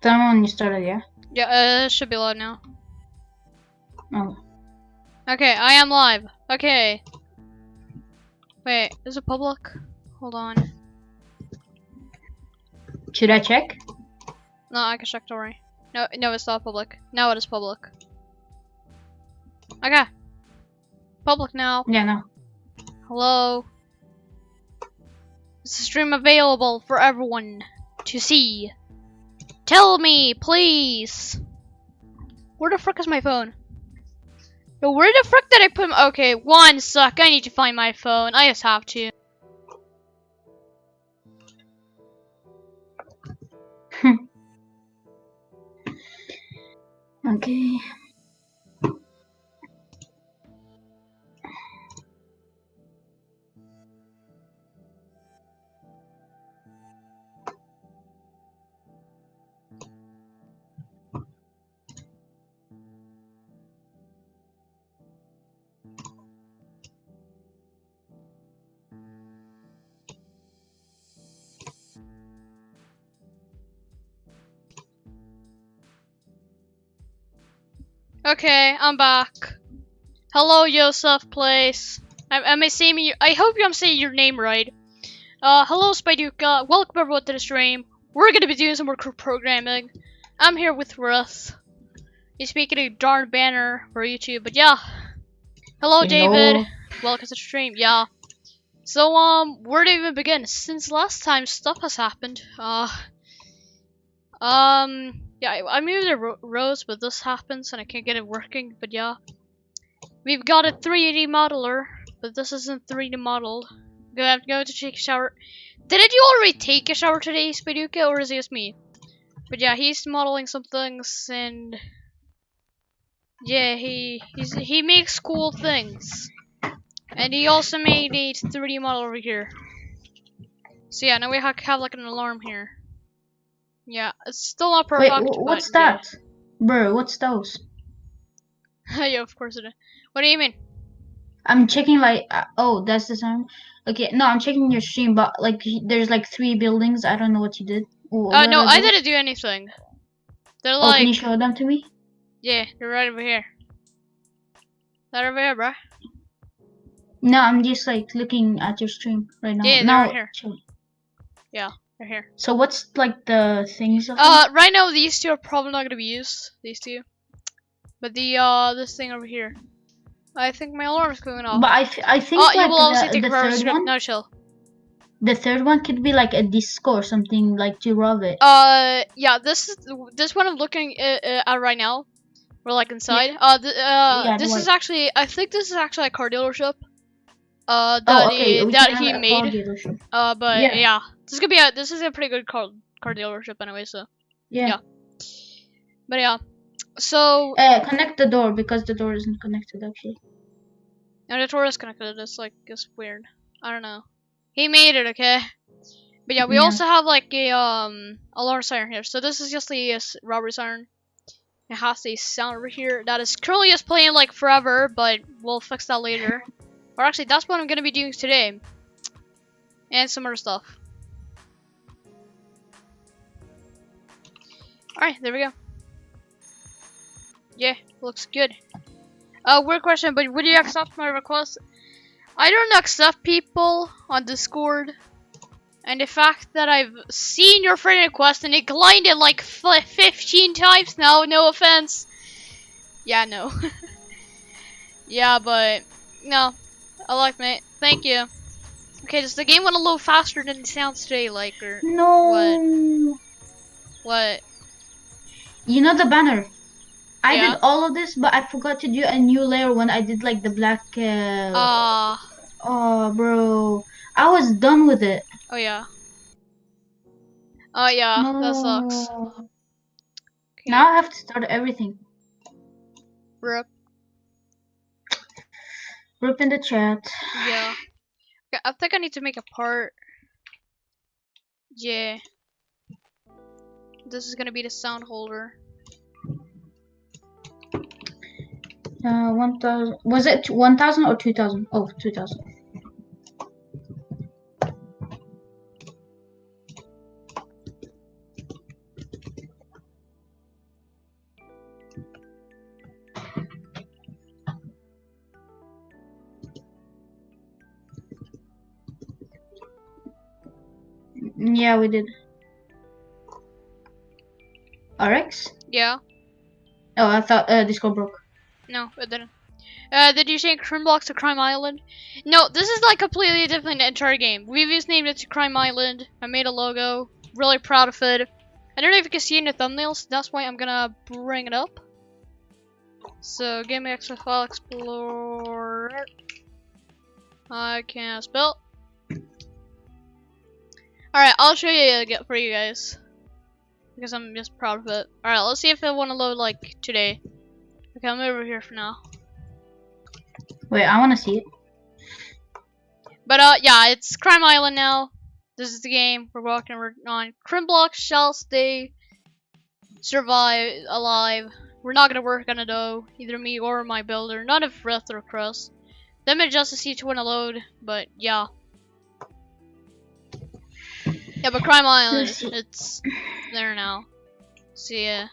Tell me when you started, yeah? Yeah, it should be live now. Oh. Okay, I am live. Okay. Wait, is it public? Hold on. Should I check? No, I can check, don't worry. No, it's not public. Now it is public. Okay. Public now. Yeah, no. Hello. Is the stream available for everyone to see? Tell me, please. Where the frick is my phone? No, where the frick did I put my— okay, one sec. I need to find my phone. I just have to. Okay. Okay, I'm back. Hello, Joseph, please. Am I saying I hope I'm saying your name right. Hello, Spyduka. Welcome everyone to the stream. We're gonna be doing some more programming. I'm here with Russ. He's making a darn banner for YouTube, but yeah. Hello, David. Welcome to the stream. Yeah. So, where do we even begin? Since last time, stuff has happened. Yeah, I moved the rows, but this happens and I can't get it working, but yeah. We've got a 3D modeler, but this isn't 3D modeled. I have to go to take a shower. Didn't you already take a shower today, Spyduka, or is it just me? But yeah, he's modeling some things, and yeah, he makes cool things. And he also made a 3D model over here. So yeah, now we have like an alarm here. Yeah, it's still not perfect. Wait, what's that? Yeah. Bro, what's those? Yeah, of course it is. What do you mean? I'm checking like, oh, that's the sound. Okay, no, I'm checking your stream, but like, there's like 3 buildings. I don't know what you did. No, I didn't do anything. They're like— oh, can you show them to me? Yeah, they're right over here. They're over here, bro. No, I'm just like looking at your stream right now. Yeah, they're right here. Yeah, they're here. So what's like the things of right now these two are probably not gonna be used. These two. But the this thing over here. I think my alarm is going off. But I think like you will obviously take the a third one. No, chill. The third one could be like a disco or something, like to rob it. Yeah, this one I'm looking at right now. We're like inside. Yeah. This is actually— I think this is actually a car dealership. That he made. But yeah, this is a pretty good car dealership anyway. So yeah. But yeah, so connect the door because the door isn't connected actually. No, the door is connected. It's weird. I don't know. He made it, okay. But yeah, we also have like a alarm siren here. So this is just the robbery siren. It has a sound over here that is currently just playing like forever, but we'll fix that later. Or actually, that's what I'm gonna be doing today, and some other stuff. All right, there we go. Yeah, looks good. Weird question, but would you accept my request? I don't accept people on Discord, and the fact that I've seen your friend request and declined it like 15 times now, no offense. Yeah, no. Yeah, but no. I like, mate. Thank you. Okay, does the game want to load faster than it sounds today, like, or no? What? You know the banner. I did all of this, but I forgot to do a new layer when I did like the black. Oh, bro, I was done with it. Oh yeah. Oh yeah, no. That sucks. Okay. Now I have to start everything. Rip. Rip in the chat. Yeah. Okay, I think I need to make a part. Yeah. This is gonna be the sound holder. 1,000. Was it 1,000 or 2,000? Oh, 2,000. Yeah, we did. RX? Yeah. Oh, I thought Discord broke. No, it didn't. Did you change Crime to Crime Island? No, this is like completely different entire game. We've just named it to Crime Island. I made a logo. Really proud of it. I don't know if you can see in the thumbnails. That's why I'm gonna bring it up. So, Game Extra File Explorer. I can't spell. Alright, I'll show you for you guys. Because I'm just proud of it. Alright, let's see if I want to load like today. Okay, I'm over here for now. Wait, I want to see it. But yeah, it's Crime Island now. This is the game we're walking on. Crimblock shall stay alive. We're not gonna work on it though, either me or my builder. None of Wrath or Crust. Them are just to see to want to load, but yeah. Yeah, but Crime Island, it's there now. See ya.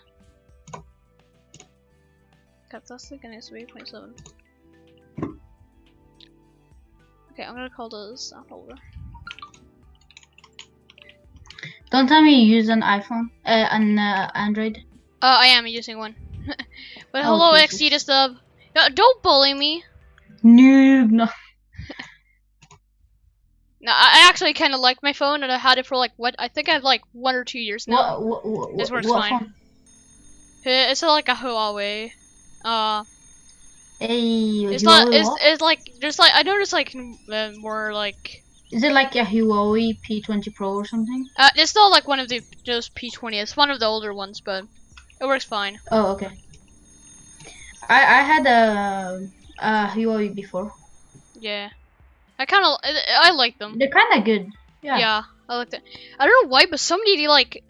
God, that's like an SB 27. Okay, I'm gonna call this app holder. Don't tell me you use an iPhone, an Android. I am using one. But Oh, hello, Jesus. XD sub. No, don't bully me. Noob, no. No, I actually kind of like my phone, and I had it for like I think I have like 1 or 2 years now. This works what fine. phone? It's like a Huawei. Hey, It's Huawei not. what? It's like there's like I noticed like more like. Is it like a Huawei P20 Pro or something? It's not like one of those P20. It's one of the older ones, but it works fine. Oh, okay. I had a Huawei before. Yeah, I like them. They're kind of good. Yeah, I like that. I don't know why, but somebody like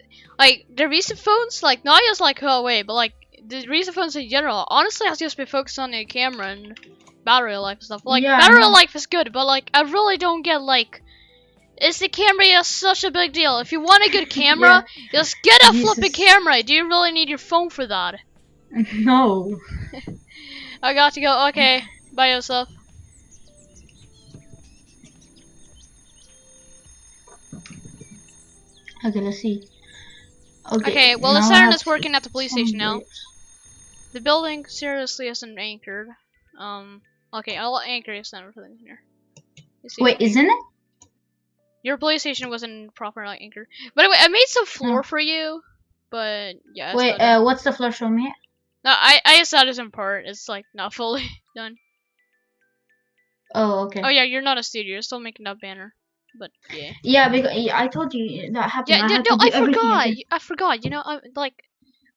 the recent phones, like not just like Huawei, but like the recent phones in general. Honestly, I've just been focused on the camera and battery life and stuff. Like Yeah, battery life is good, but like I really don't get like. Is the camera just such a big deal? If you want a good camera, just get a flipping camera. Do you really need your phone for that? No. I got to go. Okay, bye yourself. Okay, let's see. Okay, well the now I siren have is working at the police some station now. layers. The building seriously isn't anchored. Okay, I'll anchor you center for the engineer. Wait, isn't it? Your police station wasn't properly anchored. By the way, I made some floor for you, but yeah. Wait, what's the floor? Show me? No, I just thought it's in part. It's like not fully done. Oh, okay. Oh yeah, you're not a studio. You're still making that banner. But yeah. Yeah, because I told you that happened. Yeah, I forgot. You know,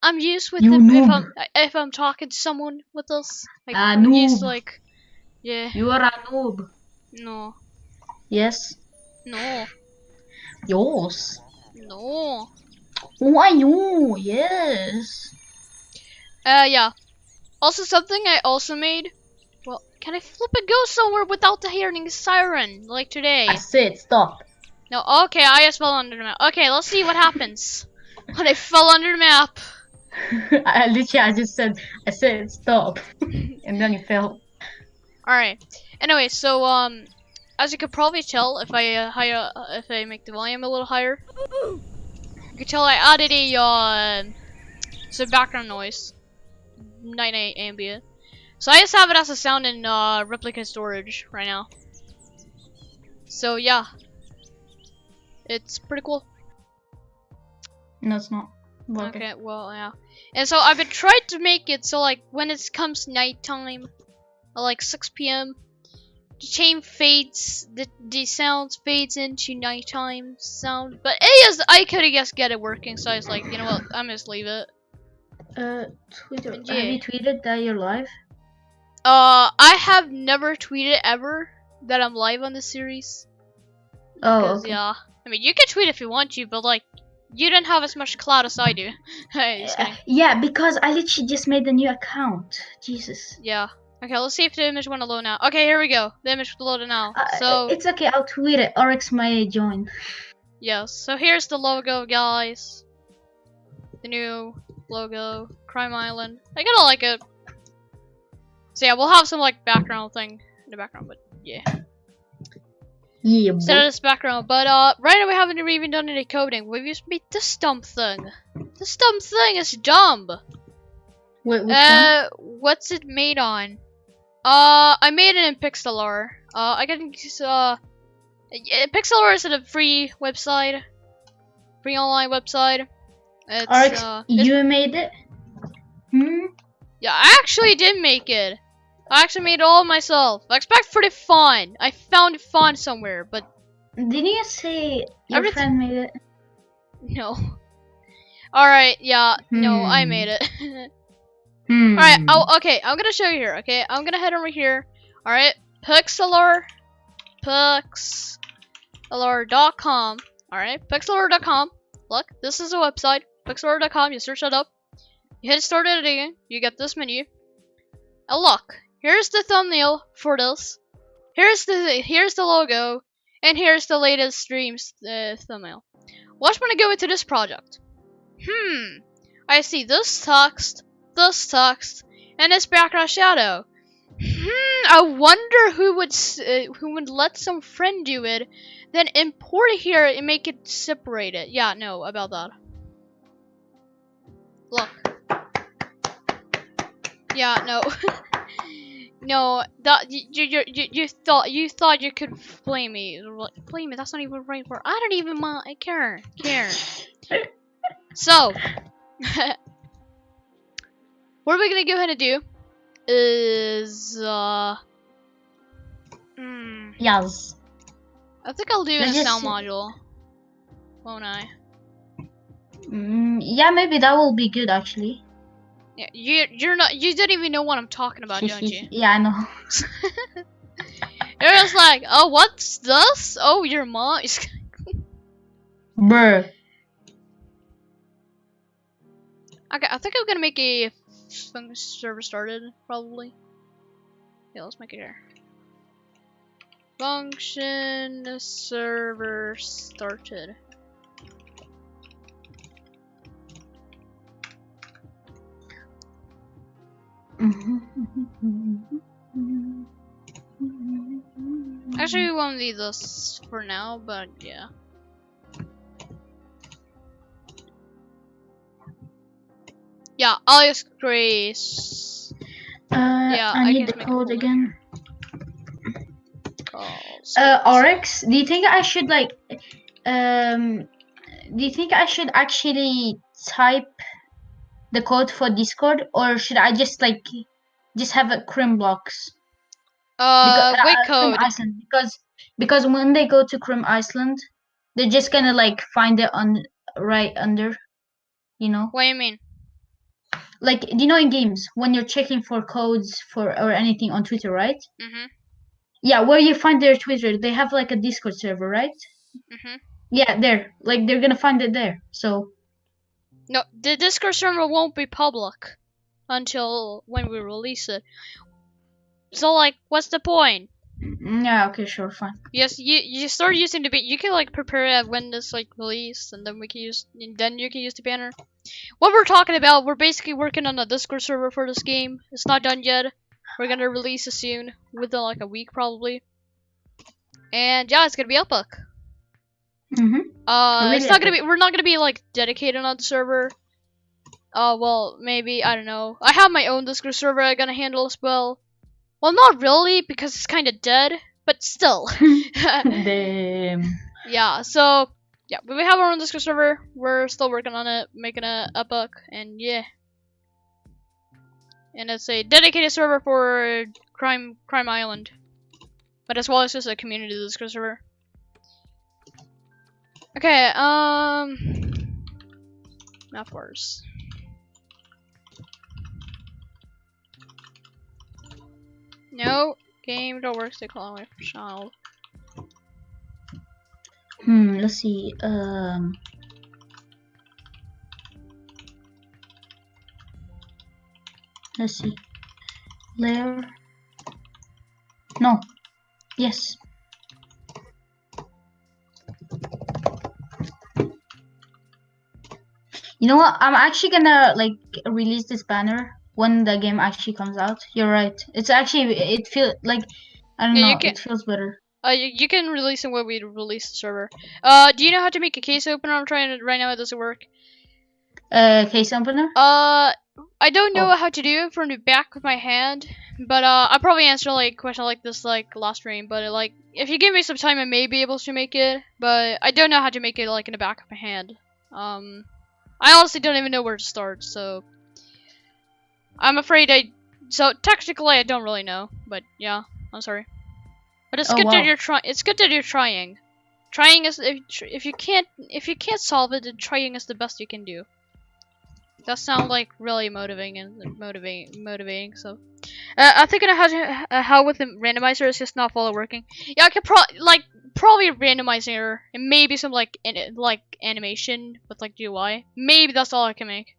I'm used with if I'm talking to someone with this. Like, I'm used to, like, yeah. You are a noob. No. Yes. No. Yes. No. Why you? Yes. Yeah. Also, something I also made. Well, can I flip and go somewhere without the hearing siren like today? I said stop. No. Okay, I just fell under the map. Okay, let's see what happens when I fell under the map. I said stop, and then you fell. All right. Anyway, so as you could probably tell, if I make the volume a little higher, you can tell I added some background noise, night ambient. So I just have it as a sound in replica storage right now. So yeah, it's pretty cool. No, it's not. Okay, well yeah. And so I've been trying to make it so like when it comes nighttime, like 6 p.m. the chain fades, the sounds fades into nighttime sound. But I could have just get it working, so I was like, you know what, I'm just leave it. Twitter. Yeah. Have you tweeted that you're live? I have never tweeted ever that I'm live on this series. Oh, okay. Yeah. I mean, you can tweet if you want to, but like, you don't have as much clout as I do. Yeah, because I literally just made a new account. Jesus. Yeah. Okay, let's see if the image want to load now. Okay, here we go. The image loaded now. So it's okay. I'll tweet it. Rx may join. Yes. So here's the logo, guys. The new logo, Crime Island. I kinda like it. So yeah, we'll have some like background thing in the background, but yeah. Yeah, instead of boy. this background. But right now we haven't even done any coding. We've just made this dumb thing. This dumb thing is dumb. Wait, which one? What's it made on? I made it in Pixlr. I can Pixlr is a free website, free online website. Arx, you made it? Hmm? Yeah, I actually did make it. I actually made it all myself. I expect pretty fun. I found it fun somewhere, but Didn't you say your friend made it? no. Alright, yeah, no, I made it. Alright, okay, I'm gonna show you here, okay? I'm gonna head over here. Alright, Pixlr.com. Alright, Pixlr.com. Look, this is a website. Pixlr.com, you search that up. You hit start editing, you get this menu. And look, here's the thumbnail for this. Here's the logo, and here's the latest stream's thumbnail. Watch when I go into this project. I see this text, and this background shadow. I wonder who would let some friend do it, then import it here and make it separated. Yeah, no, about that. Look. Yeah, no. No, that you thought you could blame me. Blame me, that's not even the right word. I don't even care. So what we're gonna go ahead and do is Yes. I think I'll do a sound module, won't I? Yeah, maybe that will be good actually. Yeah, you don't even know what I'm talking about, don't you? Yeah, I know. You're just like, oh, what's this? Oh, your mom is Bruh. Okay, I think I'm gonna make a server started, probably. Yeah, let's make it here. Function server started. Actually, we won't need this for now, but yeah. Yeah, I'll use Grace. Yeah, I need the code again. Rx, do you think I should do you think I should actually type the code for Discord, or should I just have a Crim blocks? Wait, code. Crim Iceland, because when they go to Crim Iceland, they're just gonna find it on right under, you know. What do you mean? Like, do you know in games when you're checking for codes or anything on Twitter, right? Yeah, where you find their Twitter, they have a Discord server, right? Yeah, there. They're gonna find it there. So. No, the Discord server won't be public until when we release it. So what's the point? Yeah. Okay. Sure. Fine. Yes, you start using the you can prepare it when this released, and then then you can use the banner. What we're talking about, we're basically working on a Discord server for this game. It's not done yet. We're gonna release it soon, within a week probably. And yeah, it's gonna be epic. It's not gonna be. We're not gonna be dedicated on the server. Well, maybe, I don't know. I have my own Discord server I'm gonna handle as well. Well, not really, because it's kind of dead, but still. Damn. Yeah. So yeah, but we have our own Discord server. We're still working on it, making it epic, and yeah. And it's a dedicated server for Crime Island, but as well as just a community Discord server. Okay, map wars. No, game don't work, they call away for child. Let's see, let's see. Layer. No. Yes. You know what? I'm actually gonna release this banner when the game actually comes out. You're right. It's actually, it feels I don't know. It feels better. You can release them when we release the server. Do you know how to make a case opener? I'm trying it right now. It doesn't work. Case opener? I don't know how to do it from the back of my hand, but I'll probably answer like a question like this like last stream. But like, if you give me some time, I may be able to make it. But I don't know how to make it like in the back of my hand. I honestly don't even know where to start. So I'm afraid So technically, I don't really know. But yeah, I'm sorry. But it's good that you're trying. It's good that you're trying. Trying is if you can't solve it, then trying is the best you can do. That sounds like really motivating. So, I think I know how with the randomizer it's just not fully working. Yeah, I could probably randomizer and maybe some like animation with like GUI. Maybe that's all I can make.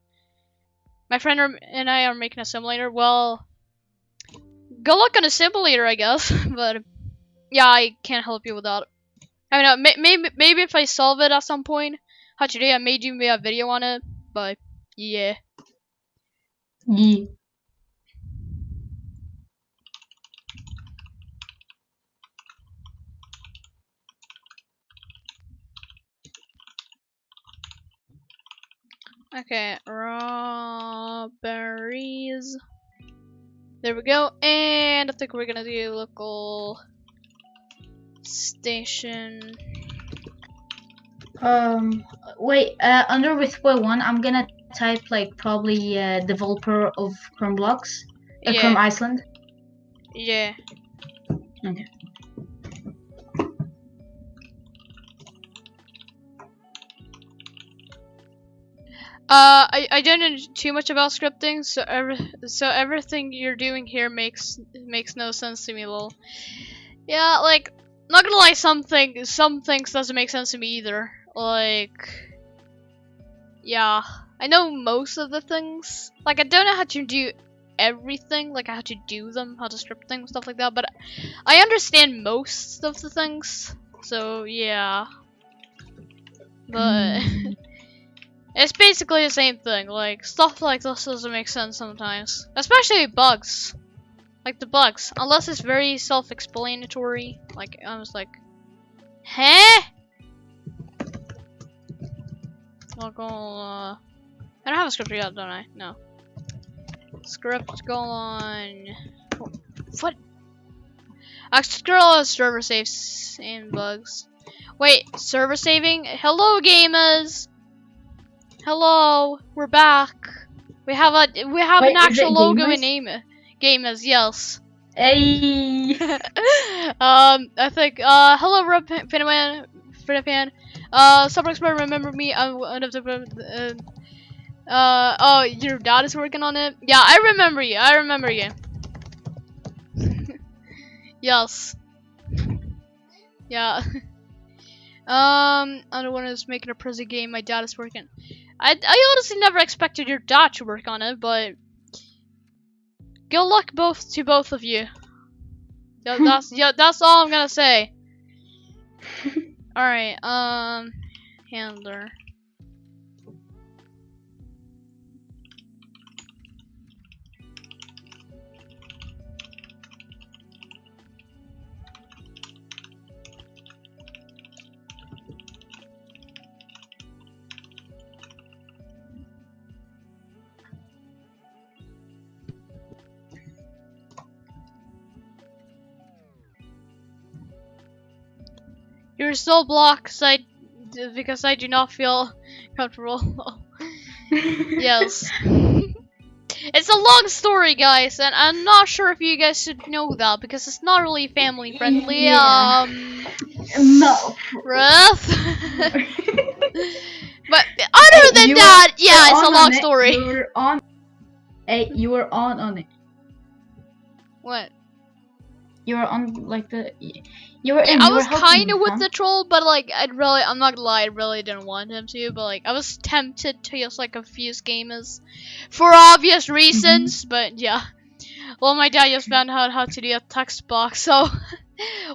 My friend and I are making a simulator. Well, good luck on a simulator, I guess. But yeah, I can't help you with that. I mean, maybe if I solve it at some point, how today I may do a video on it. But yeah. Yeah. Okay, raw berries. There we go, and I think we're gonna do local station. Wait, under with1, I'm gonna type like probably developer of Roblox, Chrome Iceland. Yeah. Okay. I don't know too much about scripting, so everything you're doing here makes no sense to me, lol. Yeah, like, not gonna lie, some things doesn't make sense to me either. Like, yeah, I know most of the things. Like, I don't know how to do everything, like how to do them, how to script things, stuff like that. But I understand most of the things. So yeah, but. It's basically the same thing, like, stuff like this doesn't make sense sometimes. Especially bugs. Like the bugs. Unless it's very self-explanatory. Like, I was like, huh? I'll go, I don't have a script yet, don't I? No. Script, go on. What? Scroll server saves and bugs. Wait, server saving? Hello, gamers! Hello, we're back. We have an actual logo and name. Gamers, yes. Hey. I think. Hello, Rob Pinaman. Arxbird, remember me? Oh, your dad is working on it. Yeah, I remember you. Yes. Yeah. Other one is making a prison game. My dad is working. I honestly never expected your dad to work on it, but good luck to both of you. That's all I'm gonna say. All right, handler. You're still blocked because I do not feel comfortable. Yes. It's a long story, guys, and I'm not sure if you guys should know that because it's not really family friendly. Yeah. No. Breath. But other than that, yeah, it's a long story. You were on. Hey, you were on it. What? You were on like the. You were. Yeah, I was kind of with the troll, but like I'm not gonna lie, I really didn't want him to. But like I was tempted to just like confuse gamers for obvious reasons. But yeah, well, my dad just found out how to do a text box, so.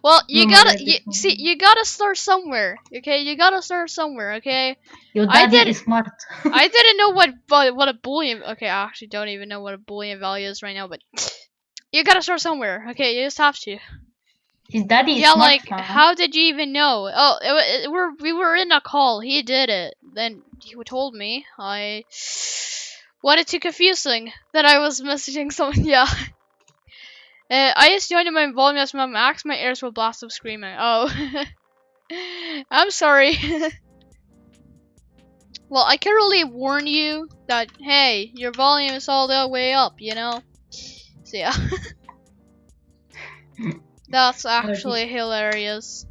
Well, you gotta start somewhere, okay? You gotta start somewhere, okay? Your dad is smart. I didn't know what a boolean. Okay, I actually don't even know what a boolean value is right now, but you gotta start somewhere, okay? You just have to. His daddy is yeah, smart, like, how did you even know? Oh, we were in a call. He did it. Then he told me. I wanted too confusing that I was messaging someone. Yeah. I just joined my volume as my max. My ears will blast of screaming. Oh. I'm sorry. Well, I can really warn you that, hey, your volume is all the way up, you know? So, yeah. That's actually hilarious.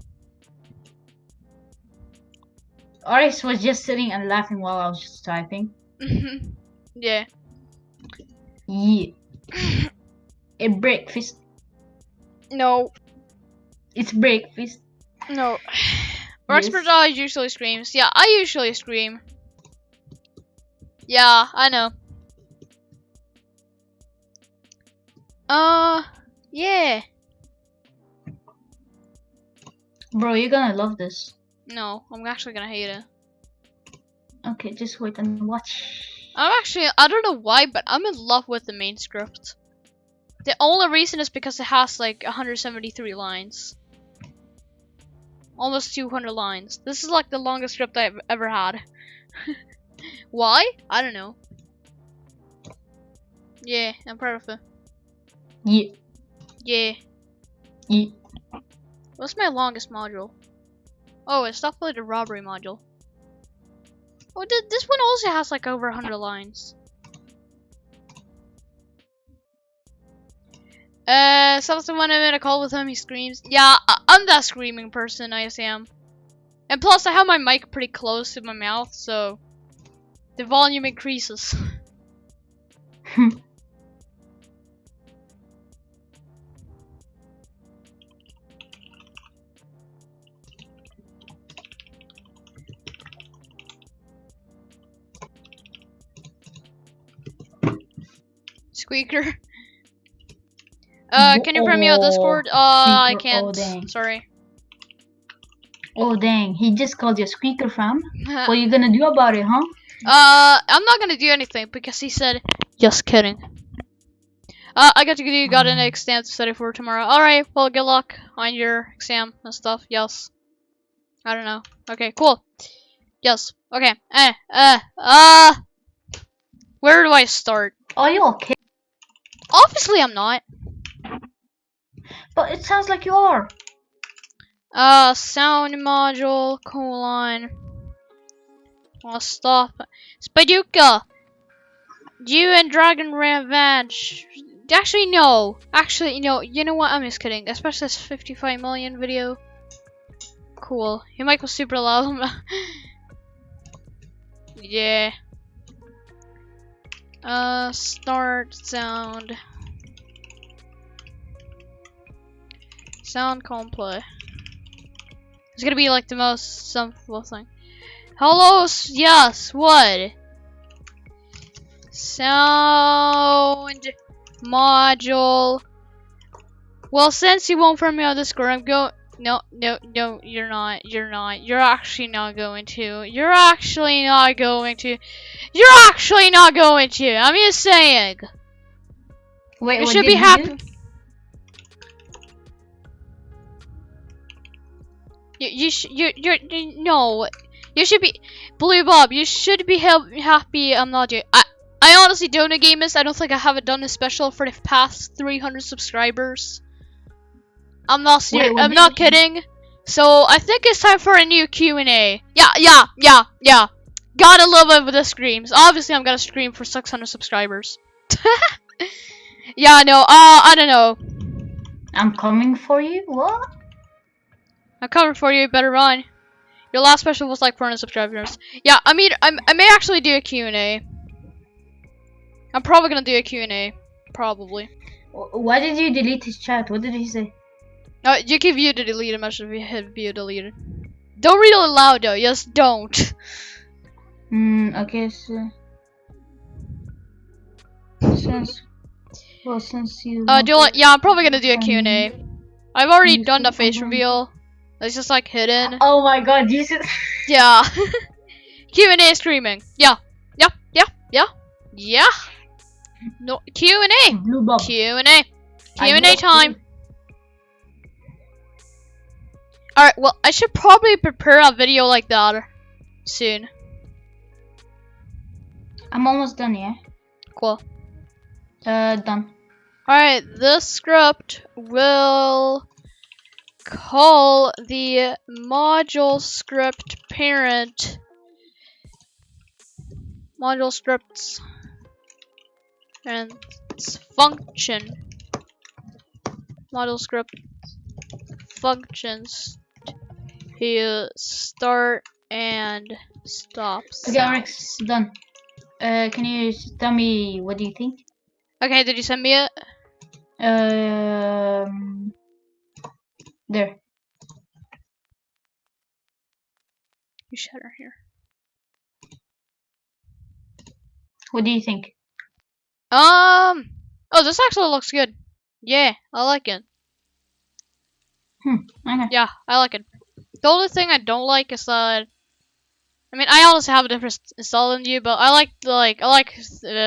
Arx was just sitting and laughing while I was just typing. Yeah. Yeah. A breakfast. No. It's breakfast. No. Arxbird usually screams. Yeah, I usually scream. Yeah, I know. Yeah. Bro, you're gonna love this. No, I'm actually gonna hate it. Okay, just wait and watch. I don't know why, but I'm in love with the main script. The only reason is because it has like 173 lines. Almost 200 lines. This is like the longest script I've ever had. Why? I don't know. Yeah, I'm proud of it. Yeah. Yeah. Yeah. What's my longest module? Oh, it's definitely the robbery module. Oh, this one also has like over 100 lines. Something when I'm in a call with him, he screams. Yeah, I'm that screaming person, I am. And plus, I have my mic pretty close to my mouth, so the volume increases. Squeaker. Can you bring me on Discord? I can't. Oh, dang. Sorry. Oh dang, he just called you a squeaker, fam. What are you gonna do about it, huh? I'm not gonna do anything because he said, just kidding. I got you got an exam to study for tomorrow. Alright, well, good luck on your exam and stuff. Yes. I don't know. Okay, cool. Yes. Okay. Where do I start? Are you okay? Obviously, I'm not. But it sounds like you are. Sound module, colon. I'll stop. Spaduka! You and Dragon Revenge. Actually, no. Actually, no. You know what? I'm just kidding. Especially this 55 million video. Cool. Your mic was super loud. Yeah. Start sound. Sound complete. It's gonna be like the most simple thing. Hello, yes, what? Sound module. Well, since you won't friend me on Discord, I'm going. No, you're not. You're not. You're actually not going to. You're actually not going to. You're actually not going to. I'm just saying. Wait, you what should did be you happy. do? No. You should be, Blue Bob. You should be happy. I'm not doing. I honestly don't know gamers. I don't think I haven't done a special for the past 300 subscribers. I'm not serious. I'm not kidding. So I think it's time for a new Q&A. Yeah. Gotta love it with the screams. Obviously, I'm gonna scream for 600 subscribers. Yeah, no. I don't know. I'm coming for you. What? I'm coming for you. Better run. Your last special was like 400 subscribers. Yeah, I mean, I may actually do a Q&A. I'm probably gonna do a Q&A. Probably. Why did you delete his chat? What did he say? You can view the deleted message if you hit view deleted. Don't read it aloud though. Yes, don't. Okay, so since you yeah, I'm probably gonna do a Q&A. I've already done the face reveal. It's just like hidden. Oh my god, you should. Yeah. Q&A streaming. Yeah. No Q&A. Blue Bob. Q&A time. Alright, well, I should probably prepare a video like that soon. I'm almost done, yeah? Cool. Done. Alright, this script will call the module script parent module scripts and its function module script functions to start and stop Okay, Arx, done. Can you tell me what do you think? Okay, did you send me it? There. You shut her here. What do you think? Oh, this actually looks good. Yeah, I like it. Okay. Yeah, I like it. The only thing I don't like is that, I mean, I honestly have a different install than you, but I like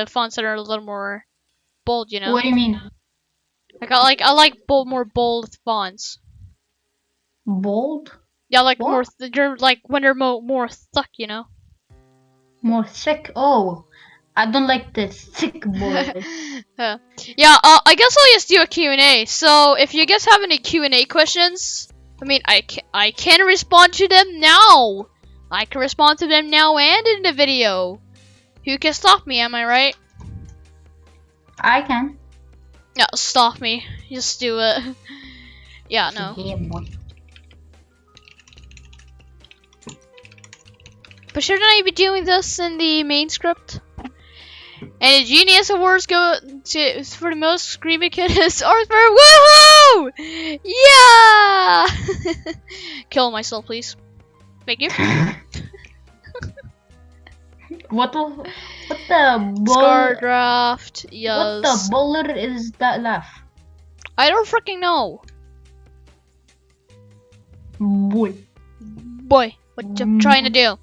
fonts that are a little more bold, you know. What do you mean? Like I like more bold fonts. Bold? Yeah, like what? more. They're like when they're more thick, you know. More thick? Oh, I don't like the thick boy. Yeah. I guess I'll just do a Q&A. So if you guys have any Q&A questions, I mean, I can respond to them now. I can respond to them now and in the video. Who can stop me? Am I right? I can. Yeah, stop me. Just do it. Yeah, no. Yeah, boy. But shouldn't I be doing this in the main script? And the Genius Awards go to for the most screaming kid is Arxbird. Woohoo! Yeah! Kill myself, please. Thank you. What the Scar draft. Yes. What the baller is that laugh? I don't freaking know. Boy. Boy, what you trying to do?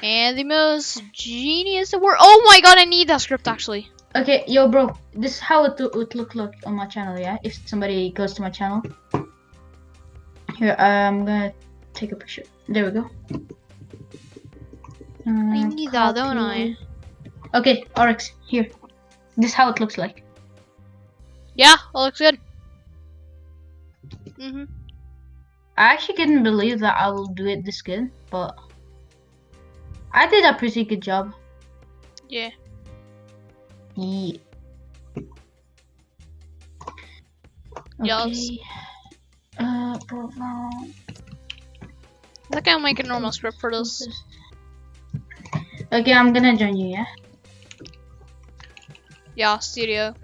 And the most genius award. Oh my god, I need that script actually. Okay, yo, bro. This is how it would look like on my channel, yeah? If somebody goes to my channel. Here, I'm gonna take a picture. There we go. I need that, don't I? Okay, Arx, here. This is how it looks like. Yeah, that looks good. I actually couldn't believe that I will do it this good, but I did a pretty good job. Yeah. Yeah. Yes. Okay. I think I'll make a normal script for this. Okay, I'm gonna join you, yeah? Yeah, studio.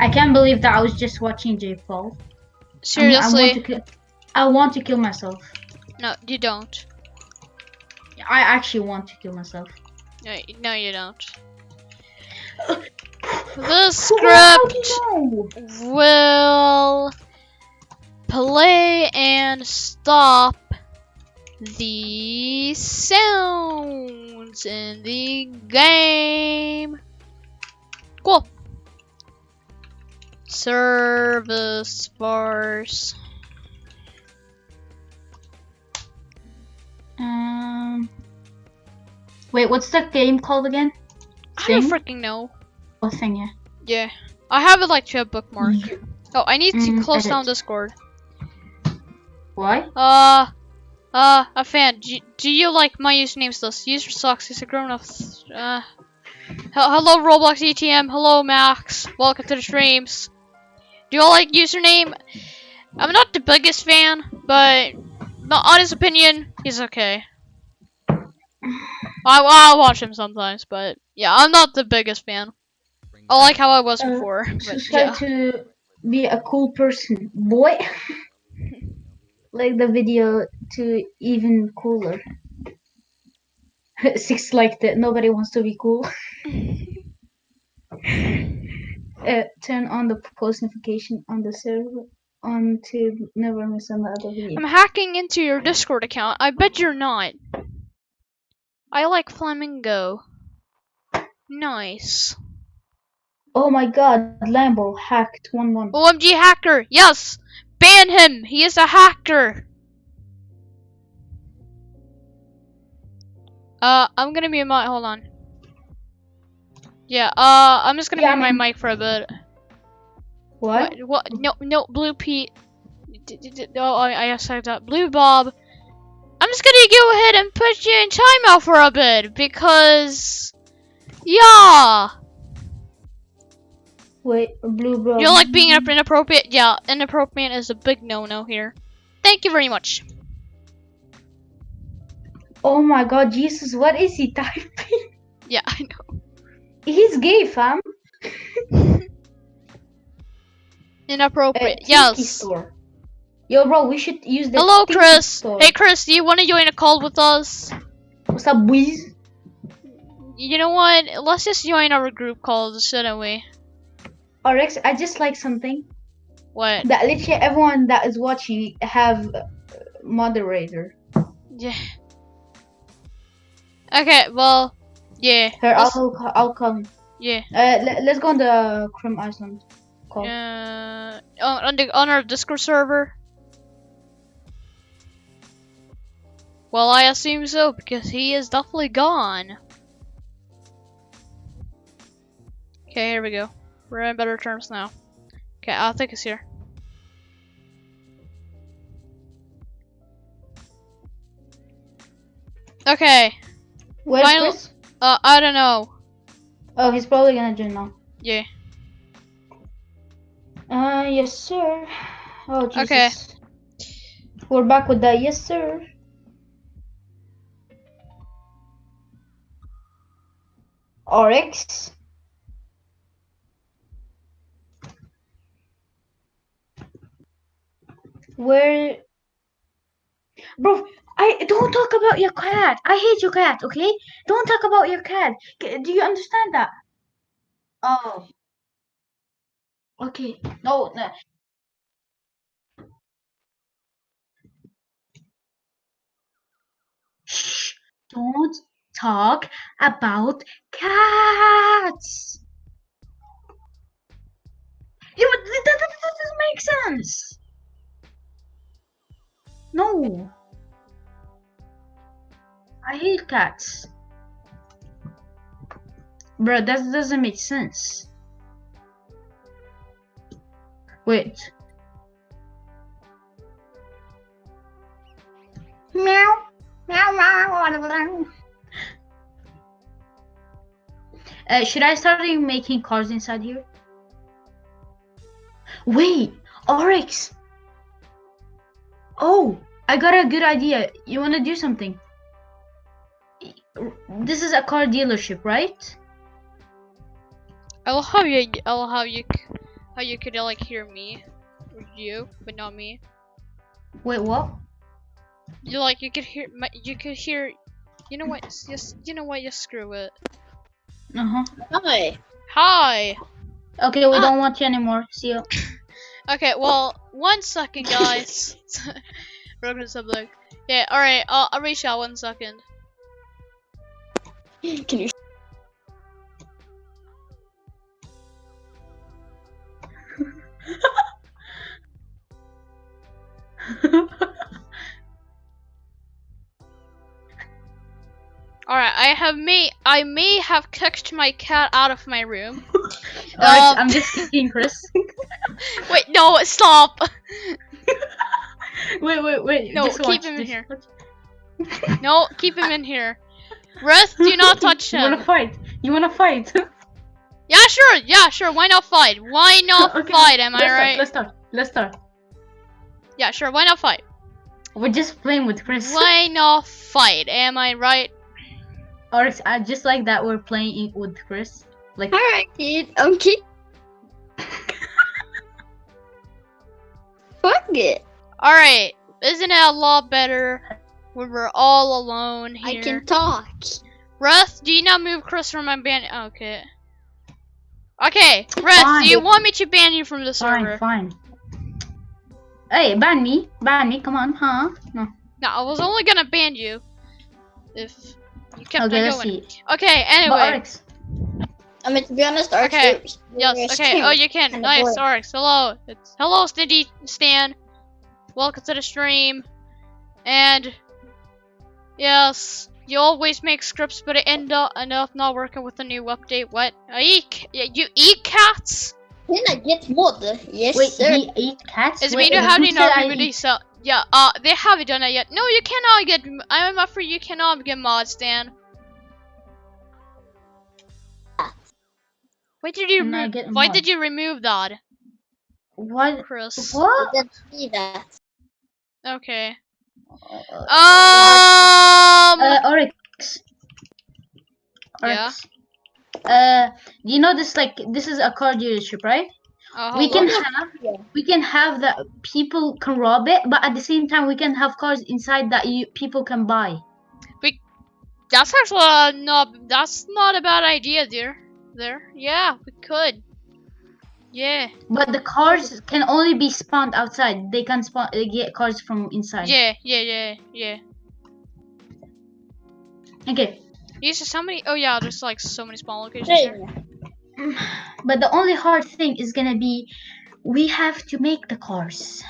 I can't believe that I was just watching Jay fall. Seriously? I want to kill myself. No, you don't. I actually want to kill myself. No, you don't. The script will play and stop the sounds in the game. Cool. Service bars. Wait, what's that game called again? I don't freaking know. Oh, Thing, yeah. Yeah. I have it like to a bookmark. Oh, I need to close down Discord. Why? A fan. Do you like my usernames? This user sucks. He's a grown up. Hello Roblox ETM. Hello Max. Welcome to the streams. Do you all like username? I'm not the biggest fan, but not on his opinion, he's okay. I'll watch him sometimes, but yeah, I'm not the biggest fan. I like how I was before. Subscribe to be a cool person, boy. Like the video to even cooler. 6 liked it. Nobody wants to be cool. Turn on the post notification on the server to never miss another video. I'm hacking into your Discord account. I bet you're not. I like flamingo. Nice. Oh my god, Lambo hacked 1-1. OMG hacker, yes! Ban him! He is a hacker! I'm gonna mute my, hold on. Yeah, I'm just gonna mute my mic for a bit. What? What? No, Blue Pete. Oh, I said that. Blue Bob. I'm just gonna go ahead and put you in timeout for a bit, because... Yeah! Wait, Blue Bob. You're like being inappropriate? Yeah, inappropriate is a big no-no here. Thank you very much. Oh my god, Jesus, what is he typing? Yeah, I know. He's gay, fam. Inappropriate, Tiki yes. Store. Yo, bro, we should use the Hello, Tiki Chris. Store. Hey, Chris, do you want to join a call with us? What's up, boys? You know what? Let's just join our group call, shouldn't we? Rex, I just like something. What? That literally everyone that is watching have moderator. Yeah. Okay, well, yeah. Here, I'll come. Yeah. Let's go on the Crim Island call. On our Discord server. Well, I assume so because he is definitely gone. Okay, here we go. We're in better terms now. Okay, I'll take us here. Okay. Where's Chris? I don't know. Oh, he's probably gonna join now. Yeah. Yes, sir. Oh, Jesus. Okay. We're back with that. Yes, sir. Oryx. Where? Bro, I don't talk about your cat. I hate your cat, okay? Don't talk about your cat. Do you understand that? Oh. Okay. No. Shh. Don't talk about cats. That doesn't make sense. No. I hate cats. Bro, that doesn't make sense. Wait. Meow. Meow meow. Should I start making cars inside here? Wait, Oryx. Oh, I got a good idea. You wanna do something? This is a car dealership, right? I love how you could like hear me, or you, but not me. Wait, what? You could hear. You know what? Just screw it. Hi. Hi. Okay, we don't want you anymore. See you. Okay, well, 1 second, guys. Broken subject. Yeah, alright, I'll reach out 1 second. Can you? Alright, I may have kicked my cat out of my room. I'm just kidding, Chris. Wait, no, stop. Wait. No, just keep him in here. No, keep him in here. Ruth, do not touch him. You wanna fight? Yeah, sure. Why not fight? Why not Okay, fight? Am I right? Let's start. Yeah, sure. Why not fight? We're just playing with Chris. Why not fight? Am I right? Or I just like that we're playing with Chris. Like. Alright, kid. Okay. Fuck it. Alright, isn't it a lot better when we're all alone here? I can talk. Ruth, do you not move Chris from my ban? Okay. Okay, Ruth, Fine. do you want me to ban you from the server? Fine. Hey, ban me, come on, huh? No. No, I was only gonna ban you if you kept on Okay, going. let's see. Okay, But anyway. Alex, I mean, to be honest, Arx, Okay. Yes. Okay. Oh, you can. Nice, Arx. Hello. Hello, Stingy Stan. Welcome to the stream. And yes, you always make scripts, but it end up not working with the new update. What? You eat cats? Can I get mod? Yes, Wait, sir. he ate cats? Is it Wait, mean to have who any said I not eat- so? Yeah. They haven't done it yet. No, you cannot get. I'm afraid you cannot get mods, Stan. Why did you? Can I get Why mod? did you remove that, What? Chris? I What? didn't see that. Okay. Oryx. Yeah. You know this? Like, this is a car dealership, right? We Hold can on. have the people can rob it, but at the same time we can have cars inside that people can buy. That's actually that's not a bad idea, dear. Yeah, we could. Yeah. But the cars can only be spawned outside. They can spawn get cars from inside. Yeah. Okay. There's so many. Oh yeah, there's like so many small locations Hey, here. But the only hard thing is gonna be we have to make the cars.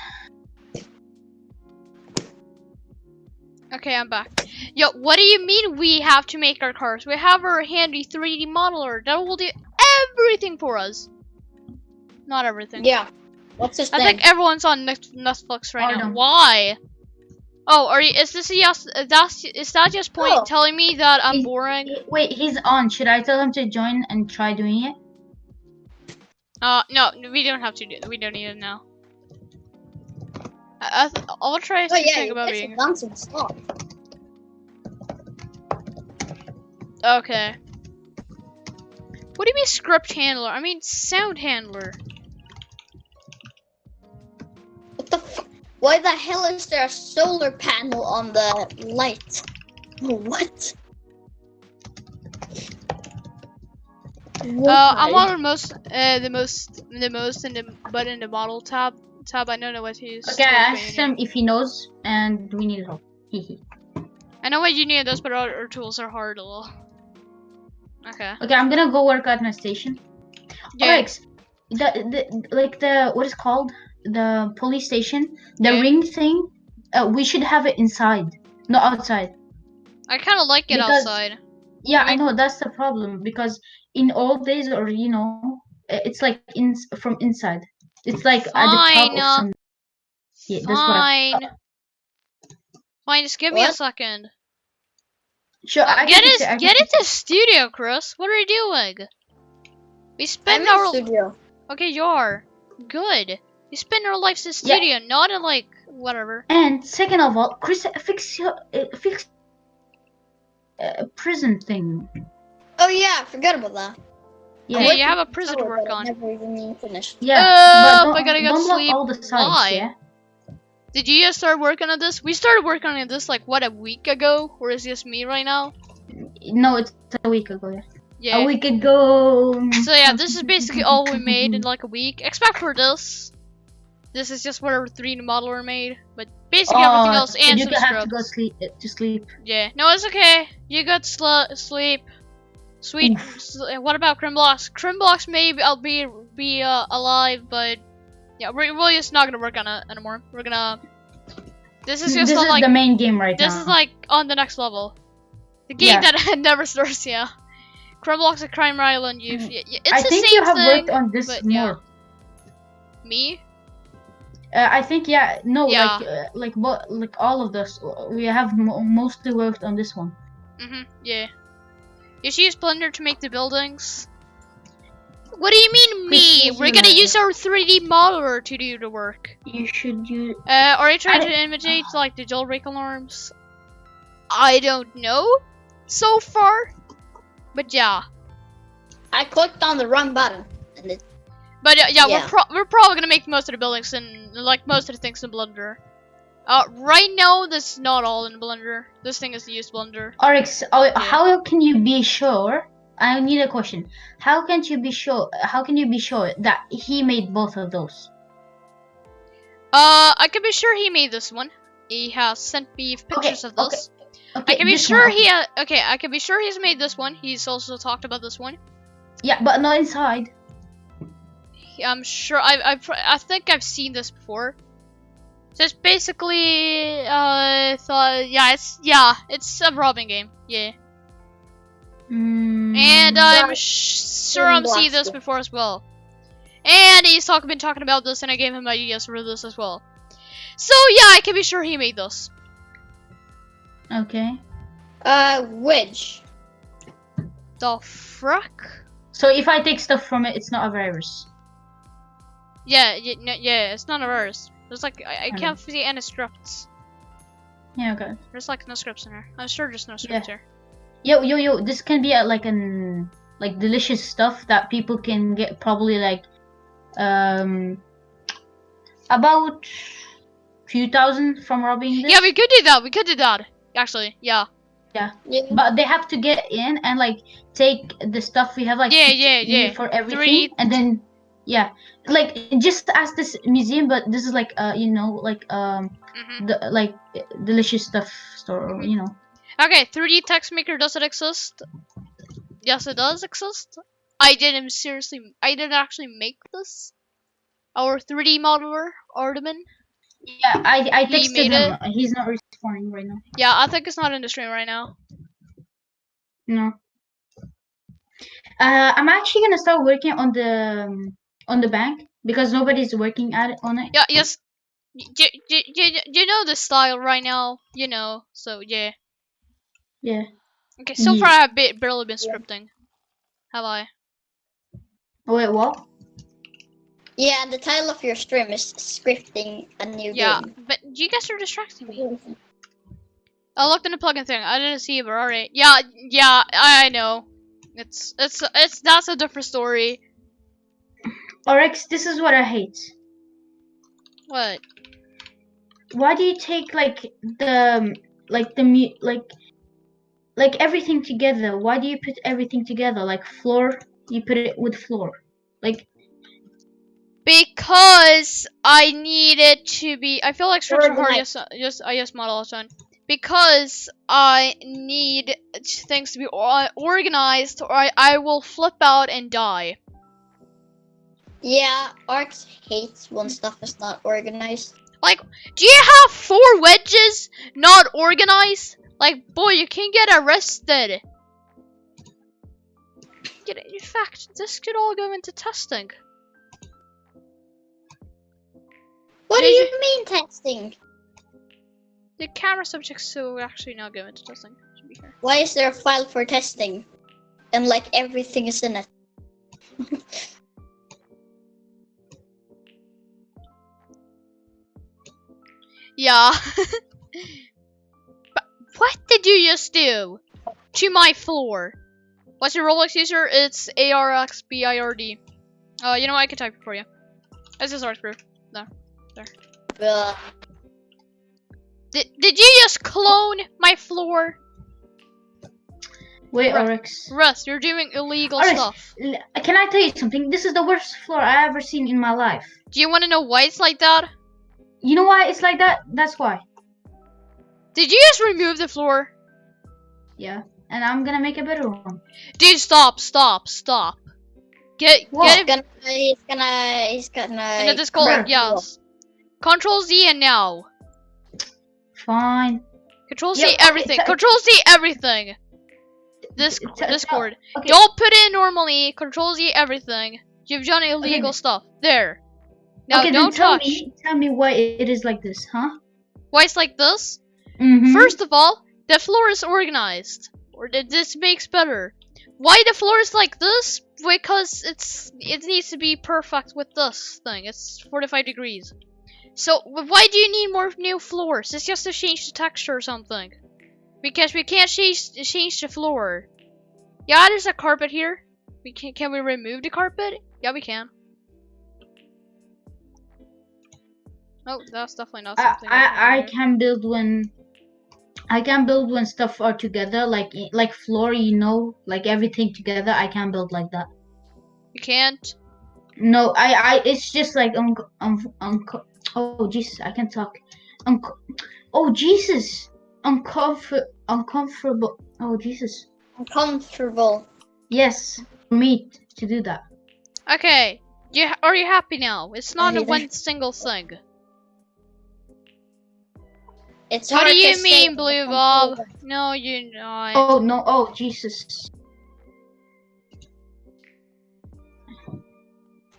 Okay, I'm back. Yo, what do you mean we have to make our cars? We have our handy 3D modeler that will do everything for us. Not everything. yeah. What's his I name? think everyone's on Netflix right now. Pardon. Why? Oh, is this a yes? Is that just point Oh. telling me that I'm boring? Wait, he's on. Should I tell him to join and try doing it? No, we don't have to do it. We don't need it now. I'll try to Oh yeah, think about it's a being. bouncing stop. Okay. What do you mean script handler? I mean sound handler. What the fuck? Why the hell is there a solar panel on the light? What? I'm on the most in the model tab. I don't know what he's. Okay, I asked him if he knows, and we need help. Hehe. I know what you need those, but our tools are hard a little. Okay. Okay, I'm gonna go work at my station. Yeah. Alex, the what is called the police station, the Yeah. ring thing. We should have it inside, not outside. I kind of like it Because- outside. Yeah, I know that's the problem because in old days, or it's like from inside. It's like at the top Fine. of some. Yeah, that's what I. Fine. Fine, just give me a What? second. Sure, I Get can fix it. I can get fix into studio, Chris. What are you doing? We I'm spend in our studio. okay. You are good. We spend our lives in Yeah. studio, not in like whatever. And second of all, Chris, fix prison thing. Oh yeah, I forgot about that. Yeah, Yeah, you have a prison to Tower, work but I on. Never even finished. yeah. Oh, but I gotta go don't block sleep. all the sides. Why? Yeah. Did you just start working on this? We started working on this like what, a week ago, or is it just me right now? No, it's a week ago. Yeah. Yeah. A week ago. So yeah, this is basically all we made in like a week, except for this. This is just what our 3D modeler made, but basically everything else so and you some have to go scripts. sleep. To sleep. Yeah, no, it's okay. You got sleep. Sweet. What about Crimblocks? Crimblocks maybe I'll be alive, but yeah, we're just not gonna work on it anymore. We're gonna. This is just This on, is like the main game right this now. is like on the next level. The game Yeah. that never starts. Yeah. Crimblocks and Crime Island. It's I the think same you have thing. worked on this but more. yeah. Me? I think no, Yeah. like all of this, we have mostly worked on this one. Yeah. You should use Blender to make the buildings. What do you mean me? Chris, We're gonna use our 3D modeler to do the work. You should use. Are you trying I- to imitate like the jailbreak alarms? I don't know so far, but yeah. I clicked on the wrong button. And it, But yeah, Yeah. we're probably gonna make most of the buildings and like most of the things in Blender. Right now, this is not all in Blender. This thing is used Blender. Oryx, how can you be sure? I need a question. How can you be sure? How can you be sure that he made both of those? I can be sure he made this one. He has sent me pictures of this. Okay, I can be this sure one, I can be sure he's made this one. He's also talked about this one. Yeah, but not inside. Yeah, I'm sure. I think I've seen this before. So it's basically it's a robbing game. Yeah. And I'm sure I've seen this before as well. And he's been talking about this, and I gave him ideas for this as well. So yeah, I can be sure he made this. Okay. The Which? frick? So if I take stuff from it, it's not a virus. Yeah, it's not a virus. There's like I can't see any scripts. Yeah, okay. There's like no scripts in here. I'm sure there's no scripts here. Yo, this can be like delicious stuff that people can get probably like about few thousand from robbing this. Yeah, we could do that. Actually, yeah. Yeah. But they have to get in and like take the stuff we have like for everything, and then like just as this museum, but this is like the like delicious stuff store, you know. Okay, 3D text maker, does it exist? Yes, it does exist. I didn't actually make this. Our 3D modeler, Ardeman. Yeah, I texted him. He's not responding right now. Yeah, I think it's not in the stream right now. No. I'm actually gonna start working on the bank because nobody's working on it. Yeah, yes. You know the style right now, you know. So yeah. Yeah. Okay, so far I've barely been scripting. Have I? Wait, what? Yeah, the title of your stream is scripting a new game. Yeah, but you guys are distracting me. I looked in the plugin thing. I didn't see it, but alright. Yeah, I know. That's a different story. Oryx, this is what I hate. What? Why do you take like everything together? Why do you put everything together? Like floor, you put it with floor. Like because I need it to be. I feel like structure hard. Yes, model is done. Because I need things to be organized, or I will flip out and die. Yeah, Arx hates when stuff is not organized. Like, do you have 4 wedges not organized? Like, boy, you can get arrested. In fact, this could all go into testing. What do you mean testing? The camera subjects will actually not go into testing. Should be here. Why is there a file for testing? And like everything is in it. Yeah. But what did you just do to my floor? What's your Roblox user? It's Arxbird. You know what? I can type it for you. This is Arxbird. There. Did you just clone my floor? Wait, Oryx. Russ, you're doing illegal stuff. Can I tell you something? This is the worst floor I ever seen in my life. Do you want to know why it's like that? You know why it's like that? That's why. Did you just remove the floor? Yeah, and I'm gonna make a better one. Dude, stop. Get it. He's gonna. In the Discord, yes. Control Z and now. Fine. Control Z everything. Control Z everything. Discord. Okay. Don't put it in normally. Control Z everything. You've done illegal stuff. There. Now don't touch. Tell me why it is like this, huh? Why it's like this? First of all, the floor is organized. Or this makes better. Why the floor is like this? Because it needs to be perfect with this thing. It's 45 degrees. So why do you need more new floors? It's just to change the texture or something. Because we can't change the floor. Yeah, there's a carpet here. Can we remove the carpet? Yeah, we can. Oh, that's definitely not something. I can build when stuff are together, like floor, you know, like everything together. I can build like that. You can't. No, it's just like oh Jesus, I can talk. Oh Jesus, uncomfortable. Oh Jesus. Uncomfortable. Yes. me to do that. Okay. Are you happy now? It's not a one single thing. It's What hard do you to mean, say. Blue Bob? No, you're not. Oh no! Oh Jesus!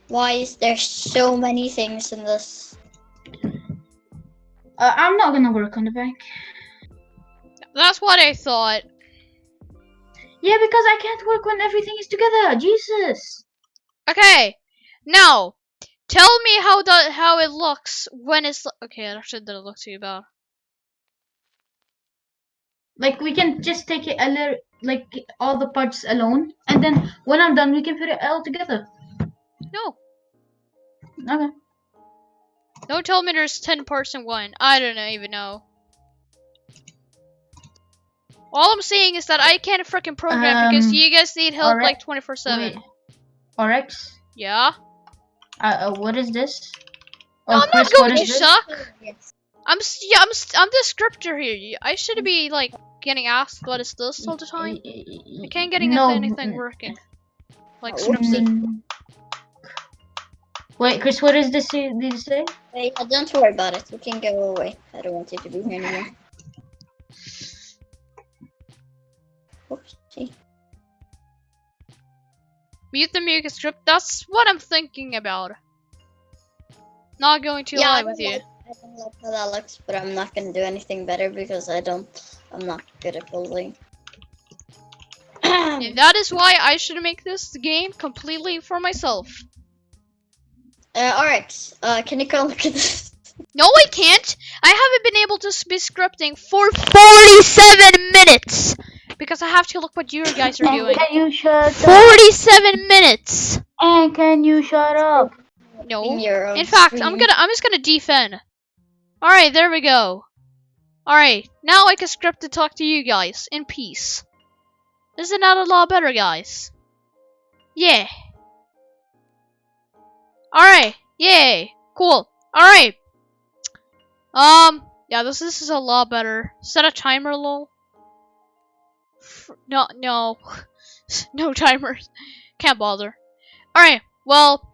Why is there so many things in this? I'm not gonna work on the bank. That's what I thought. Yeah, because I can't work when everything is together. Jesus. Okay. Now, tell me how it looks when it's okay. It actually didn't look too bad. Like we can just take it a little, like all the parts alone, and then when I'm done, we can put it all together. No. Okay. Don't tell me there's 10 parts in one. I don't even know. All I'm saying is that I can't freaking program because you guys need help like 24/7. Rx. Yeah. What is this? No, Oh, I'm Chris, not going what to is this? suck. I'm the scripter here. I should be like getting asked what is this all the time. I can't get anything working. Like scripted. Wait, Chris, what is this? Did you say? Hey, don't worry about it. We can go away. I don't want you to be here anymore. Oopsie. Mute the music script. That's what I'm thinking about. Not going to lie with you. I don't like how that looks, but I'm not gonna do anything better because I'm not good at building. And that is why I should make this game completely for myself. Alright, can you come look at this? No, I can't. I haven't been able to be scripting for 47 minutes because I have to look what you guys are doing. Can you shut up? 47 minutes. And can you shut up? No. In fact, I'm just gonna defend. All right, there we go. All right, now I can script to talk to you guys in peace. Isn't that a lot better, guys? Yeah. All right. Yay. Cool. All right. Yeah, this is a lot better. Set a timer, lol. No, no timers. Can't bother. All right. Well,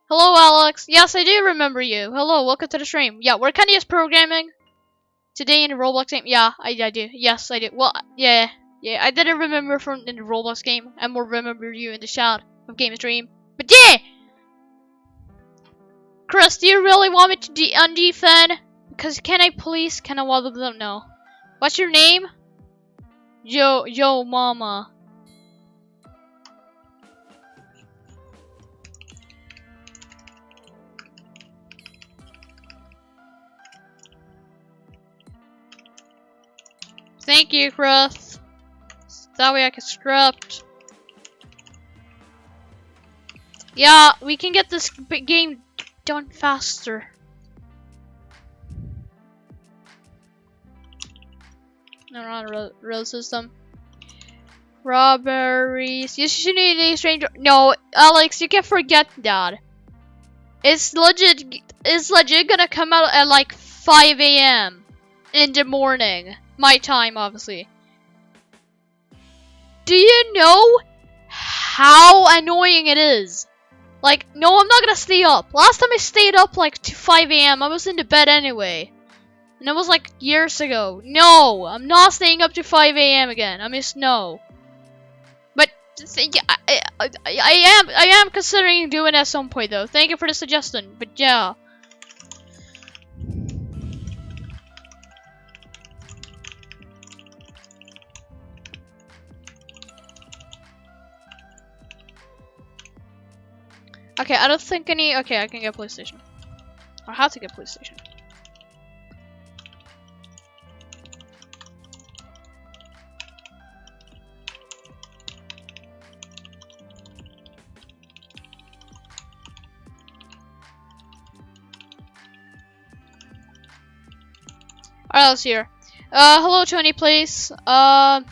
hello, Alex. Yes, I do remember you. Hello, welcome to the stream. Yeah, we're kind of just programming today in the Roblox game. Yeah, I do. Yes, I do. Well, yeah, I didn't remember from in the Roblox game. I more remember you in the chat of Game Stream. But yeah, Chris, do you really want me to undefend? Because can I one of them know? What's your name? Yo, mama. Thank you, Chris. That way I can script. Yeah, we can get this game done faster. No, not a road system. Robberies. You should need a stranger. No, Alex, you can forget that. It's legit gonna come out at like 5 AM in the morning. My time, obviously. Do you know how annoying it is? Like, no, I'm not gonna stay up. Last time I stayed up like to 5 AM, I was in the bed anyway. And that was like years ago. No, I'm not staying up to 5 AM again. I mean, no. But I am considering doing it at some point though. Thank you for the suggestion. But yeah. Okay, I don't think any. Okay, I can get PlayStation. I have to get PlayStation. Alright, let's hear. Hello, Tony, please. I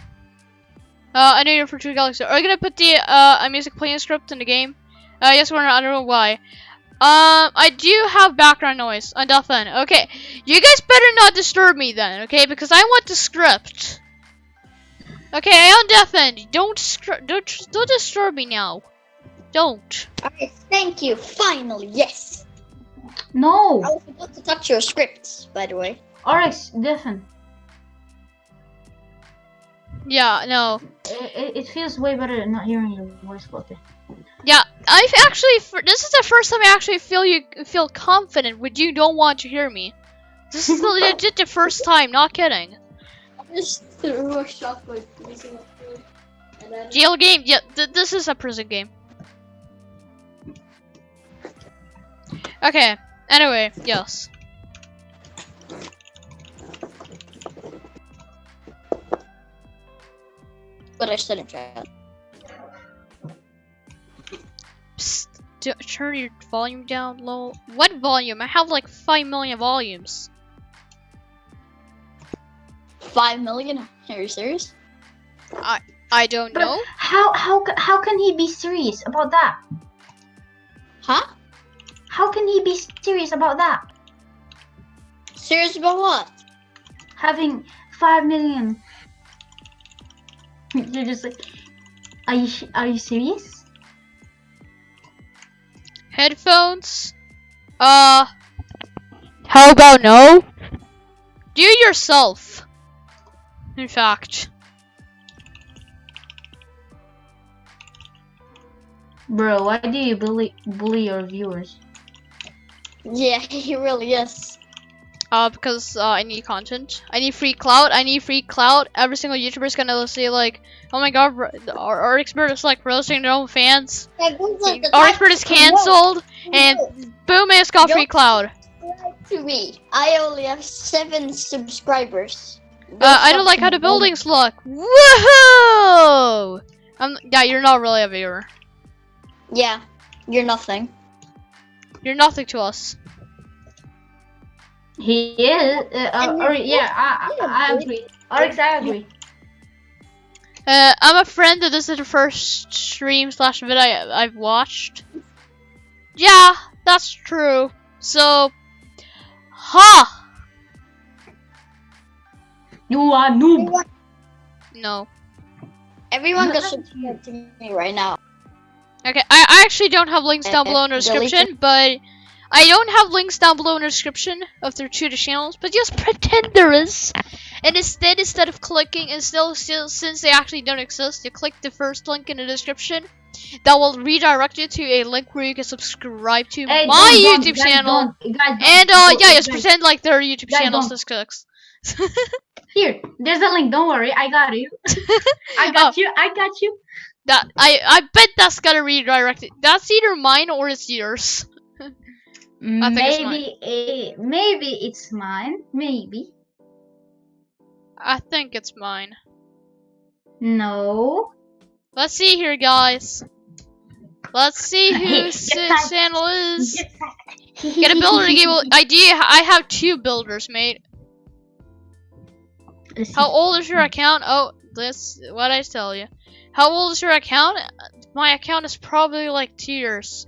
know you're for True Galaxy. Are you gonna put the music playing script in the game? Yes, we're not. I don't know why. I do have background noise on Duffin. Okay, you guys better not disturb me then, okay? Because I want the script. Okay, I undeafened. Don't disturb me now. Don't. Alright, thank you. Finally, yes. No. I was about to touch your scripts, by the way. Arx, deafen. Yeah, no. It feels way better not hearing your voice, Floppy. Yeah, I've actually. This is the first time I actually feel confident when you don't want to hear me. This is legit the first time. Not kidding. I just threw a shotgun using a food, and then Jail game. Yeah, this is a prison game. Okay. Anyway, yes. But I shouldn't try it. Psst, turn your volume down low. What volume? I have like 5 million volumes. 5 million? Are you serious? I don't But know. how can he be serious about that? Huh? How can he be serious about that? Serious about what? Having 5 million. You're just like, are you serious? Headphones? How about no? Do it yourself. In fact. Bro, why do you bully your viewers? Yeah, he really is. Because I need content. I need free clout. Every single YouTuber is gonna say like, "Oh my God, Arxbird is like roasting their own fans." Arxbird is cancelled, and boom, it's got free clout. Subscribe to me. I only have 7 subscribers. I don't like how the buildings look. Woohoo! Yeah, you're not really a viewer. Yeah, you're nothing. You're nothing to us. He is. I agree. Arx, I agree. I'm a friend that this is the first stream / video I've watched. Yeah, that's true. So, You are noob. No. Everyone go subscribe to me right now. Okay, I actually don't have links down below in the description, but I don't have links down below in the description of their 2 channels, but just pretend there is. And instead of clicking, since they actually don't exist, you click the first link in the description. That will redirect you to a link where you can subscribe to my YouTube channel. And just pretend like their YouTube channel exists. Here, there's a link. Don't worry, I got you. I got you. That I bet that's gonna redirect it. That's either mine or it's yours. Maybe it's mine. Maybe. I think it's mine. No. Let's see here, guys. Let's see whose channel is. Get a builder game idea. I have 2 builders, mate. How old is your account? Oh, that's what I tell you. How old is your account? My account is probably like 2 years.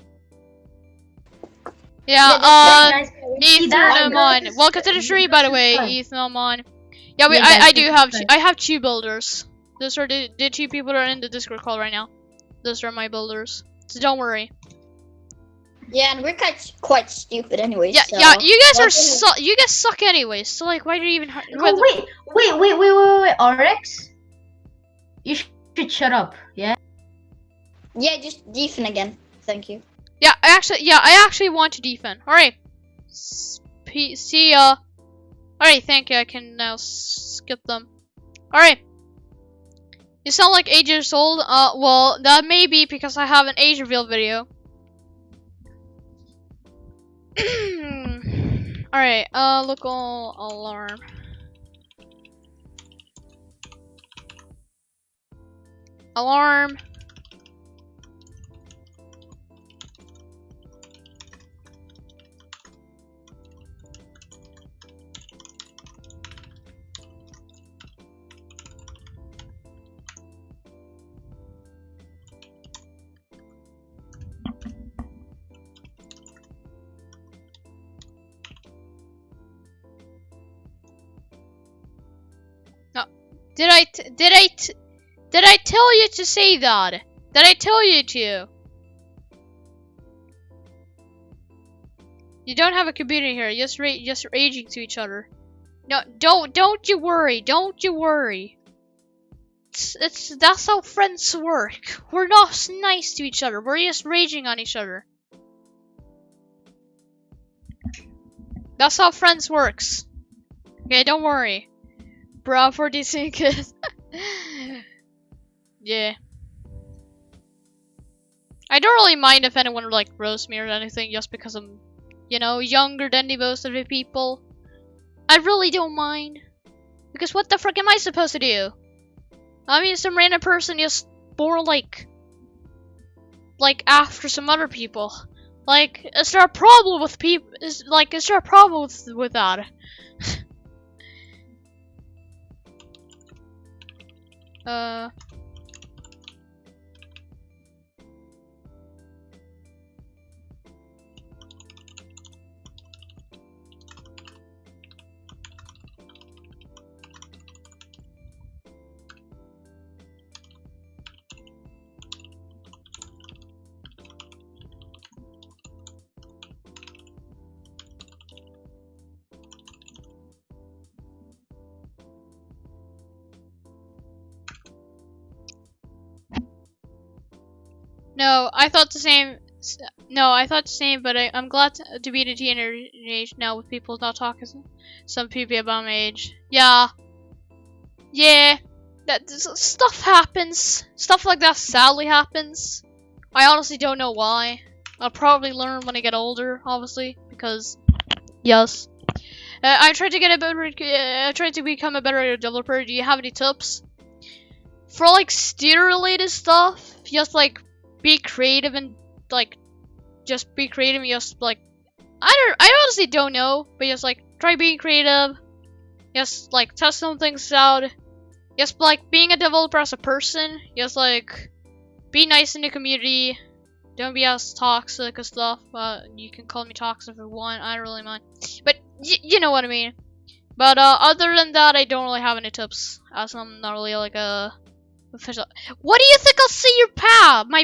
Yeah, Ethan, I'm on. Welcome to the stream, by the way, Ethan, I'm on. Yeah, I have 2 builders. Those are the 2 people that are in the Discord call right now. Those are my builders. So don't worry. Yeah, and we're quite stupid anyways. Yeah, so yeah, you guys suck anyways. So like, why do you even? Wait, Arx, you should shut up. Yeah. Yeah, just defend again. Thank you. Yeah, I actually want to defend. All right. See ya. All right, thank you. I can now skip them. All right. You sound like 8 years old. Well, that may be because I have an age reveal video. Alright, local alarm. Alarm. Did I Did I tell you to say that? Did I tell you to? You don't have a computer here. Just raging to each other. No, don't you worry. Don't you worry. That's how friends work. We're not nice to each other. We're just raging on each other. That's how friends works. Okay, don't worry. Bro, for these kids. Yeah. I don't really mind if anyone would like roast me or anything just because I'm, you know, younger than the most of the people. I really don't mind. Because what the frick am I supposed to do? I mean, some random person just born like after some other people. Like, is there a problem with people? Is there a problem with that? No, I thought the same. No, I thought the same, but I'm glad to be in a teenage now with people not talking. Some people about my age. Yeah. Yeah. That stuff happens. Stuff like that sadly happens. I honestly don't know why. I'll probably learn when I get older, obviously, because yes. I tried to get a better. I tried to become a better developer. Do you have any tips for like studio-related stuff? Just like be creative and like just be creative and just like I honestly don't know, but just like try being creative, just like test some things out, just like being a developer as a person, just like be nice in the community, don't be as toxic and stuff. You can call me toxic if you want, I don't really mind, but you know what I mean. But other than that, I don't really have any tips, as I'm not really like a official. What do you think I'll say your my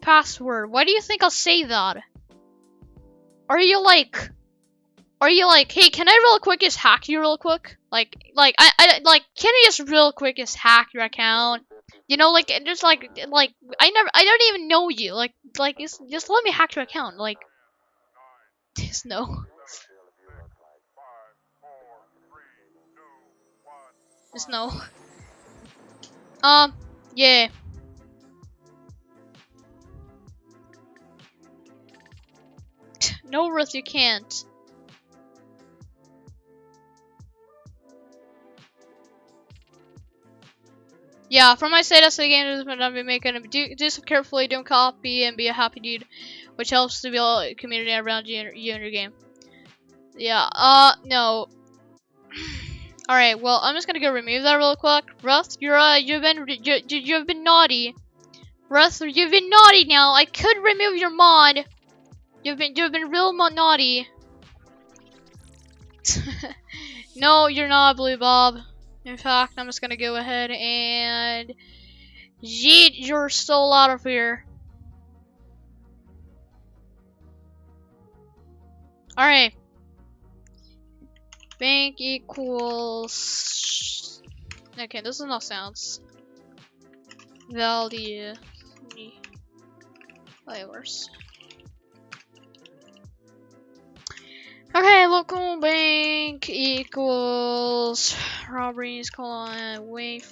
password? Why do you think I'll say that? Are you like, hey, can I real quick just hack you real quick? I can I just real quick just hack your account? You know, like, just like, I don't even know you. Like, just let me hack your account. Like, just no. Just no. Yeah. No, Ruth, you can't. Yeah, from my status, the game is I've been making. Do stuff carefully, don't copy, and be a happy dude, which helps to build a community around you and your game. Yeah, no. Alright, well, I'm just gonna go remove that real quick. Ruth, you've been naughty. Ruth, you've been naughty now. I could remove your mod. You've been real naughty. No, you're not, Blue Bob. In fact, I'm just gonna go ahead and yeet your soul out of here. Alright. Bank equals. Okay, this is not sounds. Value. Flavors. Okay, local bank equals robberies wait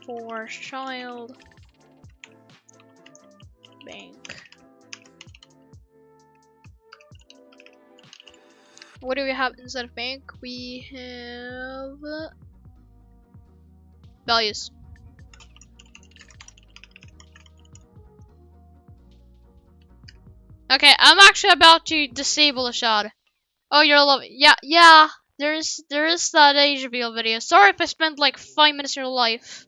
for child bank. What do we have instead of bank? We have values. Okay, I'm actually about to disable a shot. Oh, you're loving. Yeah. There is that age reveal video. Sorry if I spent like 5 minutes of your life,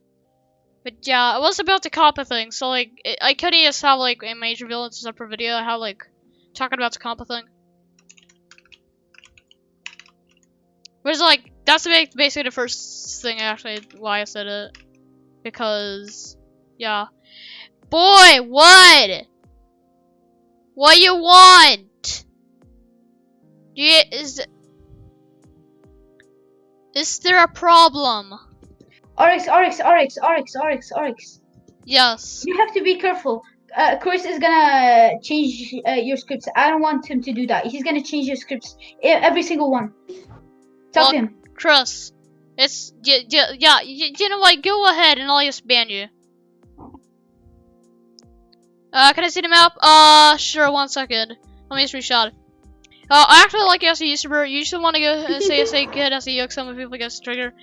but yeah, I was about to copy thing. So like, I couldn't just have like a age reveal into a separate video. I have like talking about the compa thing. But it's like that's basically the first thing actually why I said it. Because, yeah. Boy, what? What you want? Is there a problem? Arx. Yes. You have to be careful. Chris is gonna change your scripts. I don't want him to do that. He's gonna change your scripts, every single one. Talk to him. Chris, it's yeah. You know what? Go ahead and I'll just ban you. Can I see the map? Sure. 1 second. Let me just reshot. I actually like you as a YouTuber. You usually want to go and say good as a yoke. Some people get trigger,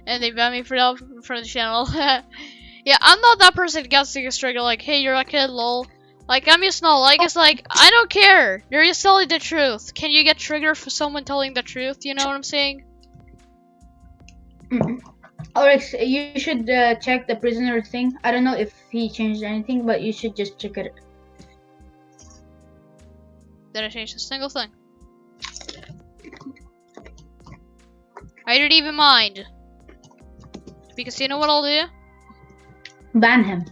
and they ban me for that from the channel. Yeah, I'm not that person that gets a trigger. Like, hey, you're a kid, lol. Like, I'm just not like. It's like I don't care. You're just telling the truth. Can you get triggered for someone telling the truth? You know what I'm saying? Arx, you should check the prisoner thing. I don't know if he changed anything, but you should just check it. Did I change a single thing? I didn't even mind. Because you know what I'll do? Ban him.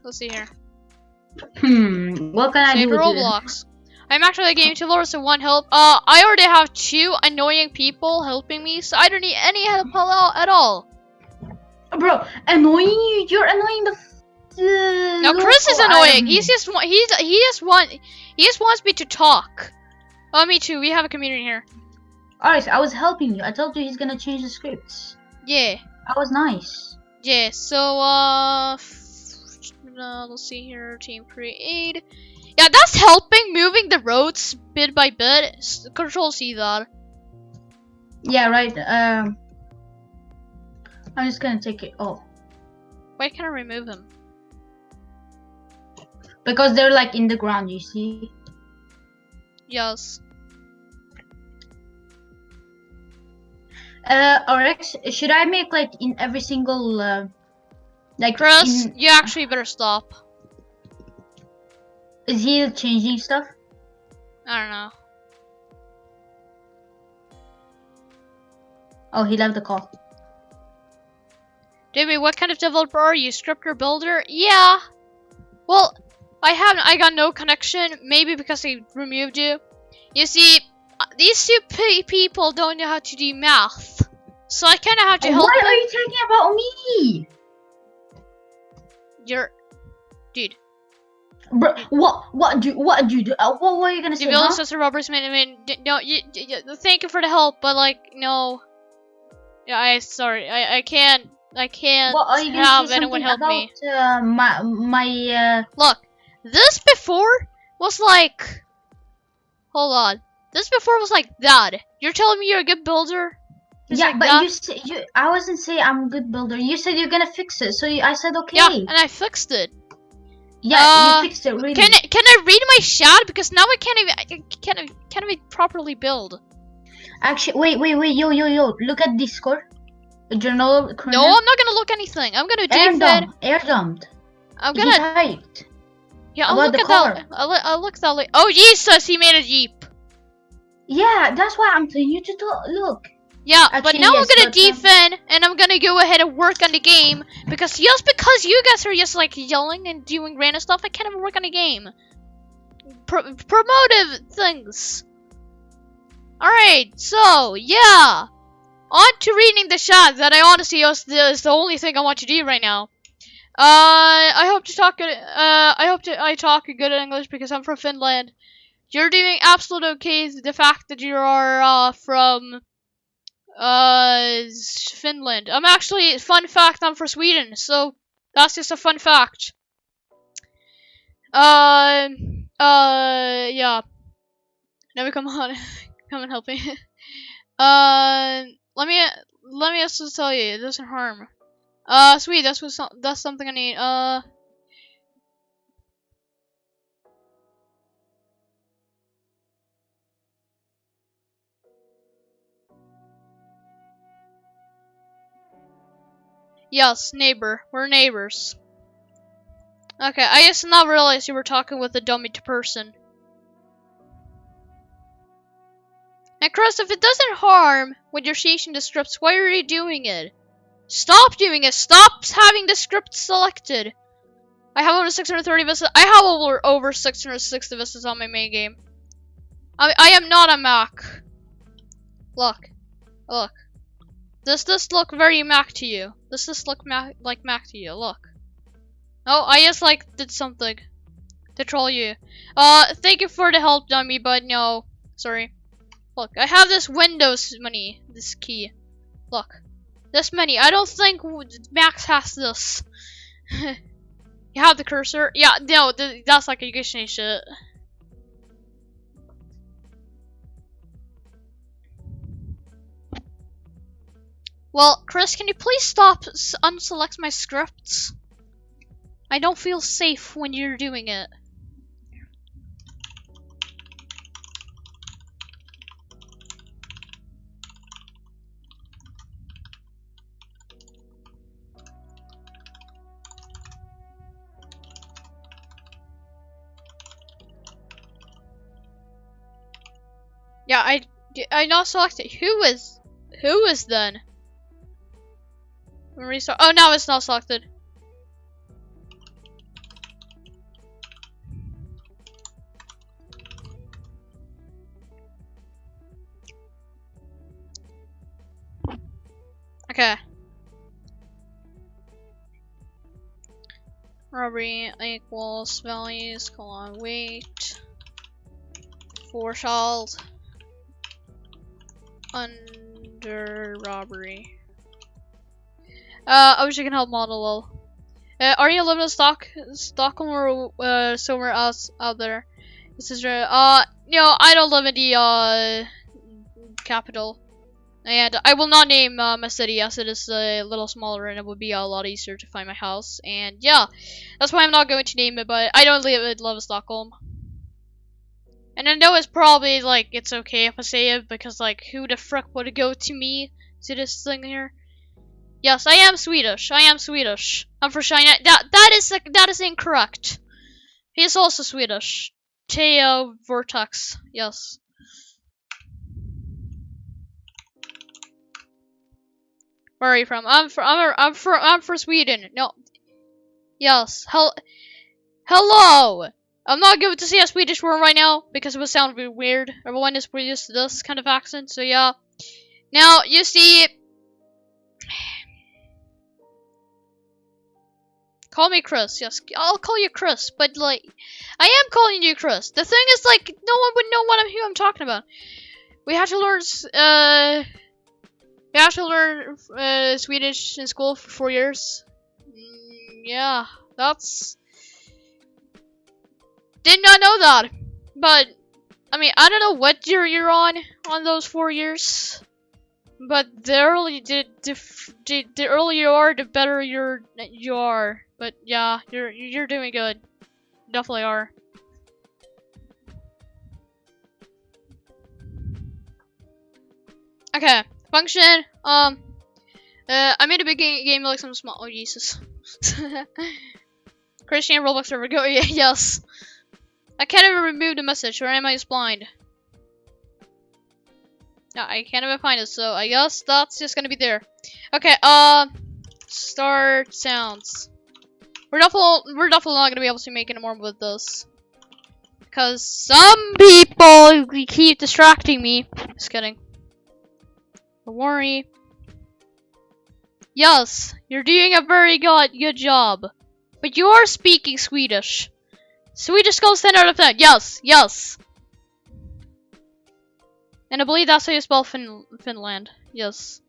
Let's see here. What can I do with Roblox. I'm actually getting 2 levels and 1 help. I already have 2 annoying people helping me, so I don't need any help at all. Bro, annoying you? You're annoying the. No, Chris is annoying. He just wants me to talk. Oh, me too. We have a community here. Alright, I was helping you. I told you he's gonna change the scripts. Yeah. I was nice. Yeah. So let's see here. Team create. Yeah, that's helping moving the roads bit by bit. Control C that. Yeah, right. I'm just gonna take it. Oh. Why can't I remove him? Because they're like in the ground, you see. Yes. Arx, should I make like in every single like Chris, you actually better stop. Is he changing stuff? I don't know. Oh, he left the call. Jamie, what kind of developer are you? Scripter builder? Yeah. Well, I got no connection. Maybe because I removed you. You see, these 2 people don't know how to do math. So I kind of have to help Why them. are you talking about me? Dude. Bro, what do you do? What were you gonna say? The building system Roberts no, thank you for the help, but like, no. Yeah, I can't have anyone help me. Look, this before was like, hold on. This before was like that. You're telling me you're a good builder? Just yeah, like but that? I wasn't saying I'm a good builder. You said you're gonna fix it, so I said okay. Yeah, and I fixed it. Yeah, you fixed it. Really? Can I read my chat? Because now I can't even properly build. Actually, wait, yo, look at Discord. Journal. No, I'm not gonna look anything. I'm gonna defend. Air dumped. I'm gonna. He typed. Yeah, I'll look at that. I'll look that later. Oh Jesus, he made a Jeep. Yeah, that's why I'm telling you to look. Yeah, actually, but now yes, I'm gonna defend, and I'm gonna go ahead and work on the game, because just because you guys are just like yelling and doing random stuff, I can't even work on the game. Promotive things. Alright, so, yeah. On to reading the chat that I honestly is the only thing I want to do right now. I hope to talk good, I talk good English because I'm from Finland. You're doing absolutely okay. The fact that you are, from... Finland. I'm actually, fun fact, I'm from Sweden, so that's just a fun fact. Yeah. Never come on, come and help me. Let me also tell you, it doesn't harm. Sweet, that's something I need. Yes, neighbor. We're neighbors. Okay, I just now realized you were talking with a dummy person. Chris, if it doesn't harm when you're changing the scripts, why are you doing it? Stop doing it. Stop having the script selected. I have over 630 vistas. I have over 660 vistas on my main game. I am not a Mac. Look. Look. Does this look very Mac to you? Does this look like Mac to you? Look. Oh, I just like did something to troll you. Thank you for the help, dummy, but no. Sorry. Look, I have this Windows money. This key. Look. This many. I don't think Max has this. You have the cursor? Yeah, no, that's like a conditioning shit. Well, Chris, can you please stop unselect my scripts? I don't feel safe when you're doing it. Yeah, I not selected. Who is then? Restart. Oh, now it's not selected. Okay. Robbery equals values, weight, 4 child, under robbery. I wish I can help model lol. Are you living in Stockholm or somewhere else out there? This is no, I don't live in the capital. And I will not name my city as it is a little smaller and it would be a lot easier to find my house. And yeah, that's why I'm not going to name it, but I don't live in Stockholm. And I know it's probably like it's okay if I say it because like who the frick would go to me to this thing here? Yes, I am Swedish. I am Swedish. I'm for China. That is incorrect. He is also Swedish. Teo Vortex. Yes. Where are you from? I'm from Sweden. No. Yes. Hello. I'm not going to say a Swedish word right now because it would sound really weird. Everyone is used to this kind of accent, so yeah. Now you see. Call me Chris. Yes, I'll call you Chris. But like, I am calling you Chris. The thing is, like, no one would know who I'm talking about. We have to learn. We have to learn Swedish in school for 4 years. Yeah, that's. Did not know that. But I mean, I don't know what year you're on those 4 years. But the earlier you are, the better you are. But yeah, you're doing good. You definitely are. Okay, function. I made a big game like some small. Oh Jesus. Christian Roblox server. Go. Yes. I can't even remove the message, or am I just blind? No, I can't even find it, so I guess that's just gonna be there. Okay, start sounds. We're definitely not gonna be able to make any more with this. Because some people keep distracting me. Just kidding. Don't worry. Yes, you're doing a very good job. But you are speaking Swedish. Swedish goes 10 out of 10. Yes, yes. And I believe that's how you spell Finland. Yes.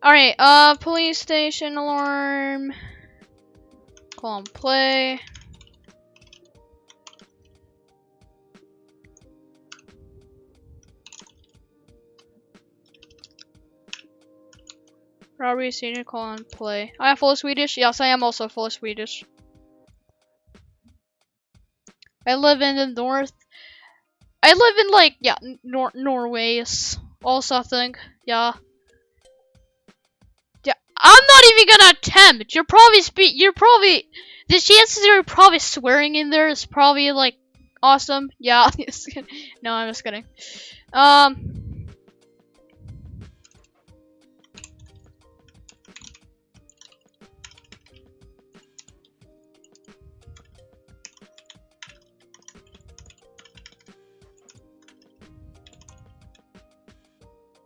Alright, police station alarm. Call and play. Robbery senior, call and play. I am full Swedish? Yes, I am also full Swedish. I live in the north. I live in like, yeah, Norway's also I think, yeah. Yeah, I'm not even gonna attempt. You're probably the chances you're probably swearing in there is probably like Awesome. Yeah. No, I'm just kidding.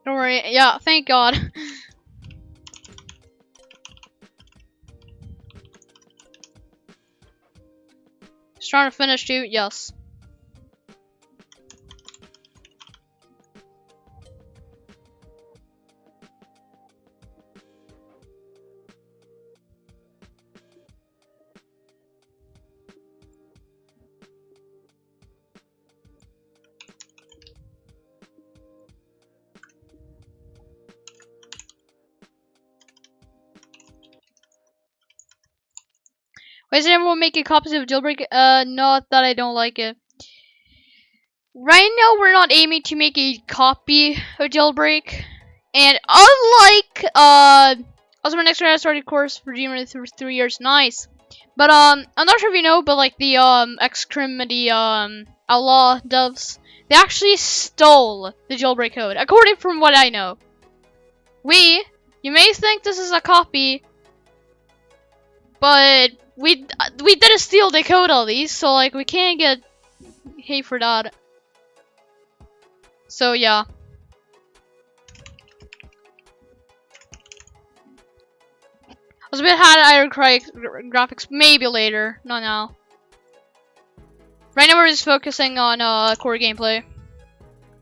Don't worry. Yeah, thank God. Just trying to finish, dude. Yes. Why is everyone making copies of Jailbreak? Not that I don't like it. Right now, we're not aiming to make a copy of Jailbreak. And unlike, also my next year I started course for Dreamer for 3 years. Nice. But, I'm not sure if you know, but like the, Excrimity, Outlaw devs, they actually stole the Jailbreak code, according from what I know. You may think this is a copy, but we didn't steal the code of these, so like we can't get hate for that. So yeah. I was a bit hot at iron graphics, maybe later, not now. Right now we're just focusing on core gameplay.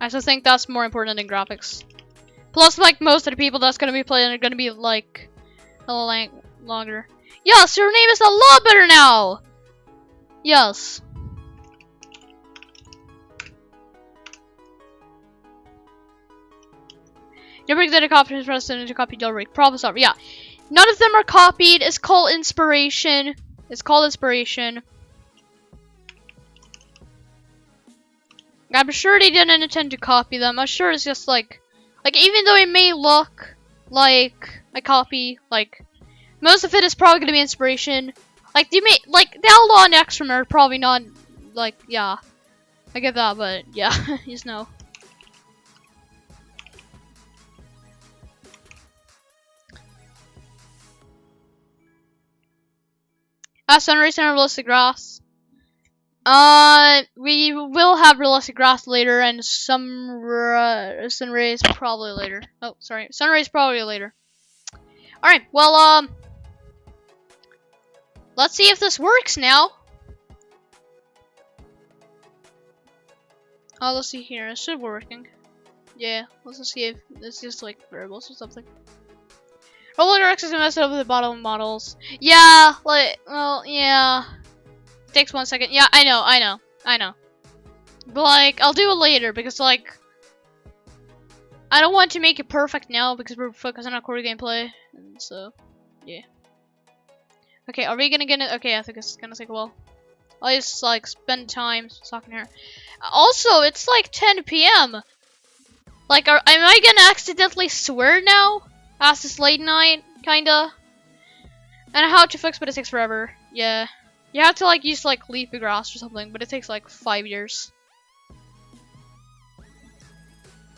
I still think that's more important than graphics. Plus, like most of the people that's gonna be playing are gonna be like a little longer. Yes, your name is a lot better now. Yes. Jailbreak did a copy of President to copy Jailbreak. Problem solver. Yeah. None of them are copied. It's called inspiration. It's called inspiration. I'm sure they didn't intend to copy them. I'm sure it's just like even though it may look like a copy, like most of it is probably gonna be inspiration. Like the Outlaw and Extreme are probably not like, yeah. I get that, but yeah, you just know. Sunrise and realistic grass. We will have realistic grass later, and sunrays probably later. Oh, sorry, sunrays probably later. All right, well, let's see if this works now. Oh, let's see here. It should be working. Yeah, let's just see if it's just like variables or something. Roblox is messed up with the bottom models. Yeah, like, well, yeah. Takes 1 second. Yeah, I know. But like, I'll do it later because like, I don't want to make it perfect now because we're focusing on core gameplay, and so, yeah. Okay, are we gonna get it? Okay, I think it's gonna take a while. I'll just like spend time talking here. Also, it's like 10 p.m. Like, am I gonna accidentally swear now? As this late night, kinda. And how to fix, but it takes forever. Yeah. You have to like use like leafy grass or something, but it takes like 5 years.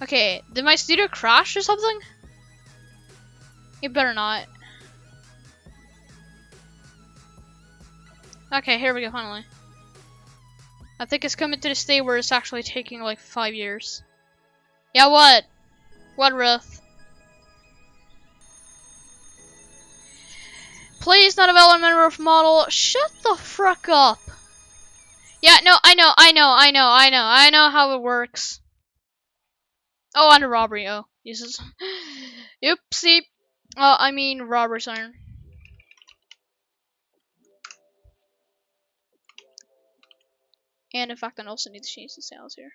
Okay, did my studio crash or something? It better not. Okay, here we go, finally. I think it's coming to the state where it's actually taking like 5 years. Yeah, what? What, Riff? Please, not development of model. Shut the frick up. Yeah, no, I know how it works. Oh, under robbery. Oh, Jesus. Oopsie. I mean robbery siren. And in fact, I also need to change the sounds here.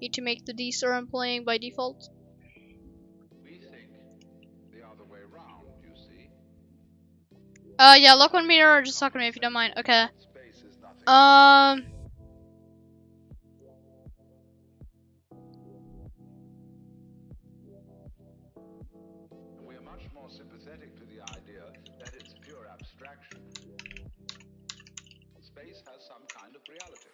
Need to make the DSRM playing by default. We think the other way around, you see. Yeah, look on meter or just talk to me if you don't mind. Okay. Space is nothing. much more sympathetic to the idea that it's pure abstraction. Space has some kind of reality.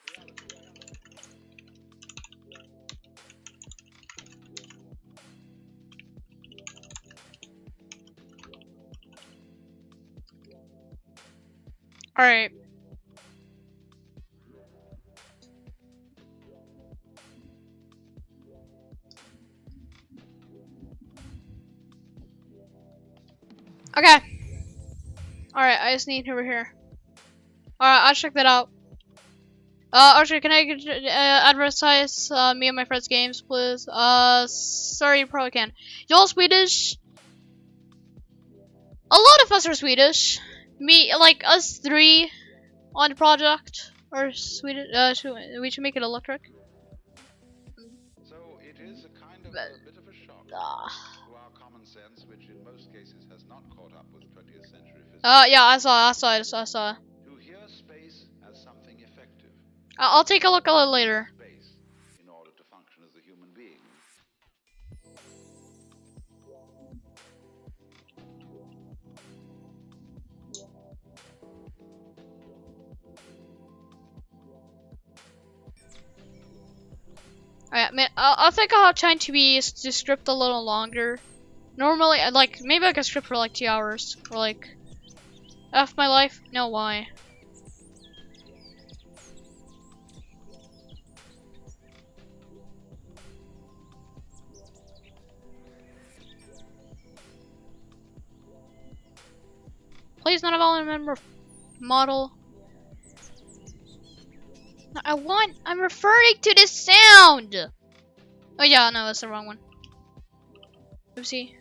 Alright. Okay. Alright, I just need over here. Alright, I'll check that out. Archer, can I advertise me and my friends' games, please? Sorry, you probably can. Y'all Swedish? A lot of us are Swedish. Me, like us three on the project are Swedish. We should make it electric. So it is a kind of a bit of a shock to our common sense, which in most cases has not caught up with 20th century physics. Yeah, I saw. To hear space as something effective. I'll take a look at it later. Space in order to function as a human being. Alright, man, I think I'll try to script a little longer. Normally, maybe I could script for like 2 hours. Or like, F my life? No, why? Please, not a member model. I'm referring to the sound! Oh yeah, no, that's the wrong one. Oopsie.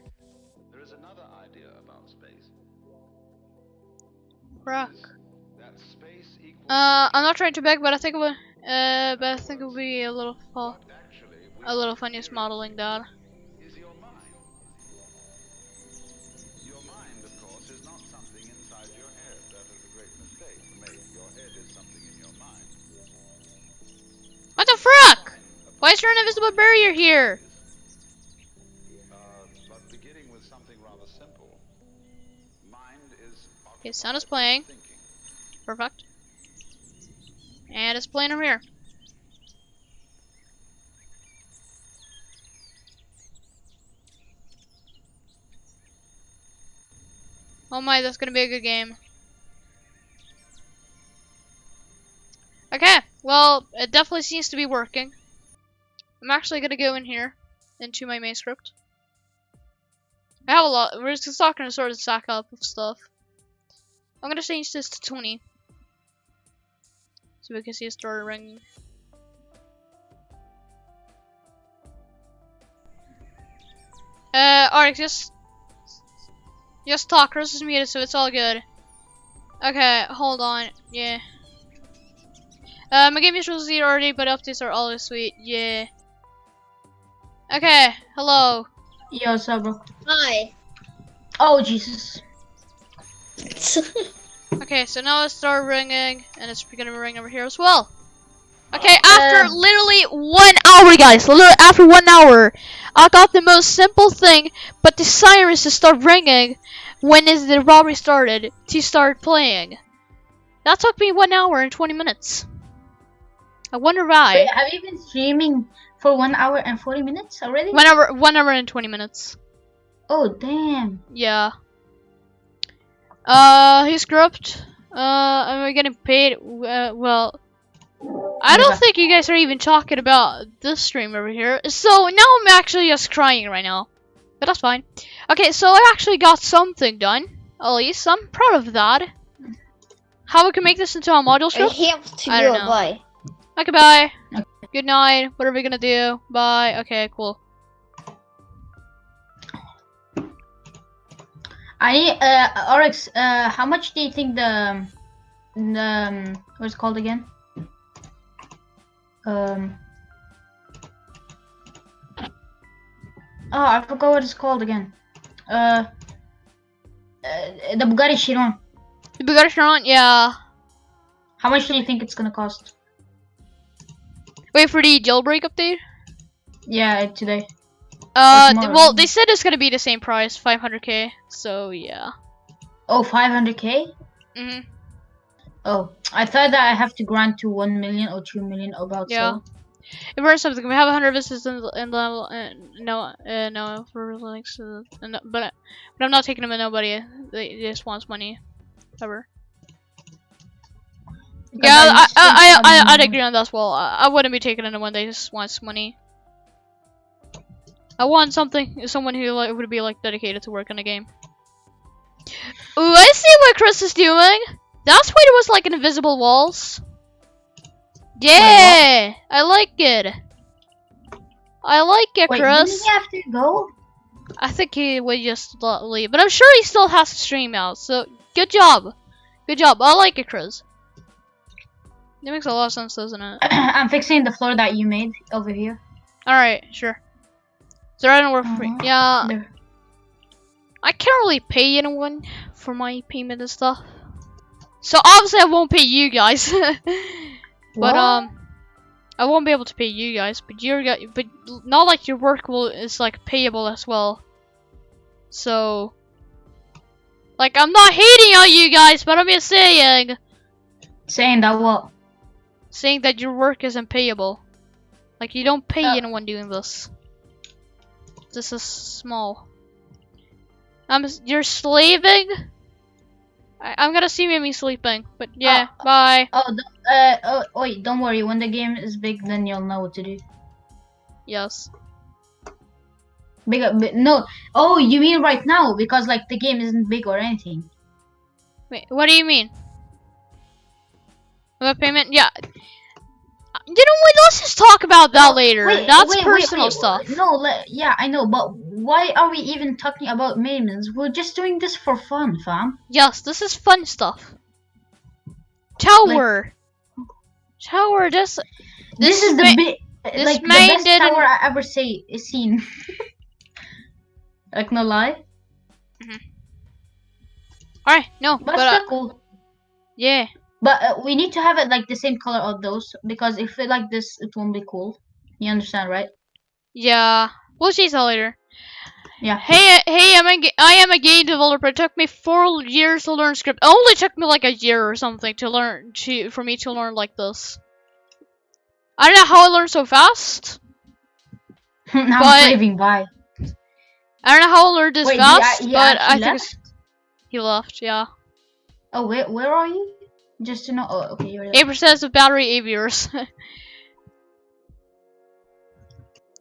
There is another idea about space. Rock. That space equals I'm not trying to beg, but I think it would be a little fun just modeling that. is your mind. Your mind, of course, is not something inside your head. That is a great mistake to make. Your head is something in your mind. What the frick? Why is there an invisible barrier here? But beginning with something rather simple. Mind is Okay, sound is playing. thinking. Perfect. And it's playing over here. Oh my, that's gonna be a good game. Okay, well, it definitely seems to be working. I'm actually gonna go in here, into my main script. I have a lot, we're just talking to sort of stack up of stuff. I'm gonna change this to 20. So we can see it start ringing. Arx, just talk. Chris is muted, so it's all good. Okay, hold on. Yeah. My game visuals are already, but updates are always sweet. Yeah. Okay, hello. Yo, what's up, bro? Hi. Oh, Jesus. Okay, so now it's started ringing, and it's gonna ring over here as well. Okay, after literally 1 hour, guys, literally after 1 hour, I got the most simple thing, but the sirens to start ringing when the robbery started to start playing. That took me 1 hour and 20 minutes. I wonder why. Wait, have you been streaming for 1 hour and 40 minutes already? 1 hour and 20 minutes. Oh, damn. Yeah. He's corrupt. Am I getting paid? Well, I don't think you guys are even talking about this stream over here. So now I'm actually just crying right now. But that's fine. Okay, so I actually got something done. At least I'm proud of that. How we can make this into a module I script? have to I go don't know. bye. Okay, bye. Good night. What are we gonna do? Bye. Okay, cool. Arx, how much do you think the what's it called again? Oh, I forgot what it's called again. The Bugatti Chiron. The Bugatti Chiron? Yeah. How much do you think it's gonna cost? Wait for the jailbreak update? Yeah, today. Well, they said it's gonna be the same price, 500k. So yeah. Oh, 500k. Mhm. Oh, I thought that I have to grant to 1 million or 2 million about Yeah. so. If we're something, we have 100 visitors in level. No, for links to but I'm not taking them to nobody. They just wants money. Whatever. Yeah, I'd agree on that as well. I wouldn't be taking anyone that just wants money. I want someone who like would be like dedicated to work on the game. Ooh, I see what Chris is doing. That's why there was like invisible walls. Yeah, I like it. I like it, Wait, Chris. didn't he have to go? I think he would just leave, but I'm sure he still has to stream out. So good job, good job. I like it, Chris. That makes a lot of sense, doesn't it? I'm fixing the floor that you made over here. All right, sure. So I don't work for free. Yeah, There. I can't really pay anyone for my payment and stuff. So obviously I won't pay you guys. But I won't be able to pay you guys. But not like your work is like payable as well. So like I'm not hating on you guys, but I'm just saying. Saying that what? Saying that your work isn't payable. Like you don't pay anyone doing this. This is small. You're slaving? I'm gonna see me sleeping, but yeah, bye. Wait, don't worry. When the game is big, then you'll know what to do. Yes. No. Oh, you mean right now? Because like the game isn't big or anything. Wait, what do you mean? About payment? Yeah. You know what? Let's just talk about that later. That's personal stuff. No, yeah, I know, but why are we even talking about maintenance? We're just doing this for fun, fam. Yes, this is fun stuff. Tower. Tower. This is the the best tower I ever seen. Like no lie. All right, no, but still cool. Yeah. But we need to have it like the same color of those, because if it like this, it won't be cool. You understand, right? Yeah. We'll see that later. Yeah. Hey, I am a game developer. It took me 4 years to learn script. It only took me like a year or something for me to learn like this. I don't know how I learned so fast. Now I'm craving by. I don't know how I learned this fast, but I think he left. Yeah. Oh, where are you? Just to know. Oh, okay, you're there. 8% of battery aviators. Wait,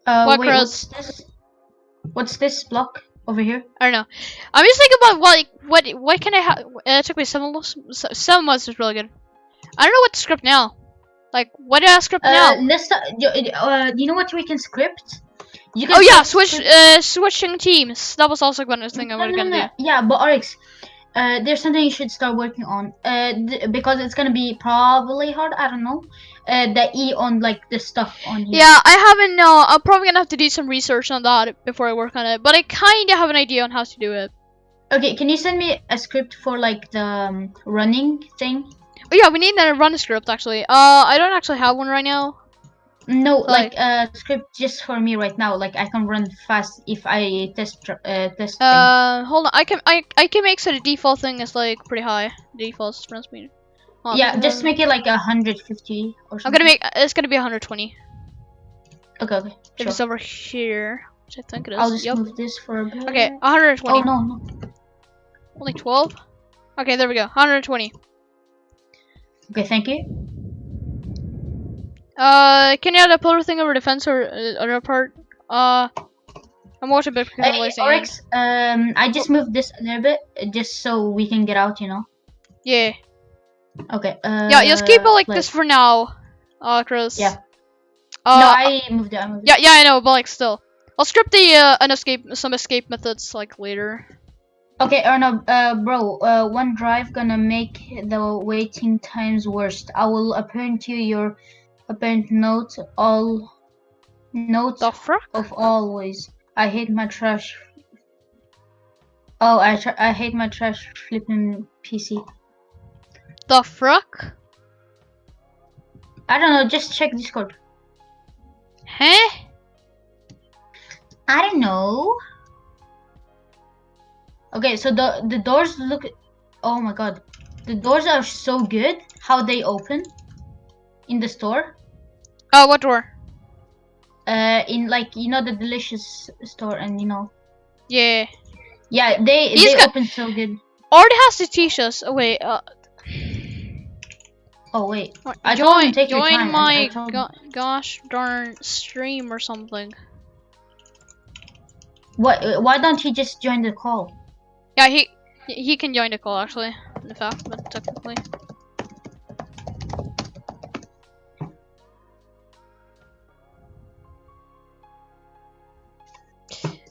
what's this? What's this block over here? I don't know. I'm just thinking about what can I have? It took me 7 months. 7 months is really good. I don't know what to script now. Like, what do I script now? You know what we can script? You can switching teams. That was also one thing I was gonna do. Yeah, but Arx, there's something you should start working on. Because it's gonna be probably hard. I don't know. The E on like the stuff on here. Yeah, I haven't. No, I'm probably gonna have to do some research on that before I work on it. But I kind of have an idea on how to do it. Okay, can you send me a script for like the running thing? Oh yeah, we need a run script actually. I don't actually have one right now. No, like a script just for me right now. Like I can run fast if I test. Hold on. I can make so the default thing is like pretty high. Default sprint speed. Yeah, just make it like 150 or something. It's gonna be 120. Okay. If it's over here, which I think it is. I'll just move this for a bit. Okay, 120. Oh no. Only 12. Okay, there we go. 120. Okay, thank you. Can you add a pillar thing over the fence or other part? I'm watching a bit because I'm wasting Arx, I just moved this a little bit just so we can get out, you know. Yeah. Okay. Yeah, just keep it like this for now, Chris. Yeah. No, I moved it. Yeah, I know, but like still, I'll script the some escape methods like later. Okay, Arnav, bro, one drive gonna make the waiting times worst. I will append to your apparent note all notes of always. I hate my trash. Oh, I hate my trash flipping PC. The fuck? I don't know. Just check Discord. Huh? I don't know. Okay, so the doors look. Oh my god, the doors are so good. How they open in the store? Oh, what door? In like the delicious store, and Yeah. Yeah, they got- open so good. Already has to teach us. Oh wait. Oh wait, I told him take your join time. my I told him. gosh darn stream or something. What? Why don't he just join the call? Yeah, he can join the call actually. In fact, but technically.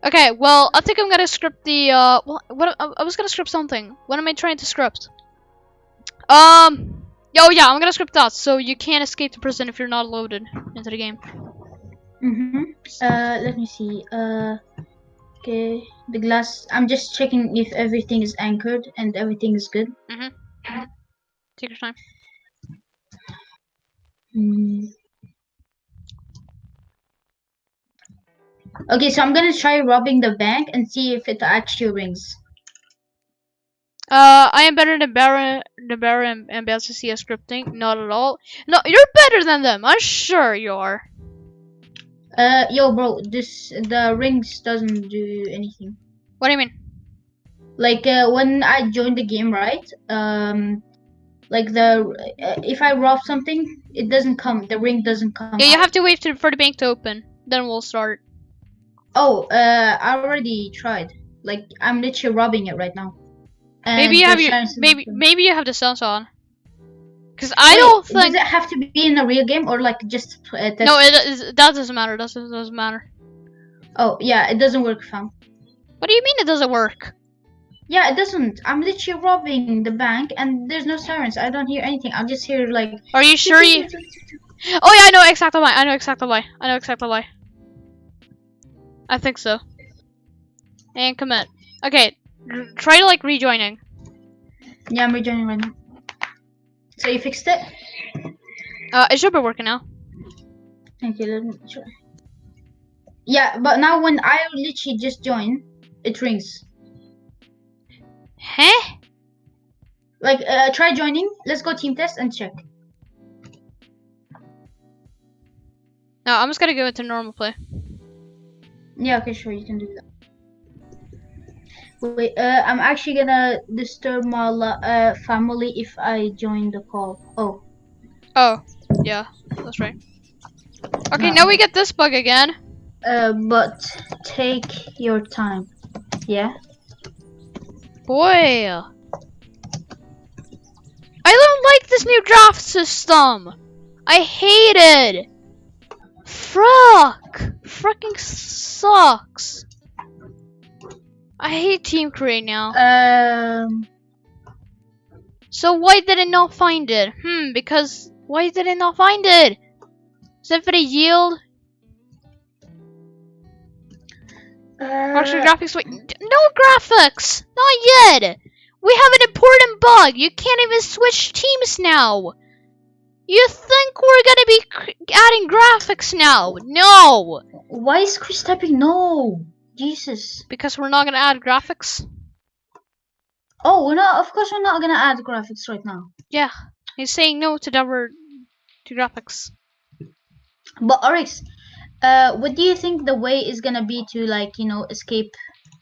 Okay, well, I think I'm gonna script the what I was gonna script something. What am I trying to script? Oh yeah, I'm gonna script that so you can't escape the prison if you're not loaded into the game. Let me see. Okay, the glass. I'm just checking if everything is anchored and everything is good. Take your time. Okay, so I'm gonna try robbing the bank and see if it actually rings. I am better than Baron and BLCC at scripting. Not at all. No, you're better than them. I'm sure you are. Yo, bro, the rings doesn't do anything. What do you mean? Like when I joined the game, right? Like if I rob something, it doesn't come. The ring doesn't come. Yeah, you out. have to wait for the bank to open. Then we'll start. Oh, I already tried. Like I'm literally robbing it right now. Maybe you have maybe you have the sounds on. Cause I don't think. Does it have to be in a real game or like just test? No, that doesn't matter. That doesn't matter. Oh yeah, it doesn't work, fam. What do you mean it doesn't work? Yeah, it doesn't. I'm literally robbing the bank and there's no sirens. I don't hear anything. I just hear like. Are you sure you? Oh yeah, I know exactly why. I know exactly why. I think so. And commit. Okay, try to like rejoining. Yeah, I'm rejoining right now. So you fixed it? It should be working now. Okay, let me try. Yeah, but now when I literally just join, it rings. Huh? Like, try joining. Let's go team test and check. No, I'm just gonna go into normal play. Yeah, okay, sure, you can do that. Wait, I'm actually gonna disturb my family if I join the call. Oh. Oh, yeah, that's right. Okay, now we get this bug again. But take your time. Yeah? Boy. I don't like this new draft system. I hate it. Fucking sucks. I hate team create now. So why did it not find it? Because why did it not find it? Is it for the yield? Actually, graphics. Wait, no graphics. Not yet. We have an important bug. You can't even switch teams now. You think we're gonna be adding graphics now? No. Why is Chris typing no? Jesus. Because we're not gonna add graphics. Oh, we're not. Of course, we're not gonna add graphics right now. Yeah, he's saying no to graphics. But Arx, what do you think the way is gonna be to like escape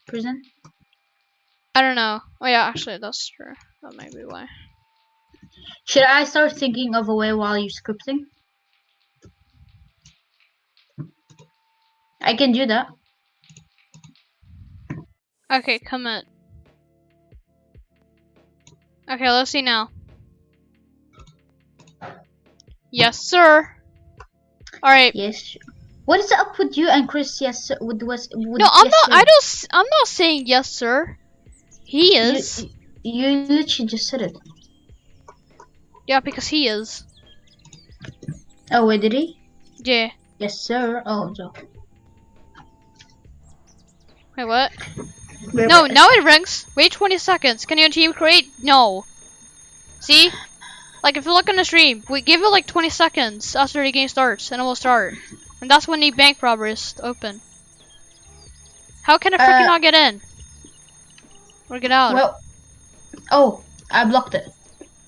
prison? I don't know. Oh yeah, actually that's true. That might be why. Should I start thinking of a way while you're scripting? I can do that. Okay, commit. Okay, let's see now. Yes, sir. All right. Yes. What is up with you and Chris? Yes, sir. With No, I'm yes, not. Sir? I'm not saying yes, sir. He is. You literally just said it. Yeah, because he is. Oh, wait, did he? Yeah. Yes, sir. Oh, no. Wait, what? No, now it rings. Wait 20 seconds. Can you team create? No. See? Like, if you look on the stream, we give it like 20 seconds after the game starts, and it will start. And that's when the bank robbery is open. How can I freaking not get in? Or get out? Well, oh, I blocked it.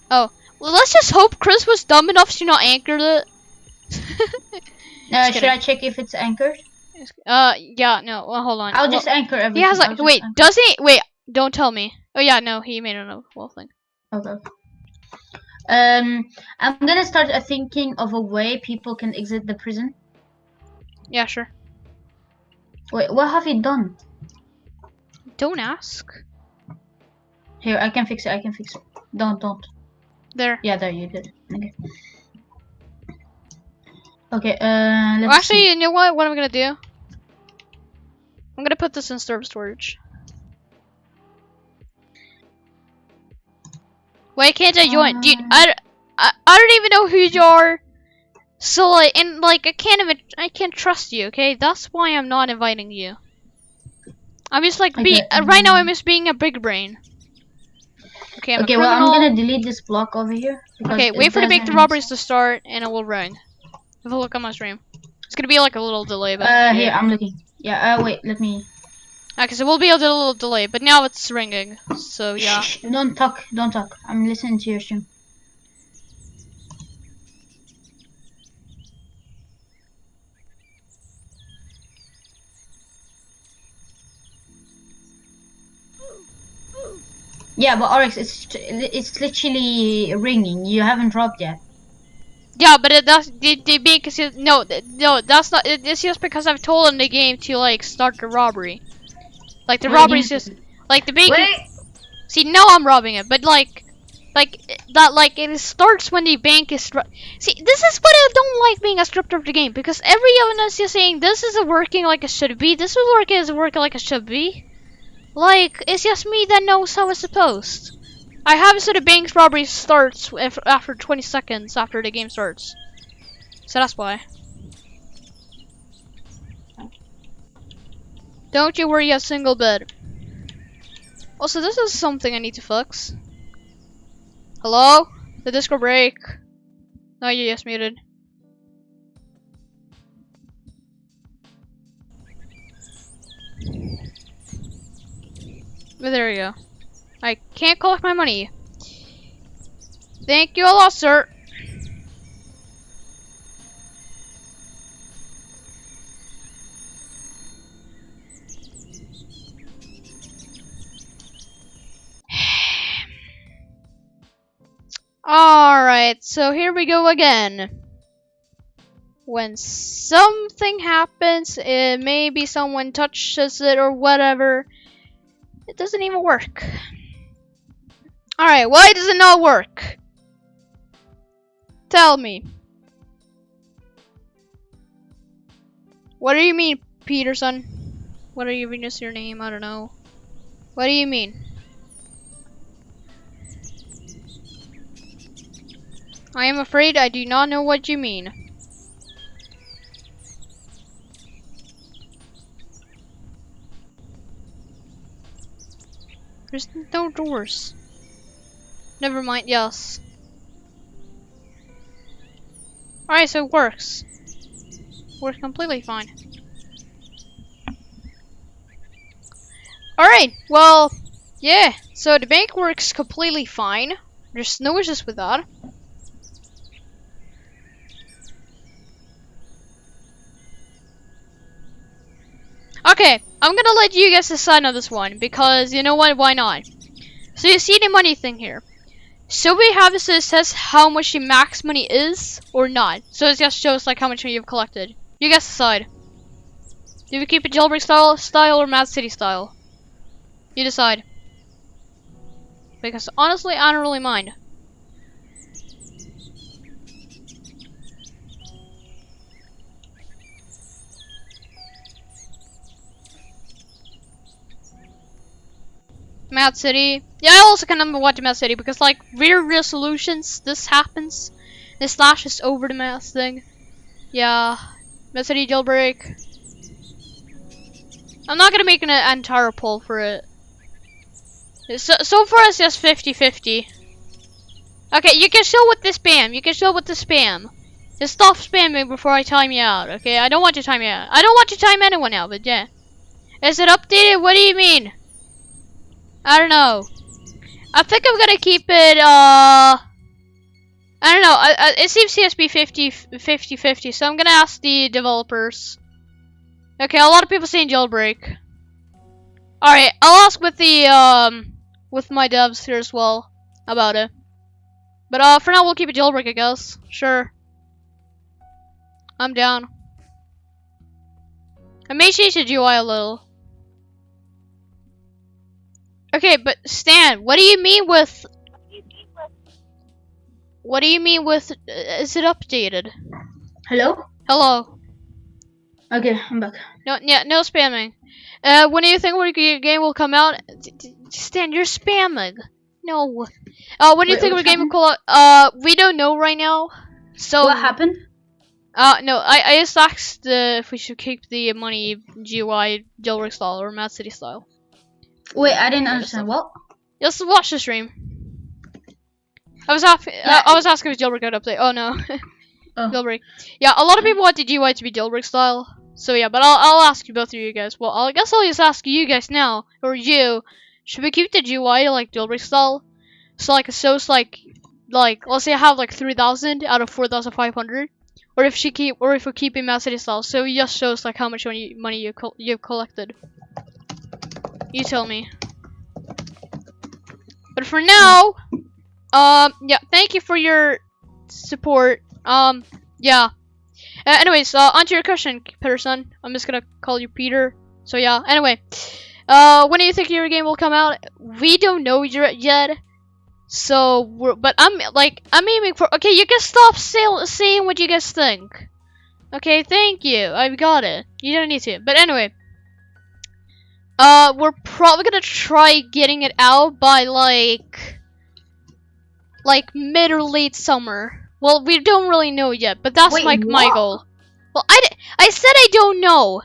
Oh, well, let's just hope Chris was dumb enough to not anchor it. Should I check if it's anchored? Yeah, no, well, hold on. I'll just anchor everything. He has like, wait, does he? Wait, don't tell me. Oh yeah, no, he made a whole thing. Okay. I'm gonna start thinking of a way people can exit the prison. Yeah, sure. Wait, what have you done? Don't ask. Here, I can fix it. I can fix it. Don't. There. Yeah, there you did. Okay. Okay. Well, actually, you know what? What I'm gonna do? I'm gonna put this in server storage. Why can't I join? Dude, I don't even know who you are. So like, and like, I can't trust you. Okay, that's why I'm not inviting you. I'm just like right now. I'm just being a big brain. Okay. Okay. Well, I'm gonna delete this block over here. Okay. Wait for the big robberies to start, and it will ring. Have a look on my stream. It's gonna be like a little delay, but here I'm looking. Yeah. Wait. Let me. Okay, so we'll be a little delay, but now it's ringing. So yeah. Shh, don't talk. Don't talk. I'm listening to your stream. Yeah, but Arx, it's literally ringing. You haven't dropped yet. Yeah, but that's because no, that's not. It's just because I've told him the game to like start the robbery. Like the robbery's just like the bacon. Wait. See, now I'm robbing it, but like that, like it starts when the bank is. See, this is what I don't like being a script of the game, because everyone is just saying this isn't working like it should be. This is working like it should be. Like it's just me that knows how it's supposed. I have it so the bank's robbery starts after 20 seconds after the game starts. So that's why. Don't you worry a single bit. Also, this is something I need to fix. Hello? The Discord break. No, you just muted. But there we go. I can't collect my money. Thank you a lot, sir. Alright, so here we go again. When something happens, maybe someone touches it or whatever, it doesn't even work. Alright, why does it not work? Tell me. What do you mean, Peterson? What do you mean is your name? I don't know. What do you mean? I am afraid I do not know what you mean. There's no doors. Never mind, yes. Alright, so it works. Works completely fine. Alright, well, yeah. So the bank works completely fine. There's no issues with that. Okay, I'm gonna let you guys decide on this one, because you know what, why not? So you see the money thing here. So we have this, so it says how much the max money is, or not. So it just shows like how much money you've collected. You guys decide. Do we keep it jailbreak style or Mad City style? You decide. Because honestly, I don't really mind. Mad City. Yeah, I also kind of watch Mad City because, like, weird resolutions, this happens. This slashes over the Mad thing. Yeah. Mad City jailbreak. I'm not gonna make an entire poll for it. So far, it's just 50-50. Okay, you can show with the spam. You can show with the spam. Just stop spamming before I time you out, okay? I don't want you to time you out. I don't want you to time anyone out, but yeah. Is it updated? What do you mean? I don't know. I think I'm gonna keep it, I don't know. It seems CSB 50-50, so I'm gonna ask the developers. Okay, a lot of people saying jailbreak. Alright, I'll ask with the, with my devs here as well about it. But, for now, we'll keep it jailbreak, I guess. Sure. I'm down. I may change the UI a little. Okay, but Stan, what do you mean with... What do you mean with... is it updated? Hello? Hello. Okay, I'm back. No, yeah, no spamming. When do you think your game will come out? Stan, you're spamming. No. When do you think your game will come out? We don't know right now. So... What happened? No, I just asked if we should keep the money GUI jailbreak style or Mad City style. Wait, I didn't understand. What? Just watch the stream. I was asking if jailbreak got update. Oh no. Oh. Jailbreak. Yeah, a lot of people want the GUI to be jailbreak style. So yeah, but I'll ask you both of you guys. Well, I guess I'll just ask you guys now, or you. Should we keep the GUI to like jailbreak style? So like it shows like let's say I have like 3,000 out of 4,500. Or if we're keeping Mad City style, so it just shows like how much money you've collected. You tell me. But for now, yeah, thank you for your support. Yeah. Anyways, onto your question, Peterson. I'm just gonna call you Peter. So yeah. Anyway, when do you think your game will come out? We don't know yet. So, but I'm aiming for. Okay, you can stop saying what you guys think. Okay, thank you. I've got it. You don't need to. But anyway, we're probably gonna try getting it out by like mid or late summer. Well, we don't really know yet, but that's my goal. Well, I said I don't know.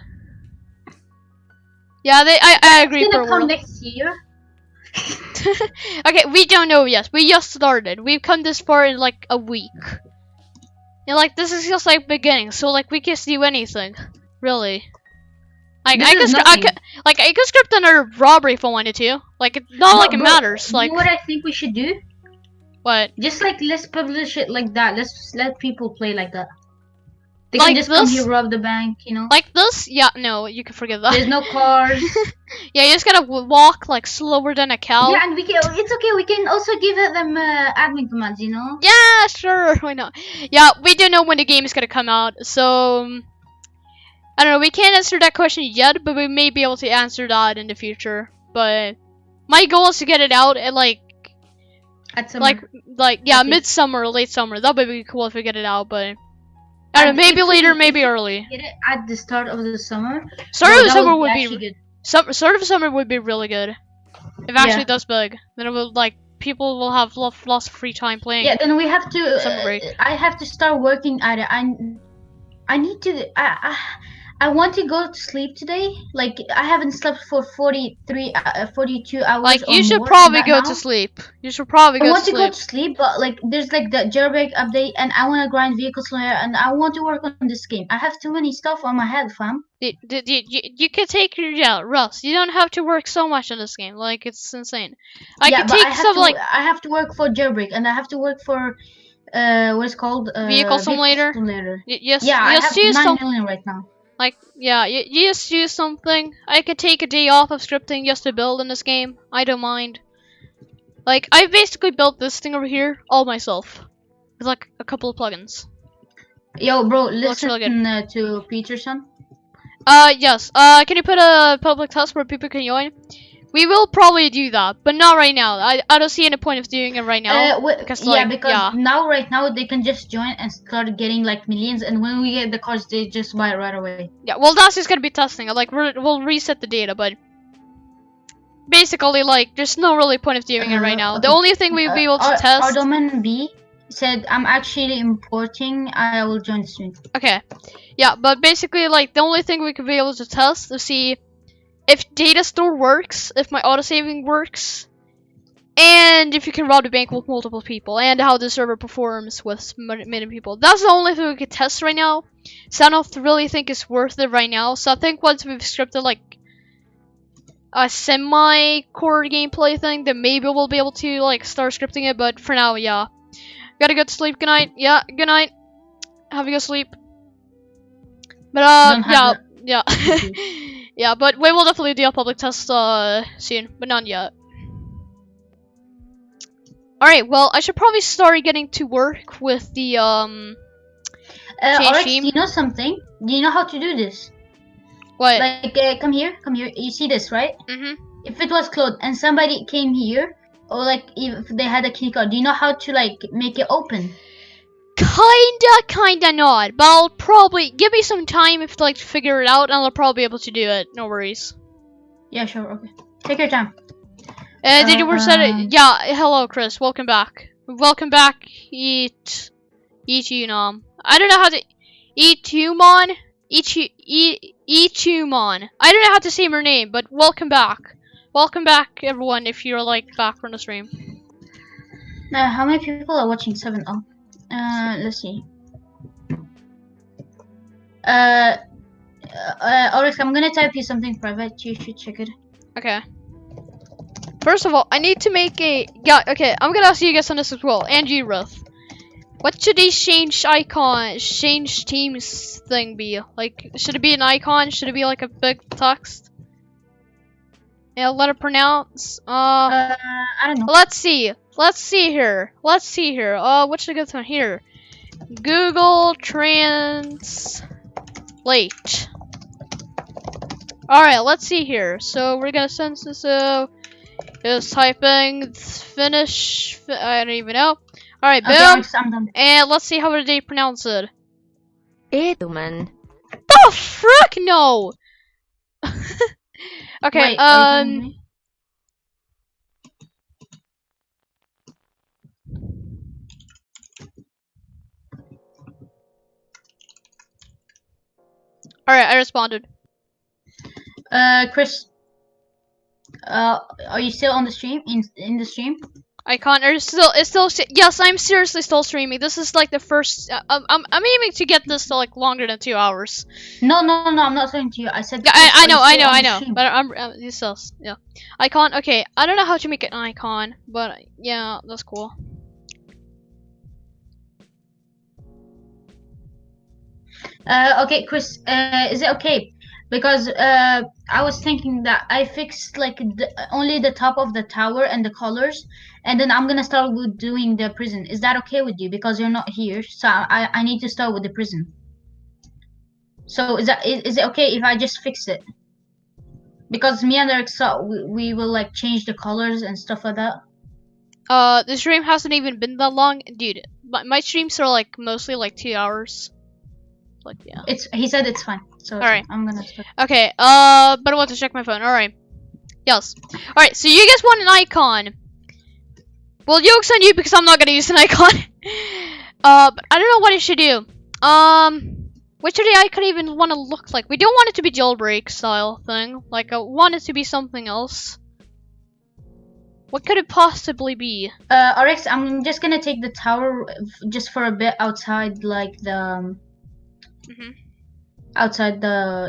Yeah, I agree. It's gonna come next year. Okay, we don't know yet. We just started. We've come this far in like a week. And like this is just like beginning, so like we can do anything, really. Like I could script another robbery if I wanted to. Like it's not like it matters. Like you know what I think we should do? What? Just like let's publish it like that. Let's let people play like that. They like can just this? come here, rob the bank, you know. Like this? Yeah, no, you can forget that. There's no cars. Yeah, you just gotta walk like slower than a cow. Yeah, and we can. It's okay. We can also give them admin commands, you know. Yeah, sure. Why not? Yeah, we don't know when the game is gonna come out, so I don't know. We can't answer that question yet, but we may be able to answer that in the future. But my goal is to get it out at like at summer. like yeah, midsummer or late summer. That would be cool if we get it out, but. I don't know, maybe later, maybe early. Get it at the start of the summer. Start of the summer would be good. Start of summer would be really good. If it actually does big, then it will like people will have lots of free time playing. Yeah, then we have to. Summer break. I have to start working at it. I need to. I want to go to sleep today. Like I haven't slept for 42 hours. Like you should probably go to sleep. You should probably go to sleep. I want to go to sleep, but like there's like the jailbreak update, and I want to grind vehicles layer, and I want to work on this game. I have too many stuff on my head, fam. You can take your Russ. You don't have to work so much on this game. Like it's insane. I have to work for jailbreak, and I have to work for what's called vehicle simulator. Yes. Yeah, I have 9 million right now. Like, yeah, you just use something. I could take a day off of scripting just to build in this game. I don't mind. Like, I basically built this thing over here all myself. With, like, a couple of plugins. Yo, bro, listen really to Peterson. Yes. Can you put a public test where people can join? We will probably do that, but not right now. I don't see any point of doing it right now. Because now right now they can just join and start getting like millions, and when we get the cards, they just buy it right away. Yeah, well that's just gonna be testing. Like we'll reset the data, but basically like there's no really point of doing it right now. Okay. The only thing we'll be able to test. Ardoman B said, "I'm actually importing. I will join the stream." Okay, yeah, but basically like the only thing we could be able to test to see if data store works, if my autosaving works, and if you can rob the bank with multiple people, and how the server performs with many people. That's the only thing we could test right now. So I don't really think it's worth it right now. So I think once we've scripted like a semi-core gameplay thing, then maybe we'll be able to like start scripting it. But for now, yeah. Gotta go to sleep. Good night. Yeah. Good night. Have a good sleep. But yeah. Yeah. But we will definitely do a public test soon, but not yet. Alright, well, I should probably start getting to work with the, Alex, team. do you know something? Do you know how to do this? What? Like, come here. You see this, right? Mm-hmm. If it was closed and somebody came here, or like if they had a key card, do you know how to like make it open? Kinda not. But I'll probably give me some time if like to figure it out, and I'll probably be able to do it. No worries. Yeah, sure. Okay. Take your time. Did you said it? Yeah. Hello, Chris. Welcome back. Welcome back. Eat Unum. I don't know how to Eatumon. Eatumon. I don't know how to say your name, but welcome back. Welcome back, everyone. If you're like back from the stream. How many people are watching 7? Oh, let's see. Oryx, I'm gonna type you something private. You should check it. Okay. First of all, I need to make a okay, I'm gonna ask you guys on this as well, and you, Ruth. What should these change teams thing be? Like, should it be an icon? Should it be like a big text? Yeah, let it pronounce. I don't know. Let's see here. What should I go to here? Google Translate. Alright, let's see here. So we're gonna send this. Just typing. Finish. I don't even know. Alright, boom. Okay, I'm done. And let's see how they pronounce it. Edelman. The frick no. Okay. Wait, are you telling me? Alright, I responded. Chris. Are you still on the stream? In the stream? I can't. It's still. Yes, I'm seriously still streaming. This is like the first. I'm aiming to get this to like longer than 2 hours. No, I'm not saying to you. I said. Yeah, Chris, I know. stream? But I'm still. Yeah. Icon. Okay, I don't know how to make an icon, but yeah, that's cool. Okay, Chris. Is it okay? Because I was thinking that I fixed like only the top of the tower and the colors, and then I'm gonna start with doing the prison. Is that okay with you? Because you're not here, so I need to start with the prison. So is it okay if I just fix it? Because me and Eric we will like change the colors and stuff like that. The stream hasn't even been that long, dude. My streams are like mostly like 2 hours. Like, yeah. He said it's fine. So alright. I'm gonna start. Okay, but I want to check my phone. Alright. Yes. Alright, so you guys want an icon. Well, joke's on you because I'm not gonna use an icon. But I don't know what I should do. What should the icon even want to look like? We don't want it to be jailbreak style thing. Like, I want it to be something else. What could it possibly be? Rx, I'm just gonna take the tower just for a bit outside, like the outside the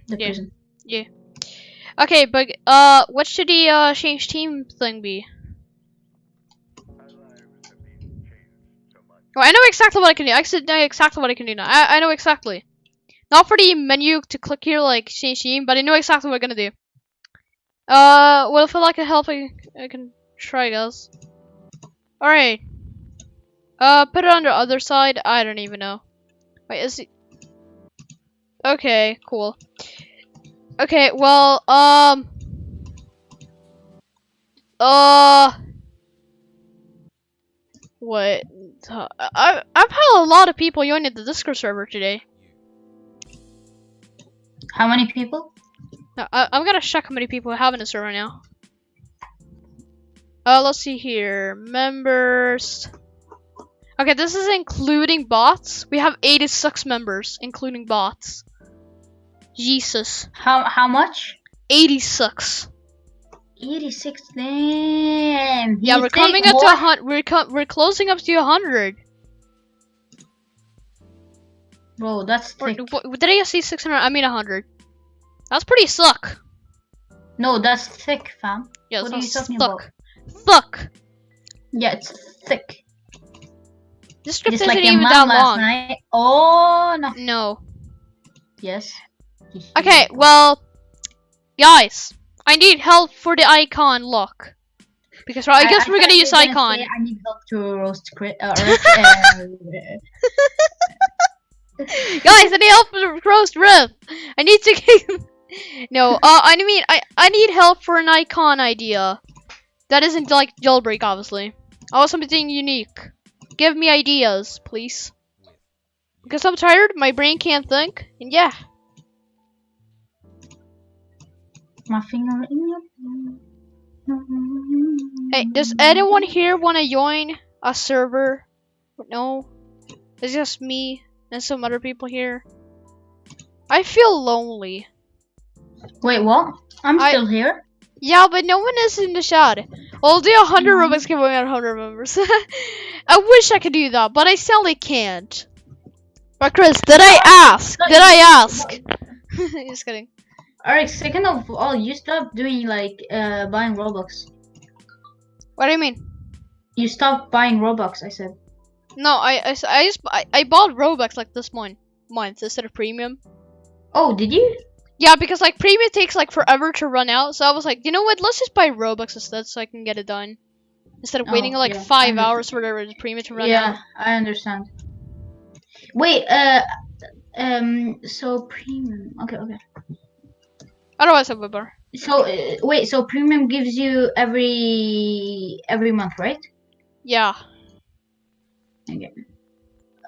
the prison. Yeah. Okay, but what should the change team thing be? Oh, I know exactly what I can do. I know exactly what I can do now. I know exactly. Not for the menu to click here like change team, but I know exactly what I'm gonna do. Well, if I like a help, I can try, guys. Alright. Put it on the other side. I don't even know. Wait, is it? Okay, cool. Okay, well, what? I've had a lot of people joining the Discord server today. How many people? No, I'm gonna check how many people I have in the server now. Let's see here. Members. Okay, this is including bots. We have 86 members, including bots. Jesus. How much? 86. 86. Damn. Yeah, we're coming up to 100. We're closing up to 100. Bro, that's thick. Did I see 600? I mean 100. That's pretty suck. No, that's thick, fam. Yeah, What are you that's talking thick. about? Thick. Yeah, it's thick. This script Just isn't like your even mom that last long. night. Oh no. No. Yes. Okay, well, guys, I need help for the icon look. Because I guess we're thought gonna you use were gonna icon. say I need help to roast Guys, I need help for the roast Riff. I need to No, I mean I need help for an icon idea. That isn't like jailbreak, obviously. I want something unique. Give me ideas, please. Because I'm tired, my brain can't think, and yeah. My finger in your. Hey, does anyone here want to join a server? No, it's just me and some other people here. I feel lonely. Wait, what? I'm still here. Yeah, but no one is in the chat. I'll do 100 Robux giveaway on 100 members. I wish I could do that, but I sadly can't. But Chris, did I ask? Did I ask? Just kidding. Alright, second of all, you stopped doing like buying Robux. What do you mean? You stopped buying Robux, I said. No, I bought Robux like this month instead of premium. Oh, did you? Yeah, because like premium takes like forever to run out, so I was like, you know what? Let's just buy Robux instead, so I can get it done instead of waiting like 5 hours for the premium to run out. Yeah, I understand. Wait, so premium. Okay. Otherwise, I would buy. So wait, so premium gives you every month, right? Yeah. Okay.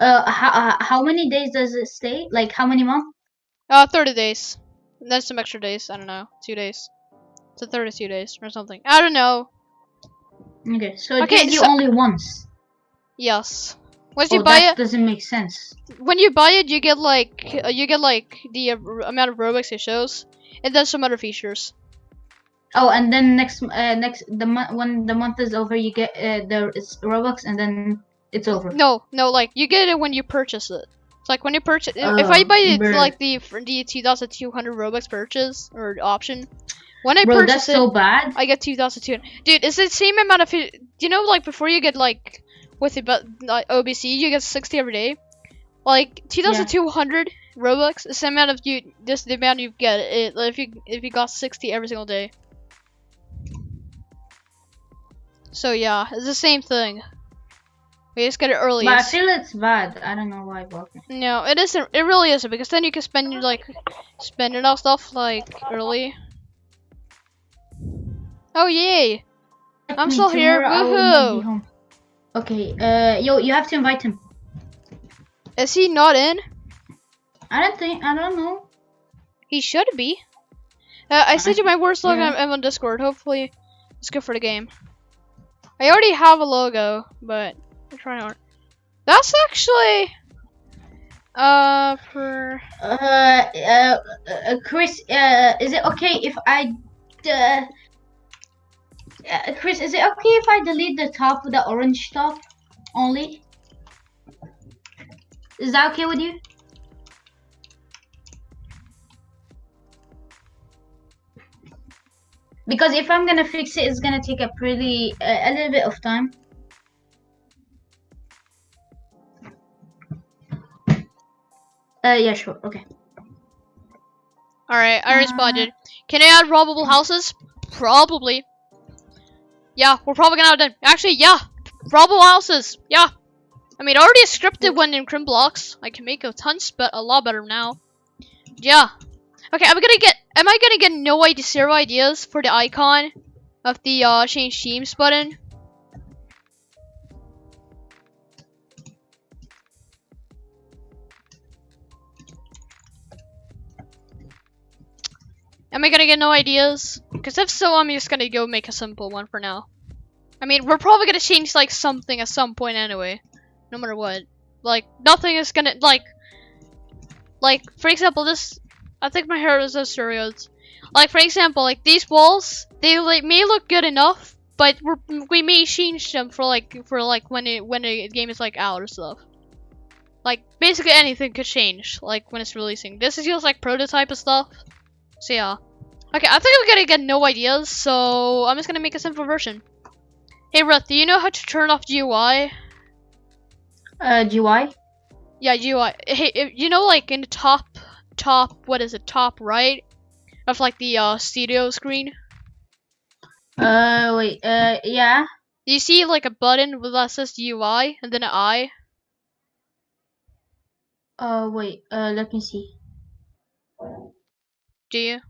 How many days does it stay? Like how many months? 30 days. And then some extra days. I don't know. 2 days. So 32 days or something. I don't know. Okay, so it gives you only once. Yes. Once you buy it, doesn't make sense. When you buy it, you get like the amount of Robux it shows, and then some other features. Oh, and then when the month is over, you get the Robux, and then it's over. No, like you get it when you purchase it. It's like when you purchase. If I buy it like the 2,200 Robux purchase or option, when I purchase that's so bad. I get 2,200. Dude, it's the same amount of. Do you know, like before you get like with the OBC, you get 60 every day. Like 2,200 Robux is the amount of the amount you get it if you got 60 every single day. So yeah, it's the same thing. We just get it early. But I feel it's bad. I don't know why I bought it. No, it isn't. It really isn't, because then you can spend it on stuff like early. Oh yay! I'm still here. Woohoo! Okay. You have to invite him. Is he not in? I don't know. He should be. I sent you my worst logo. I'm on Discord. Hopefully, it's good for the game. I already have a logo, but I'm trying hard. That's actually Chris, is it okay if I Chris, is it okay if I delete the top with the orange top only? Is that okay with you? Because if I'm gonna fix it, it's gonna take a little bit of time. Yeah, sure, okay. Alright, I responded. Can I add robbable houses? Probably. Yeah, we're probably gonna have done. Actually, yeah, robbable houses. Yeah. I mean, I already scripted one in Crim Blocks. I can make a lot better now. Yeah. Okay, am I gonna get no idea, 0 ideas for the icon of the change teams button? Am I gonna get no ideas? Because if so, I'm just gonna go make a simple one for now. I mean, we're probably gonna change like something at some point anyway, no matter what. Like nothing is gonna like for example, this. I think my hair is those stereotypes. Like for example, like these walls, they may look good enough, but we may change them for when the game is like out or stuff. Like basically anything could change like when it's releasing. This is just like prototype and stuff. So yeah. Okay, I think I'm gonna get no ideas, so I'm just gonna make a simple version. Hey, Ruth, do you know how to turn off GUI? GUI? Yeah, GUI. Hey, you know, like in the top, what is it, top right of like the studio screen? Wait, yeah. Do you see like a button that says GUI and then an I? Wait, let me see. Do you?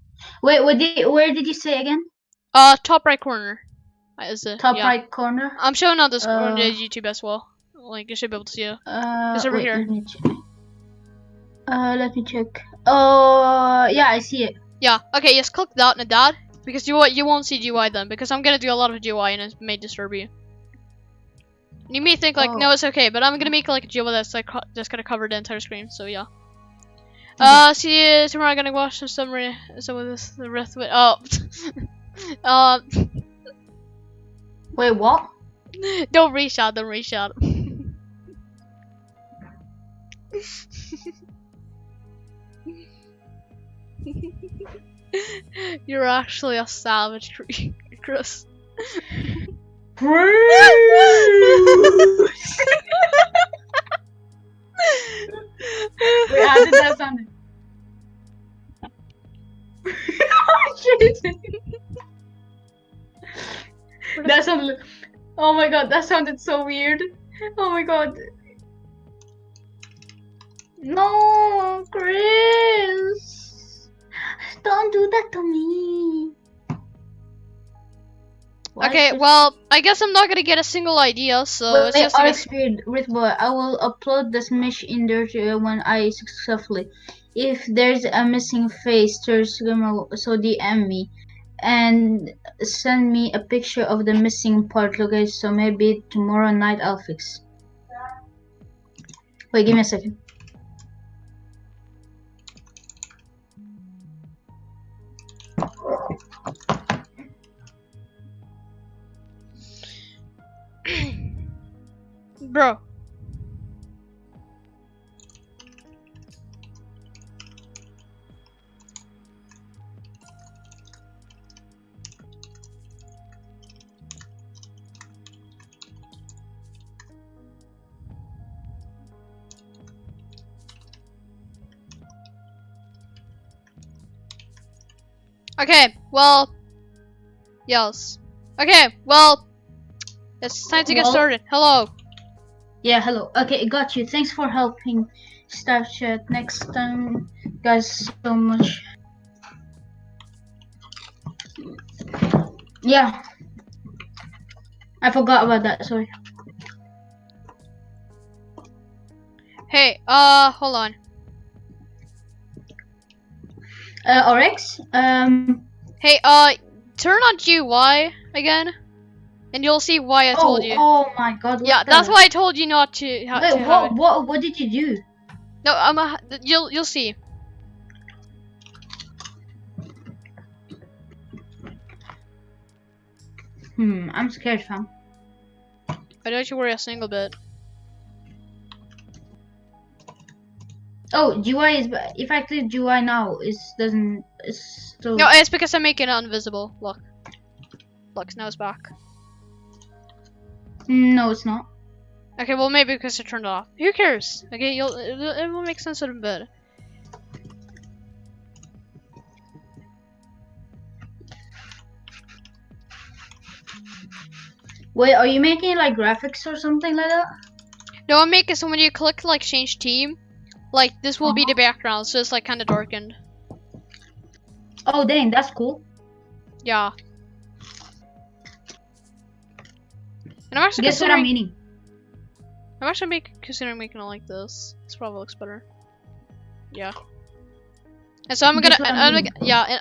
Wait, where did you say again? Top right corner. Is it? Top Yeah. right corner? I'm showing on this on the YouTube as well. Like you should be able to see it. It's over wait, here. let me check. Oh, yeah, I see it. Yeah. Okay. Just click that and that because you won't see GUI then because I'm gonna do a lot of GUI and it may disturb you. And you may think like no, it's okay, but I'm gonna make like a GUI that's like just gonna cover the entire screen. So yeah. See you tomorrow. I'm gonna watch some of this the rest of it. Oh. Wait, what? Don't reach out. Don't reach out. You're actually a savage, Chris. Wait, how did that sound? Oh, shit. That sounded. Oh my god, that sounded so weird. Oh my god. No, Chris. Don't do that to me. Okay, well, I guess I'm not gonna get a single idea, so Wait, it's just Arxbird, Boy, I will upload this mesh in there when I successfully. If there's a missing face, so DM me and send me a picture of the missing part location. So maybe tomorrow night I'll fix. Wait, give me a second. Bro. Okay, well, yes. Okay, well, it's time to get started. Hello. Yeah, hello. Okay, got you. Thanks for helping. Start chat next time, guys. So much. Yeah, I forgot about that. Sorry. Hey, hold on. Oryx. Hey, turn on GUI again, and you'll see why I told you. Oh my god. Yeah, that's why I told you not to. Wait, what did you do? No, you'll see. I'm scared, fam. I don't you worry a single bit. Oh, GUI is. If I click GUI now, it doesn't. It's still. No, it's because I'm making it invisible. Look, now it's back. No, it's not. Okay, well maybe because I turned it off. Who cares? Okay, it will make sense in a bit. Wait, are you making like graphics or something like that? No, I'm making so when you click like change team, like this will be the background, so it's like kind of darkened. Oh dang, that's cool. Yeah. And I'm actually Guess what I'm eating. I'm actually considering making it like this. This probably looks better. Yeah. And so I'm gonna,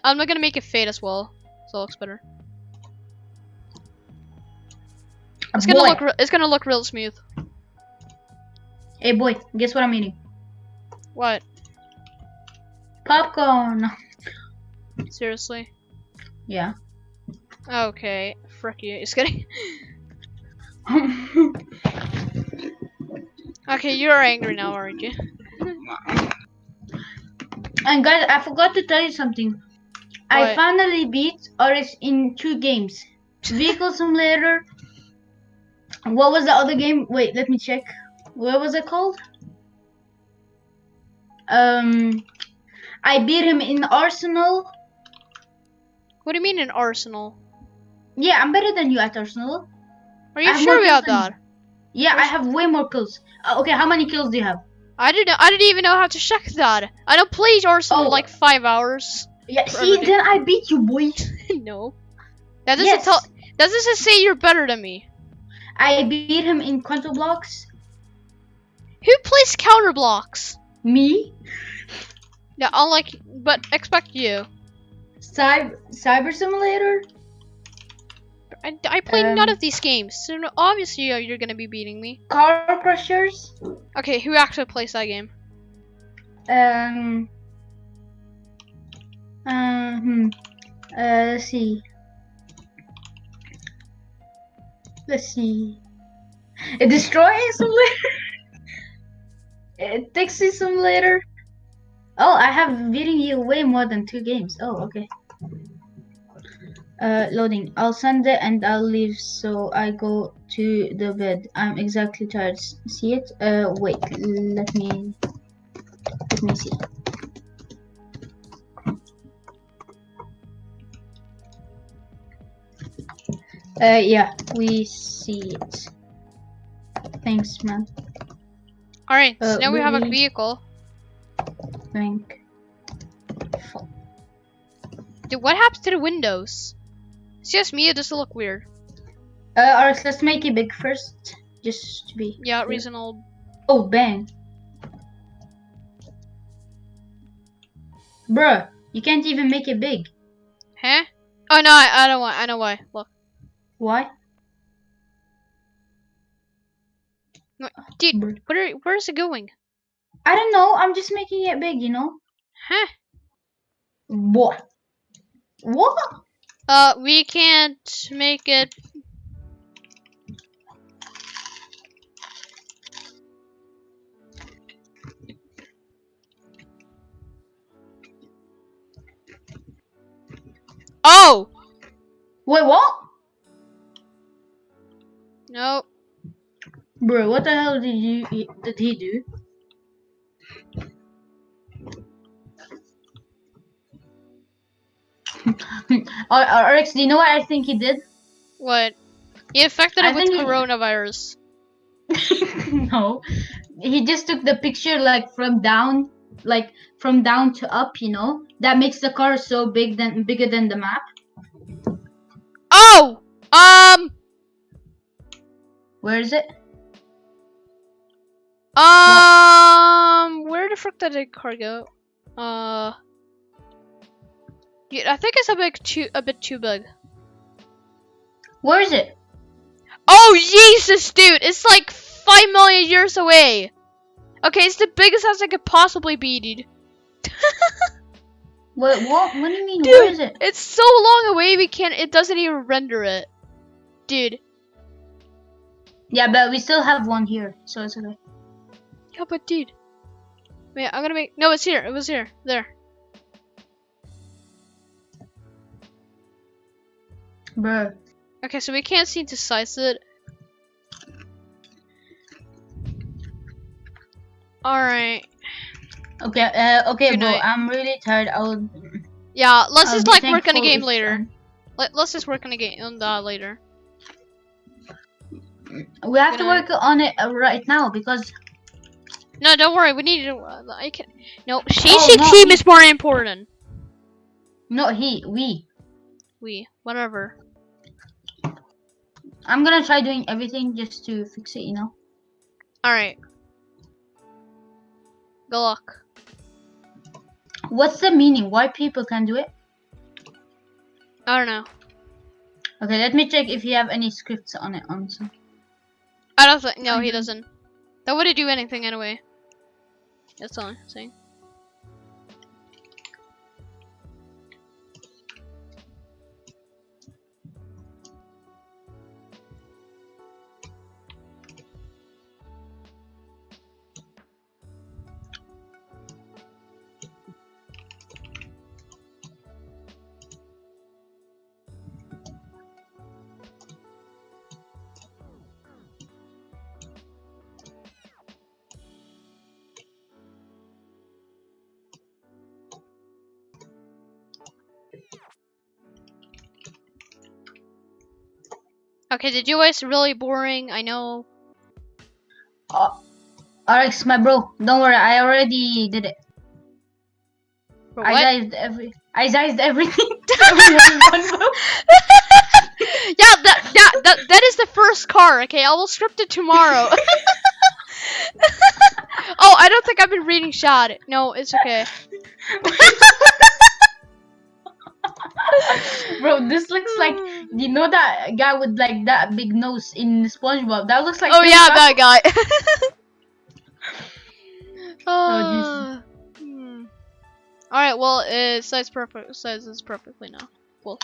I'm gonna make it fade as well, so it looks better. It's gonna look real smooth. Hey boy, guess what I'm eating? What? Popcorn. Seriously? Yeah. Okay. Frick you. Just kidding. Okay, you're angry now, aren't you? And guys, I forgot to tell you something. I finally beat Arx in 2 games. Vehicle Simulator. What was the other game? Wait, let me check. What was it called? I beat him in Arsenal. What do you mean in Arsenal? Yeah, I'm better than you at Arsenal. Are you sure about that? Yeah, I have way more kills. Okay, how many kills do you have? I didn't even know how to check that. I don't play Arsenal like 5 hours. Yeah, see, then I beat you, boy. No. That doesn't say you're better than me. I beat him in Quantum Blocks. Who plays counter blocks? Me. Yeah, but expect you. Cyber Simulator. I play none of these games, so obviously you're gonna be beating me. Car Crushers. Okay, who actually plays that game? Let's see. A Destroying Simulator. A Taxi Simulator. Oh, I have beating you way more than 2 games. Oh, okay. Loading. I'll send it and I'll leave, so I go to the bed. I'm exactly tired. See it? Wait. Let me see. Yeah, we see it. Thanks, man. Alright, so now we have a vehicle. Dude, what happens to the windows? It's just me, or does it look weird? Alright, let's make it big first. Just to be. Yeah, reasonable. Oh, bang. Bruh, you can't even make it big. Huh? Oh no, I don't want. I know why. Look. Why? No, dude, where is it going? I don't know. I'm just making it big, you know. Huh? What? We can't make it. Oh! Wait, what? No. Bro, what the hell did he do? Arx, do you know what I think he did? What? He infected it with coronavirus. No. He just took the picture like from down to up, you know? That makes the car so bigger than the map. Oh! Where is it? Where the frick did the car go? Yeah, I think it's a bit too big. Where is it? Oh Jesus, dude! It's like 5 million years away. Okay, it's the biggest house I could possibly be, dude. Wait, what? What do you mean? Dude, where is it? It's so long away. It doesn't even render it, dude. Yeah, but we still have one here, so it's okay. Yeah, but dude. Wait, I'm gonna make. No, it's here. It was here. There. Bruh. Okay, so we can't synthesize it. Alright. Okay, okay, Good bro. night. I'm really tired. Yeah, let's just like work on the thankful game if, later. Let's just work on the game later. We have to work on it right now because. No, don't worry. We need to. I can. No, no, team is more important. No, we. Whatever. I'm gonna try doing everything just to fix it, you know. All right. Good luck. What's the meaning? Why people can do it? I don't know. Okay, let me check if you have any scripts on it. I don't think. No, he doesn't. That wouldn't do anything anyway. That's all I'm saying. Okay, the duo is really boring. I know. Alex, my bro, don't worry. I already did it. For I what? sized everything. Everyone, bro. Yeah, that is the first car. Okay, I will script it tomorrow. Oh, I don't think I've been reading Shad. No, it's okay. Bro, this looks like, you know that guy with like that big nose in SpongeBob? That looks like Oh him, yeah, bro. that guy. Oh, All right, well, size is perfectly now. Cool.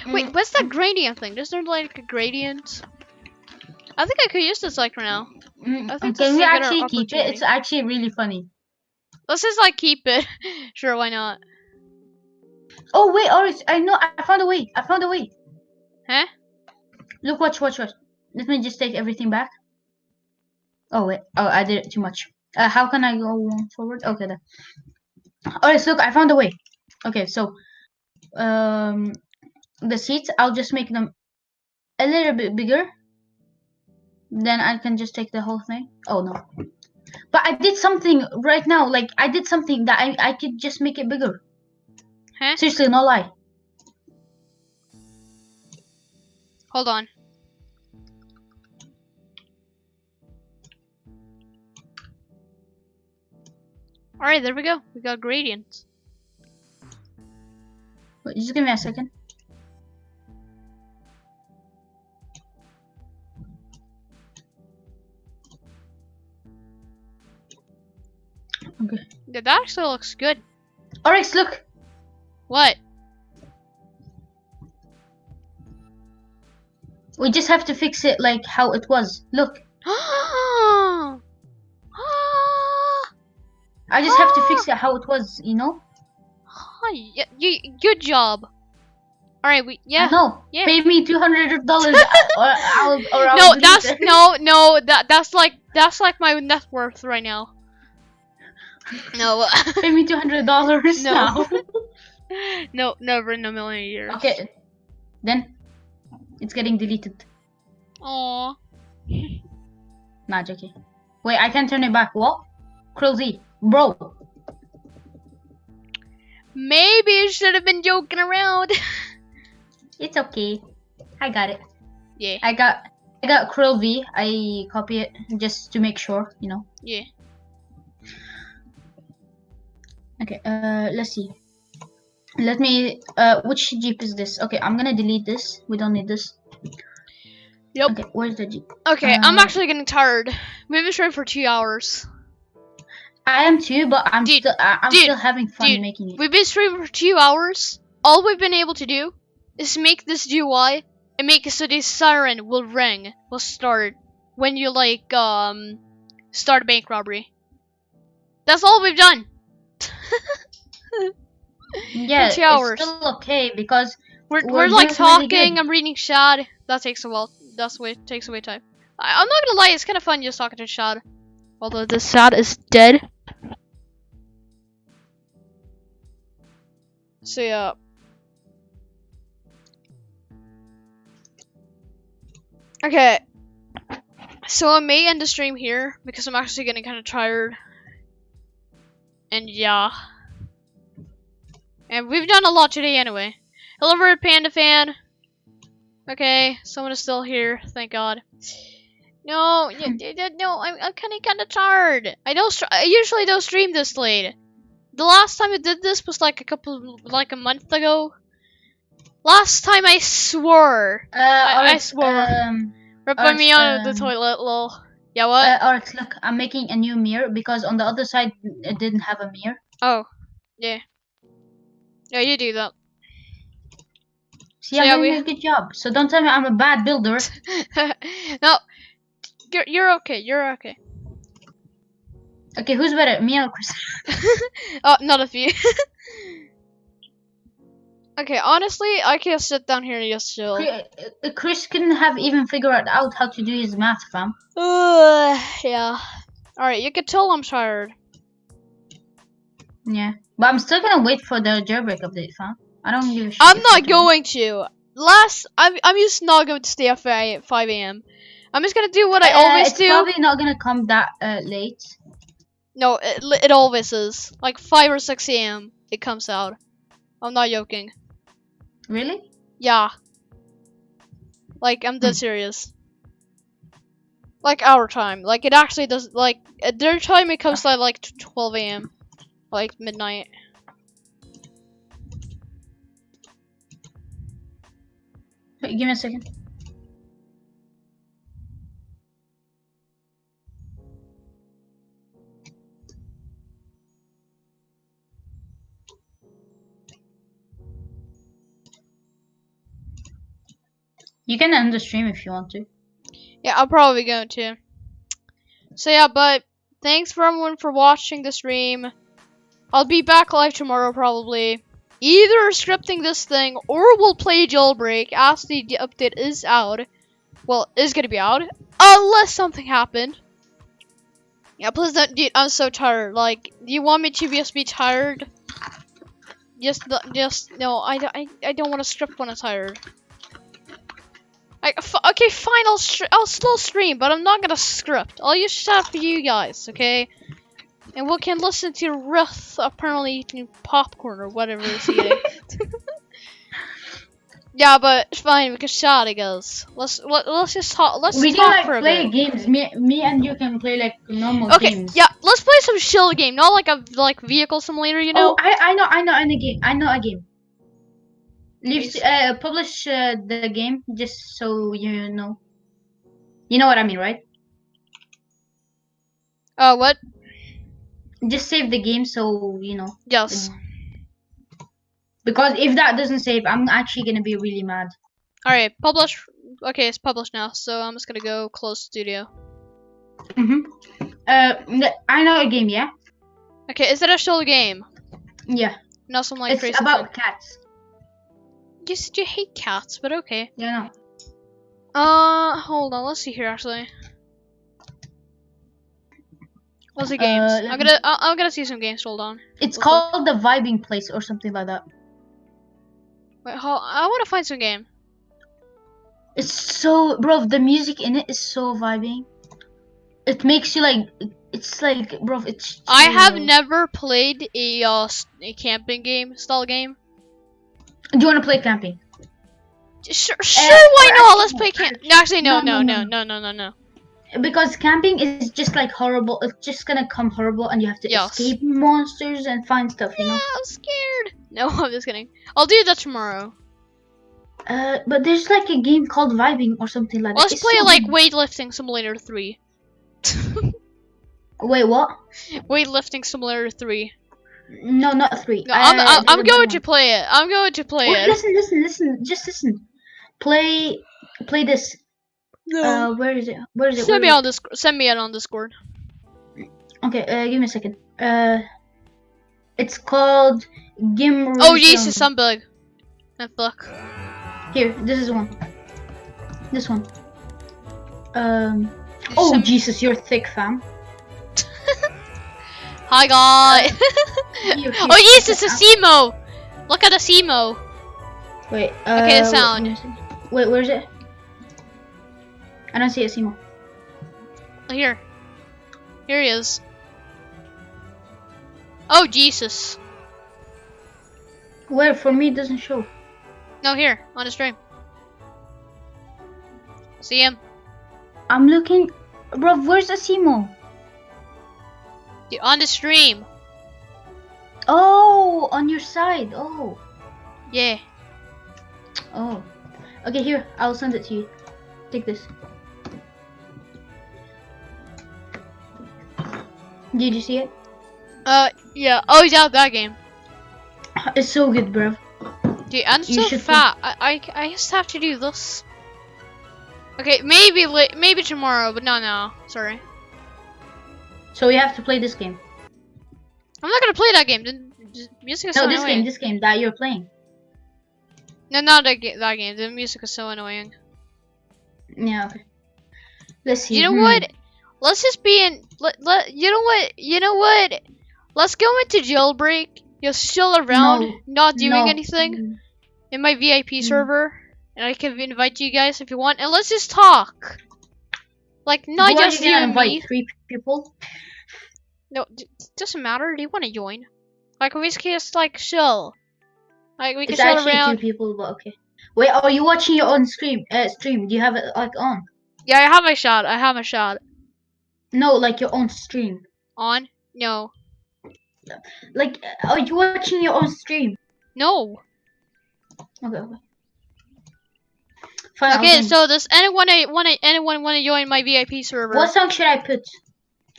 Wait, what's that gradient thing? Is there like a gradient? I think I could use this like right now. I think this Can is we a good actually keep it? opportunity. It's actually really funny. Let's just like keep it. Sure, why not? Oh wait, Oris, I know, I found a way. I found a way. Huh? Look, watch. Let me just take everything back. Oh wait, oh I did it too much. How can I go forward? Okay, then. Oris, look, I found a way. Okay, so the seats, I'll just make them a little bit bigger. Then I can just take the whole thing. Oh no. But I did something right now. Like, I did something that I could just make it bigger. Huh? Seriously, no lie. Hold on. Alright, there we go. We got gradients. Wait, just give me a second. Okay. Yeah, that actually looks good. Oryx, look. What? We just have to fix it like how it was. Look. I just have to fix it how it was, you know? Good job. Alright, yeah. No, Yeah. pay me $200 or I'll No, delete that's it. no, that's like my net worth right now. No. Pay me $200 now. No, never in a million years. Okay, then it's getting deleted. Aww. Nah, joking. Wait, I can turn it back. What? Crazy, bro. Maybe you should have been joking around. It's okay. I got it. Yeah. I got Krill V. I copy it just to make sure, you know. Yeah. Okay, let's see. Let me, which Jeep is this? Okay, I'm gonna delete this. We don't need this. Yep. Okay, where's the Jeep? Okay, I'm actually getting tired. We've been streaming for 2 hours. I am too, but I'm Dude, still having fun making it. We've been streaming for 2 hours. All we've been able to do is make this UI and make it so this siren will ring, will start when you like start a bank robbery. That's all we've done. Yeah, 2 hours. It's still okay because we're like doing talking. really good. I'm reading Shad. That takes a while. Takes away time. I'm not gonna lie. It's kind of fun just talking to Shad. Although this Shad is dead. So yeah. Okay. So I may end the stream here because I'm actually getting kind of tired. And yeah. And we've done a lot today anyway. Hello, Red Panda fan. Okay, someone is still here. Thank God. No, no, I'm kind of tired. I usually don't stream this late. The last time I did this was like a month ago. Last time I swore. I swore. Put me on the toilet, lol. Yeah, what? Oryx, look, I'm making a new mirror because on the other side it didn't have a mirror. Oh, yeah. Yeah, you do that. See, I'm doing a good job. So don't tell me I'm a bad builder. No, you're okay. You're okay. Okay, who's better, me or Chris? Oh, none of you. Okay, honestly, I can sit down here and just chill. Chris couldn't have even figured out how to do his math, fam. Yeah. Alright, you can tell I'm tired. Yeah. But I'm still gonna wait for the jailbreak update, fam. I don't give a shit. I'm not going to. I'm just not going to stay up at 5 a.m. I'm just gonna do what I always do. It's probably not gonna come that late. No, it always is. Like 5 or 6 a.m. it comes out. I'm not joking. Really? Yeah. Like, I'm dead serious. Like, our time. Like, it actually does, like, at their time it comes at, like, 12 a.m. Like, midnight. Wait, give me a second. You can end the stream if you want to. Yeah, I'm probably going to. So yeah, but thanks for everyone for watching the stream. I'll be back live tomorrow probably. Either scripting this thing or we'll play Jailbreak as the update is out. Well, is gonna be out. Unless something happened. Yeah, please don't, dude, I'm so tired. Like, do you want me to just be tired? No, I don't want to script when I'm tired. Okay, fine, I'll still stream, but I'm not gonna script. I'll use chat for you guys, okay? And we can listen to Ruth apparently eating popcorn or whatever he's eating. Yeah, but it's fine, we can chat, I guess. Let's just talk. Let's we talk can for like a play bit. games. Me and you can play like normal games. Okay, yeah, let's play some chill game, not like a vehicle simulator, you know? Oh, I know a game. Publish the game just so you know. You know what I mean, right? What? Just save the game so you know. Yes. Because if that doesn't save, I'm actually gonna be really mad. Alright, publish. Okay, it's published now, so I'm just gonna go close studio. I know a game, yeah? Okay, is it a chill game? Yeah. Not some like It's crazy about thing. cats. You said you hate cats, but okay. Yeah, no. Hold on, let's see here actually. What's the games? I'm gonna see some games, hold on. It's called the Vibing Place or something like that. Wait, I wanna find some game. It's so, bro, the music in it is so vibing. It makes you like, it's like, bro, it's chill. I have never played a camping game style game. Do you want to play camping? Sure, why not? Let's play camp. Actually, no. Because camping is just like horrible. It's just gonna come horrible, and you have to escape monsters and find stuff. You know. Yeah, I'm scared. No, I'm just kidding. I'll do that tomorrow. But there's like a game called Vibing or something like that. Let's play like Weightlifting Simulator 3. Wait, what? Weightlifting Simulator 3. No, not 3. No, I'm going to play it. I'm going to play it. Listen. Just listen. Play this. No. Where is it? Send me on Discord. Send me it on Discord. Okay, give me a second. It's called Gim. Oh Jesus, I'm big. And fuck. Here, this is one. This one. Oh Jesus, you're thick, fam. Hi guys. Oh Jesus, a Simo. Look at the Simo. Wait. Okay, the sound. Wait, where is it? I don't see a Simo. Oh, here. Here he is. Oh Jesus. Where? For me, it doesn't show. No, here on the stream. See him? I'm looking, bro. Where's Asimo? On the stream. Oh, on your side. Oh. Yeah. Oh. Okay, here. I'll send it to you. Take this. Did you see it? Yeah. Oh, yeah, that game. It's so good, bro. Dude, I'm so fat. I just have to do this. Okay, maybe tomorrow, but not now. Sorry. So we have to play this game. I'm not gonna play that game. The music is so annoying. This game that you're playing. No, not that game. The music is so annoying. Yeah. Okay. Let's see. You know what? Let's just be in. You know what? Let's go into jailbreak. You're still around, not doing anything in my VIP server. and I can invite you guys if you want, and let's just talk. Like, not Who are just you you gonna and invite? me. 3 people? No, doesn't matter. Do you want to join? Like, we just like chill. Like, we can It's chill actually around. 2 people, but okay. Wait, are you watching your own stream? Stream? Do you have it like on? Yeah, I have my shot. I have my shot. No, like your own stream. On? No. Like, are you watching your own stream? No. Okay. Fine, Okay, I'll join. so does anyone want to join my VIP server? What song should I put?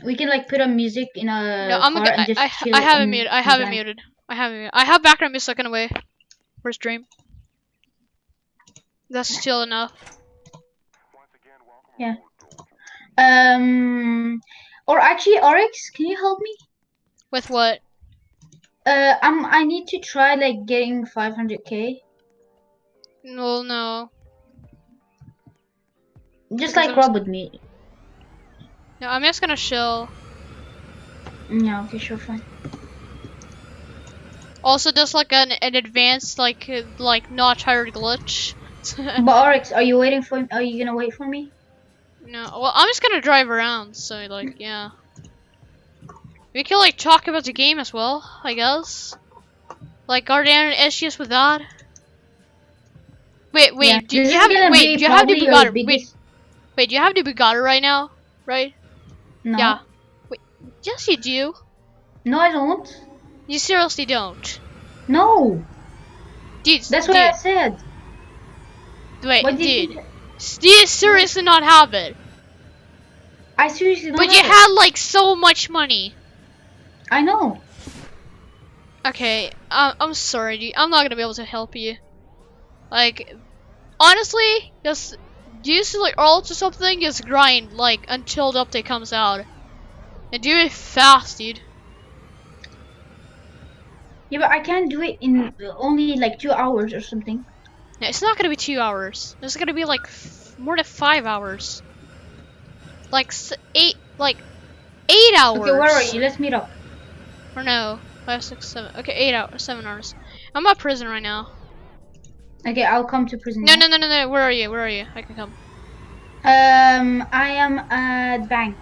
We can like put on music in a No, car and just chill. I have it muted. I have it muted. I have it muted. I have background music in a way for stream. That's chill enough. Yeah. Or actually, Oryx, can you help me? With what? I need to try like getting 500k. Well, no. Just like Rob with me. No, I'm just gonna chill. Yeah, okay, sure, fine. Also, just like an advanced like not tired glitch. But Oryx, are you waiting for? Are you gonna wait for me? No, well, I'm just gonna drive around. So like, yeah. We can like talk about the game as well, I guess. Like, are there any issues with that? Wait, Yeah. do you have? Wait, do you have the Bugatti? Wait, do you have the Bugatti right now? Right? No. Yeah. Wait, yes, you do. No, I don't. You seriously don't. No. Dude, That's what I said. Wait, What dude. Do you seriously not have it? I seriously don't. But you had like so much money. I know. Okay, I'm sorry, dude. I'm not gonna be able to help you. Like, honestly, just use like alt or something. Just grind like until the update comes out, and do it fast, dude. Yeah, but I can't do it in only like 2 hours or something. No, it's not gonna be 2 hours. It's gonna be like more than 5 hours. Like 8 hours. Okay, where are you? Let's meet up. Or no, 5, 6, 7. Okay, 8 hours, 7 hours. I'm at prison right now. Okay, I'll come to prison. No. Where are you? Where are you? I can come. I am at bank.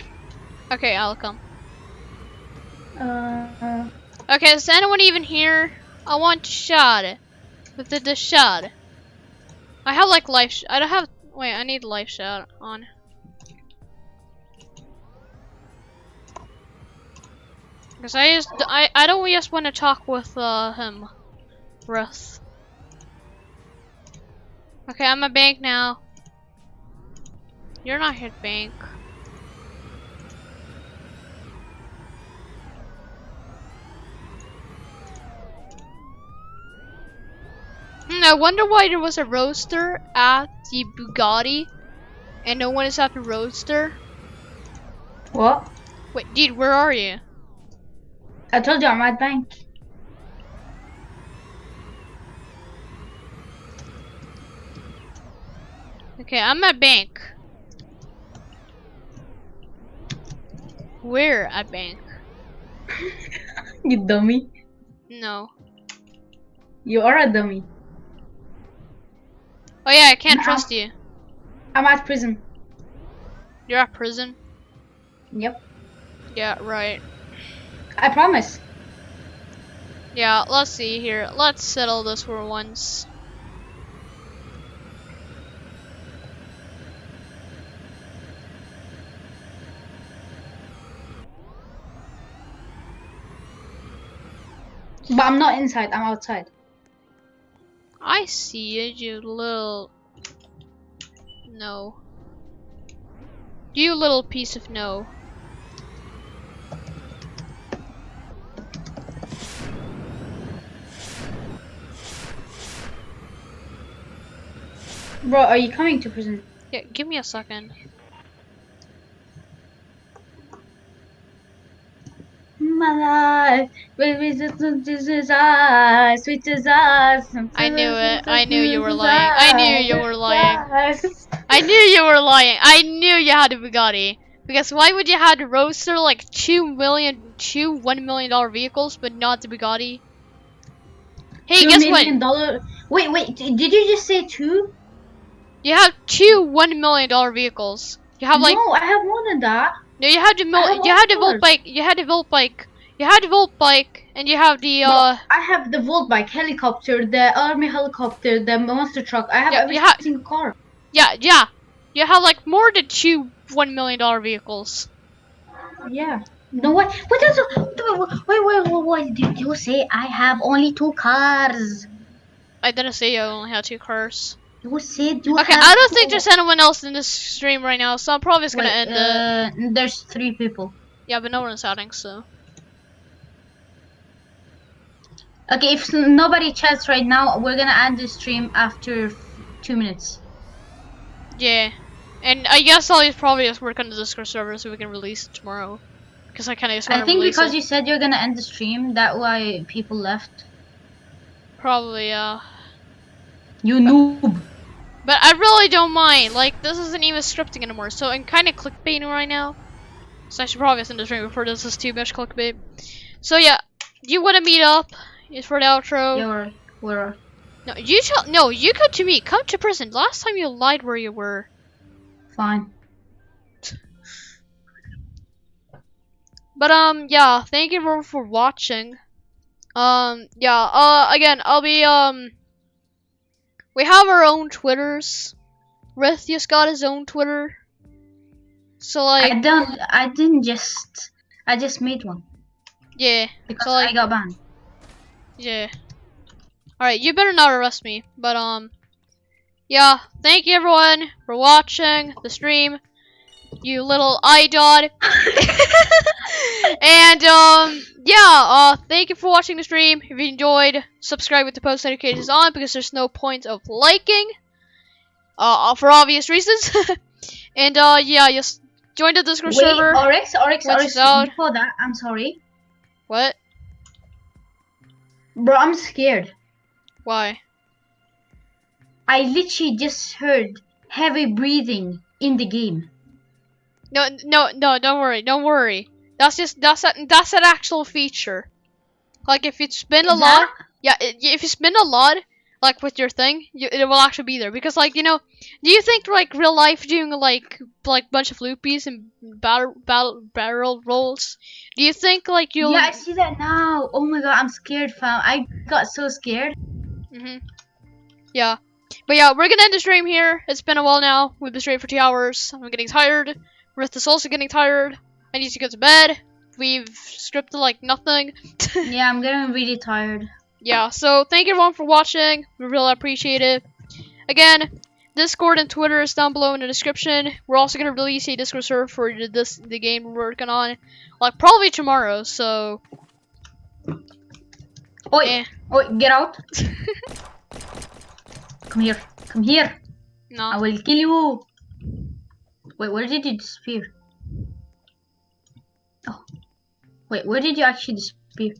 Okay, I'll come. Uh. Okay, is anyone even here? I want shot. With the shot. I have like life. I don't have. Wait, I need life shot on. Because I don't just want to talk with him. Russ. Okay, I'm at bank now. You're not here at bank. I wonder why there was a roadster at the Bugatti and no one is at the roadster. What? Wait, dude, where are you? I told you I'm at bank. Okay, I'm at bank. Where at bank? You dummy. No. You are a dummy. Oh yeah, I can't trust you. I'm at prison. You're at prison? Yep. Yeah, right. I promise. Yeah, let's see here. Let's settle this for once. But I'm not inside, I'm outside. I see you, you little... No. You little piece of no. Bro, are you coming to prison? Yeah, give me a second. My life, baby, this is us, sweet as us. I knew it. I knew you were lying. I knew you were lying. I knew you were lying. I knew you had a Bugatti. Because why would you have the Roadster like $1 million vehicles, but not the Bugatti? Hey, guess what? $2 million. Wait, did you just say 2? You have two $1 million vehicles. You have like No, I have more than that. no. You have the Volt bike. You had the Volt bike. You had the Volt bike, and you have the I have the Volt bike, helicopter, the army helicopter, the monster truck. I have every single car. Yeah. You have like more than two $1 million vehicles. Yeah. No, what? Wait, did you say I have only 2 cars? I didn't say you only had 2 cars. You said you Okay, have I don't 2. think there's anyone else in this stream right now, so I'm probably just gonna end it. There's 3 people. Yeah, but no one's adding, so. Okay, if nobody chats right now, we're gonna end the stream after 2 minutes. Yeah. And I guess I'll probably just work on the Discord server so we can release it tomorrow. Because I kind of just want to release it. I think because you said you're gonna end the stream, that's why people left. Probably, yeah. You noob. But I really don't mind. Like, this isn't even scripting anymore, so I'm kind of clickbaiting right now. So I should probably end the stream before this is too much clickbait. So yeah, do you want to meet up? Is for the outro. Where? No, you come to me. Come to prison. Last time you lied where you were. Fine. But yeah, thank you everyone for watching. Yeah, again, I'll be we have our own Twitters. Rithus got his own Twitter. So like I just made one. Yeah. Because so, like, I got banned. Yeah. Alright, you better not arrest me. But yeah, thank you everyone for watching the stream. You little idod. And yeah, thank you for watching the stream. If you enjoyed, subscribe with the post notifications on because there's no point of liking. For obvious reasons. And yeah, just join the Discord server. Arx, out. before that, I'm sorry. What? Bro, I'm scared. Why? I literally just heard heavy breathing in the game. No, don't worry. That's an actual feature. Like if you spin a lot, yeah, if you spin a lot, like with your thing, it will actually be there. Because like, you know, do you think like real life doing like bunch of loopies and barrel rolls? Do you think like you'll? Yeah, I see that now. Oh my god, I'm scared, fam. I got so scared. Yeah. But yeah, we're gonna end the stream here. It's been a while now. We've been streaming for 2 hours. I'm getting tired. Rith is also getting tired. I need to go to bed. We've scripted like nothing. Yeah, I'm getting really tired. Yeah, so thank you everyone for watching. We really appreciate it. Again, Discord and Twitter is down below in the description. We're also gonna release a Discord server for the game we're working on, like probably tomorrow. So. Oi, get out. Come here. No. I will kill you. Wait, where did you disappear? Oh. Wait, where did you actually disappear?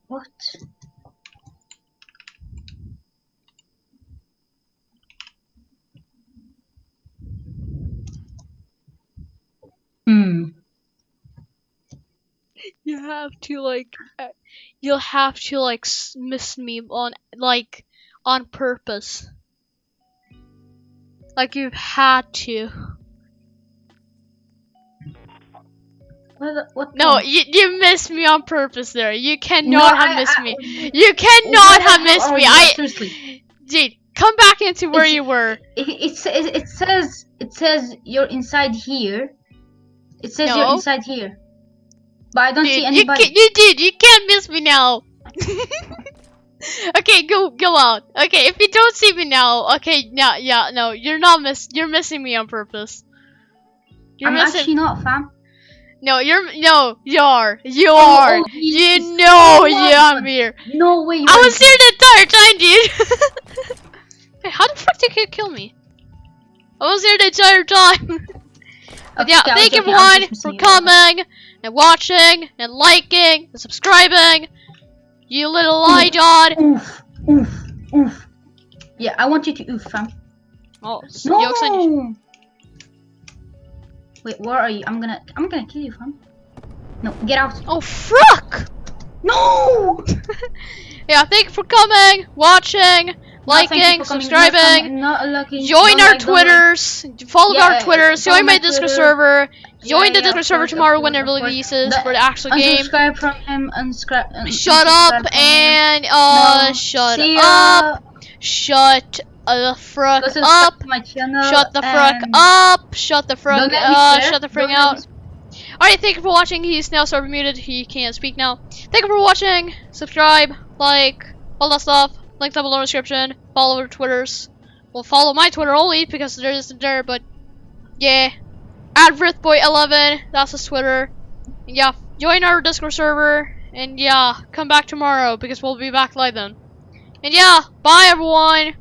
What? You have to like, you'll have to like miss me on purpose. Like you've had to. What? No, you missed me on purpose there. You cannot have missed me. You cannot have missed me. Seriously. Dude, come back into where you were. It says you're inside here. It says you're inside here. But I don't see anybody. You can't miss me now. Okay, go out. Okay, if you don't see me now, okay, no, you're missing me on purpose. I'm actually not, fam. No, you are. You know I'm here. No way. I was here the entire time, dude. Hey, how the fuck did you kill me? I was here the entire time. But yeah, thank everyone for coming and watching and liking and subscribing. You little idod. Oof. Yeah, I want you to oof, fam. Oh, no. Wait, where are you? I'm gonna kill you, fam. No, get out. Oh, fuck! No! Yeah, thank you for coming, watching, liking, subscribing. Join our Twitters, follow our Twitters, join my Discord server, join the Discord server tomorrow when it releases for the actual game. Unsubscribe from him, Shut up and shut up. Shut the frick up. Shut the frick up. Shut the frick shut the frick out. Alright, thank you for watching. He's now sort of muted. He can't speak now. Thank you for watching. Subscribe, like, all that stuff. Link down below in the description. Follow our Twitters. Well, follow my Twitter only because there isn't there, but yeah. At Vrithboy11, that's his Twitter. And yeah, join our Discord server. And yeah, come back tomorrow because we'll be back live then. And yeah, bye everyone.